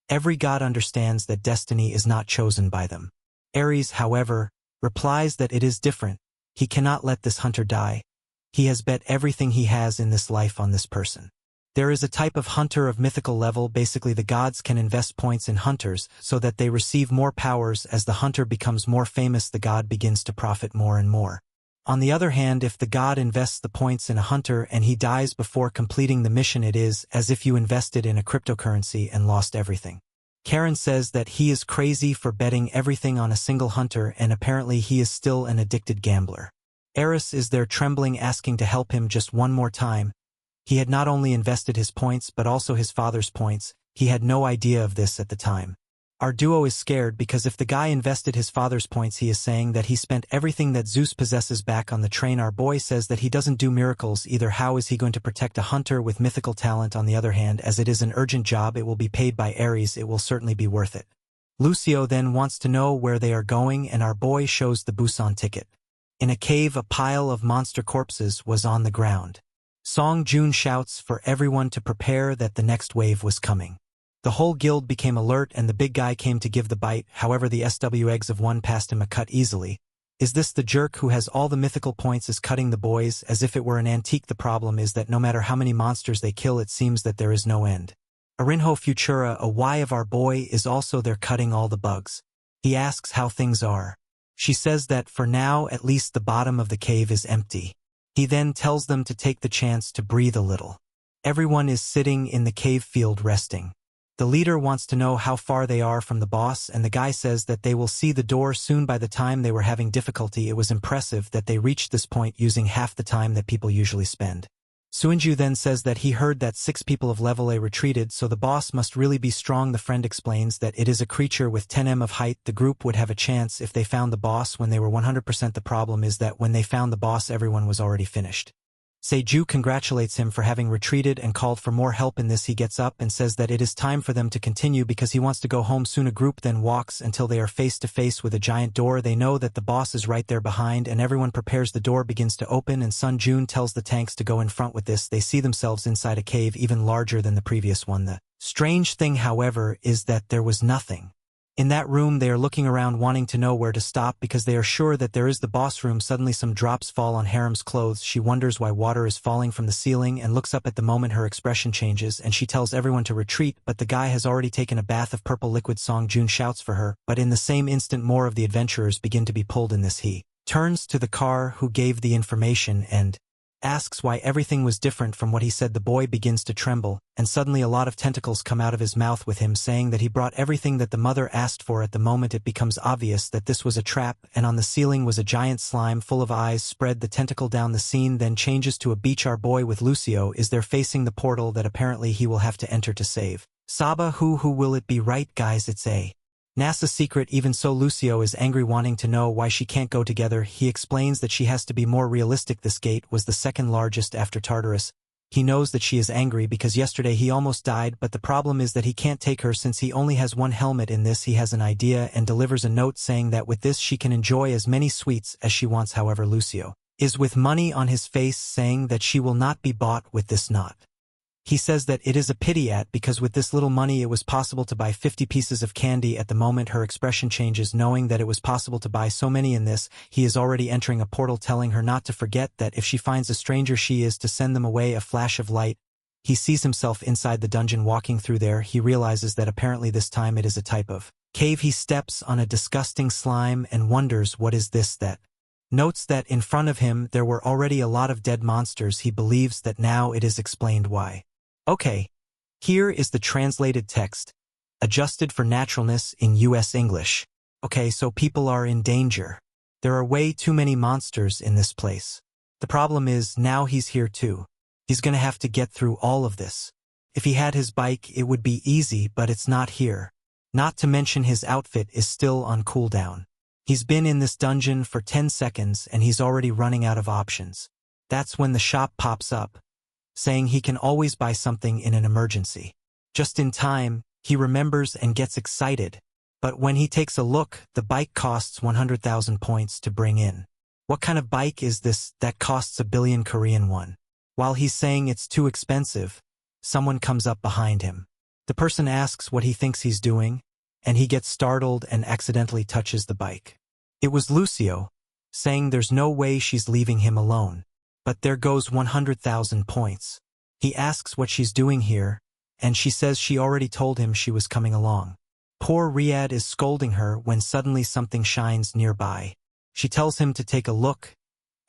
S1: Every god understands that destiny is not chosen by them. Ares, however, replies that it is different. He cannot let this hunter die. He has bet everything he has in this life on this person. There is a type of hunter of mythical level. Basically, the gods can invest points in hunters so that they receive more powers. As the hunter becomes more famous, the god begins to profit more and more. On the other hand, if the god invests the points in a hunter and he dies before completing the mission, it is as if you invested in a cryptocurrency and lost everything. Karen says that he is crazy for betting everything on a single hunter, and apparently he is still an addicted gambler. Eris is there trembling, asking to help him just one more time. He had not only invested his points but also his father's points. He had no idea of this at the time. Our duo is scared because if the guy invested his father's points, he is saying that he spent everything that Zeus possesses back on the train. Our boy says that he doesn't do miracles either. How is he going to protect a hunter with mythical talent? On the other hand, as it is an urgent job, it will be paid by Ares, it will certainly be worth it. Lucio then wants to know where they are going, and our boy shows the Busan ticket. In a cave, a pile of monster corpses was on the ground. Song Jun shouts for everyone to prepare that the next wave was coming. The whole guild became alert and the big guy came to give the bite, however the SW eggs of one passed him a cut easily. Is this the jerk who has all the mythical points is cutting the boys as if it were an antique? The problem is that no matter how many monsters they kill, it seems that there is no end. Arinho Futura, a Y of our boy, is also there cutting all the bugs. He asks how things are. She says that for now at least the bottom of the cave is empty. He then tells them to take the chance to breathe a little. Everyone is sitting in the cave field resting. The leader wants to know how far they are from the boss, and the guy says that they will see the door soon. By the time they were having difficulty, it was impressive that they reached this point using half the time that people usually spend. Suinju then says that he heard that 6 people of level A retreated, so the boss must really be strong. The friend explains that it is a creature with 10m of height. The group would have a chance if they found the boss when they were 100%. The problem is that when they found the boss, everyone was already finished. Seju congratulates him for having retreated and called for more help. In this, he gets up and says that it is time for them to continue because he wants to go home soon. A group then walks until they are face to face with a giant door. They know that the boss is right there behind, and everyone prepares. The door begins to open and Sun Jun tells the tanks to go in front. With this, they see themselves inside a cave even larger than the previous one. The strange thing, however, is that there was nothing. In that room, they are looking around wanting to know where to stop because they are sure that there is the boss room. Suddenly some drops fall on Harem's clothes. She wonders why water is falling from the ceiling and looks up. At the moment her expression changes and she tells everyone to retreat, but the guy has already taken a bath of purple liquid. Song Jun shouts for her, but in the same instant more of the adventurers begin to be pulled. In this, he turns to the car who gave the information and asks why everything was different from what he said. The boy begins to tremble, and suddenly a lot of tentacles come out of his mouth with him saying that he brought everything that the mother asked for. At the moment it becomes obvious that this was a trap, and on the ceiling was a giant slime full of eyes spread the tentacle down. The scene then changes to a beach. Our boy with Lucio is there facing the portal that apparently he will have to enter to save Saba. Who will it be? Right guys, it's a NASA secret. Even so, Lucio is angry, wanting to know why she can't go together. He explains that she has to be more realistic. This gate was the second largest after Tartarus. He knows that she is angry because yesterday he almost died, but the problem is that he can't take her since he only has one helmet. In this, he has an idea and delivers a note saying that with this she can enjoy as many sweets as she wants. However, Lucio is with money on his face, saying that she will not be bought with this knot. He says that it is a pity because with this little money it was possible to buy 50 pieces of candy. At the moment her expression changes, knowing that it was possible to buy so many. In this, he is already entering a portal, telling her not to forget that if she finds a stranger she is to send them away. A flash of light. He sees himself inside the dungeon walking through there. He realizes that apparently this time it is a type of cave. He steps on a disgusting slime and wonders what is this. That notes that in front of him there were already a lot of dead monsters. He believes that now it is explained why. Okay, here is the translated text, adjusted for naturalness in US English. Okay, so people are in danger. There are way too many monsters in this place. The problem is now he's here too. He's gonna have to get through all of this. If he had his bike it would be easy, but it's not here. Not to mention his outfit is still on cooldown. He's been in this dungeon for 10 seconds and he's already running out of options. That's when the shop pops up, saying he can always buy something in an emergency. Just in time, he remembers and gets excited. But when he takes a look, the bike costs 100,000 points to bring in. What kind of bike is this that costs 1 billion Korean won? While he's saying it's too expensive, someone comes up behind him. The person asks what he thinks he's doing, and he gets startled and accidentally touches the bike. It was Lucio, saying there's no way she's leaving him alone. But there goes 100,000 points. He asks what she's doing here, and she says she already told him she was coming along. Poor Riyadh is scolding her when suddenly something shines nearby. She tells him to take a look,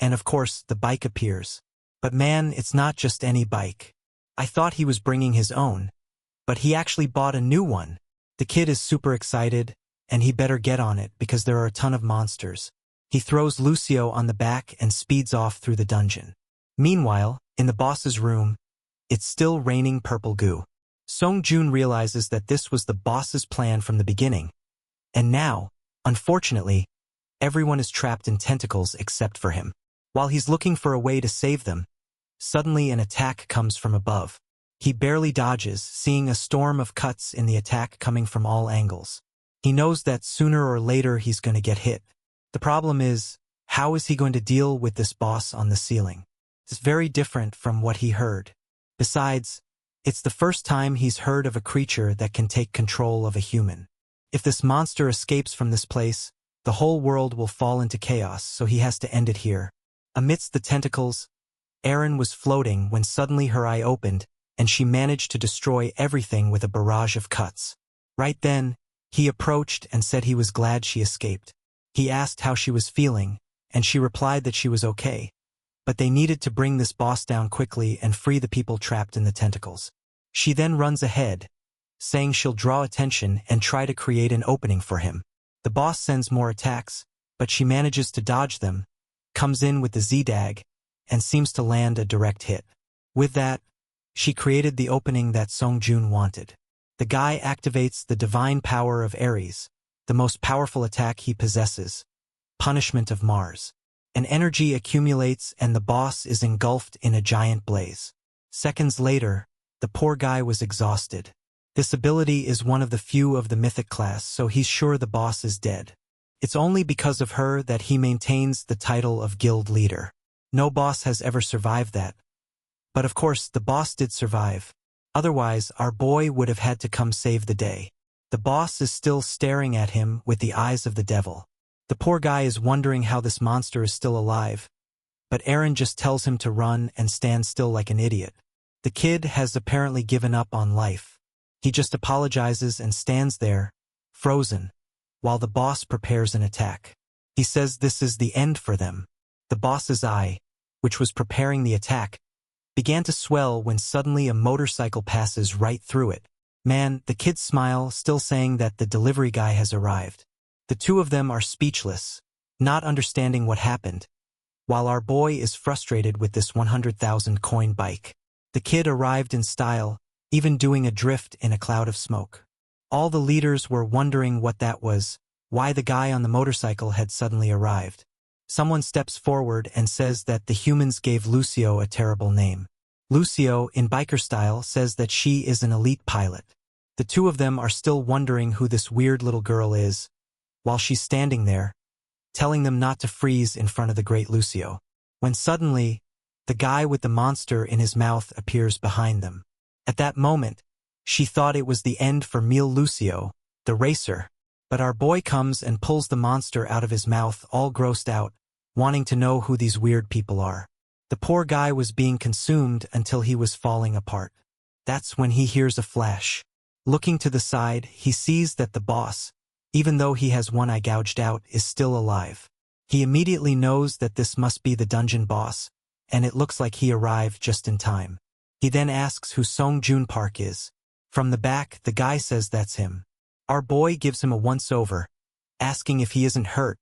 S1: and of course the bike appears. But man, it's not just any bike. I thought he was bringing his own, but he actually bought a new one. The kid is super excited, and he better get on it because there are a ton of monsters. He throws Lucio on the back and speeds off through the dungeon. Meanwhile, in the boss's room, it's still raining purple goo. Song Joon realizes that this was the boss's plan from the beginning. And now, unfortunately, everyone is trapped in tentacles except for him. While he's looking for a way to save them, suddenly an attack comes from above. He barely dodges, seeing a storm of cuts in the attack coming from all angles. He knows that sooner or later he's going to get hit. The problem is, how is he going to deal with this boss on the ceiling? It's very different from what he heard. Besides, it's the first time he's heard of a creature that can take control of a human. If this monster escapes from this place, the whole world will fall into chaos, so he has to end it here. Amidst the tentacles, Erin was floating when suddenly her eye opened, and she managed to destroy everything with a barrage of cuts. Right then, he approached and said he was glad she escaped. He asked how she was feeling, and she replied that she was okay. But they needed to bring this boss down quickly and free the people trapped in the tentacles. She then runs ahead, saying she'll draw attention and try to create an opening for him. The boss sends more attacks, but she manages to dodge them, comes in with the Z-Dag, and seems to land a direct hit. With that, she created the opening that Song Joon wanted. The guy activates the divine power of Ares, the most powerful attack he possesses, Punishment of Mars. An energy accumulates and the boss is engulfed in a giant blaze. Seconds later, the poor guy was exhausted. This ability is one of the few of the mythic class, so he's sure the boss is dead. It's only because of her that he maintains the title of guild leader. No boss has ever survived that. But of course, the boss did survive. Otherwise, our boy would have had to come save the day. The boss is still staring at him with the eyes of the devil. The poor guy is wondering how this monster is still alive, but Erin just tells him to run and stand still like an idiot. The kid has apparently given up on life. He just apologizes and stands there, frozen, while the boss prepares an attack. He says this is the end for them. The boss's eye, which was preparing the attack, began to swell when suddenly a motorcycle passes right through it. Man, the kids smile, still saying that the delivery guy has arrived. The two of them are speechless, not understanding what happened, while our boy is frustrated with this 100,000 coin bike. The kid arrived in style, even doing a drift in a cloud of smoke. All the leaders were wondering what that was, why the guy on the motorcycle had suddenly arrived. Someone steps forward and says that the humans gave Lucio a terrible name. Lucio, in biker style, says that she is an elite pilot. The two of them are still wondering who this weird little girl is, while she's standing there, telling them not to freeze in front of the great Lucio. When suddenly, the guy with the monster in his mouth appears behind them. At that moment, she thought it was the end for Mille Lucio, the racer, but our boy comes and pulls the monster out of his mouth all grossed out, wanting to know who these weird people are. The poor guy was being consumed until he was falling apart. That's when he hears a flash. Looking to the side, he sees that the boss, even though he has one eye gouged out, is still alive. He immediately knows that this must be the dungeon boss, and it looks like he arrived just in time. He then asks who Song Joon Park is. From the back, the guy says that's him. Our boy gives him a once-over, asking if he isn't hurt,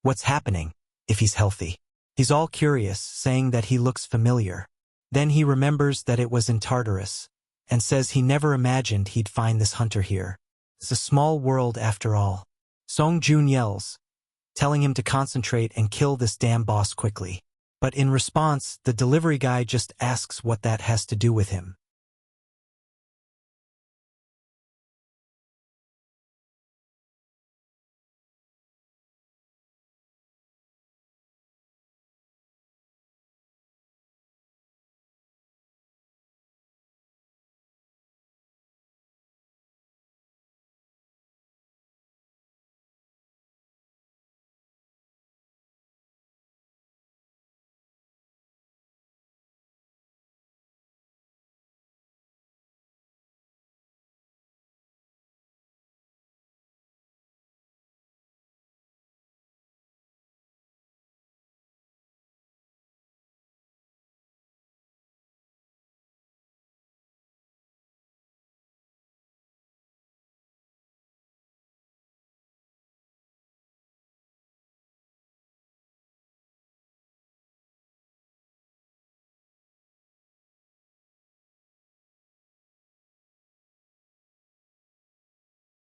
S1: what's happening, if he's healthy. He's all curious, saying that he looks familiar. Then he remembers that it was in Tartarus, and says he never imagined he'd find this hunter here. It's a small world after all. Song Joon yells, telling him to concentrate and kill this damn boss quickly. But in response, the delivery guy just asks what that has to do with him.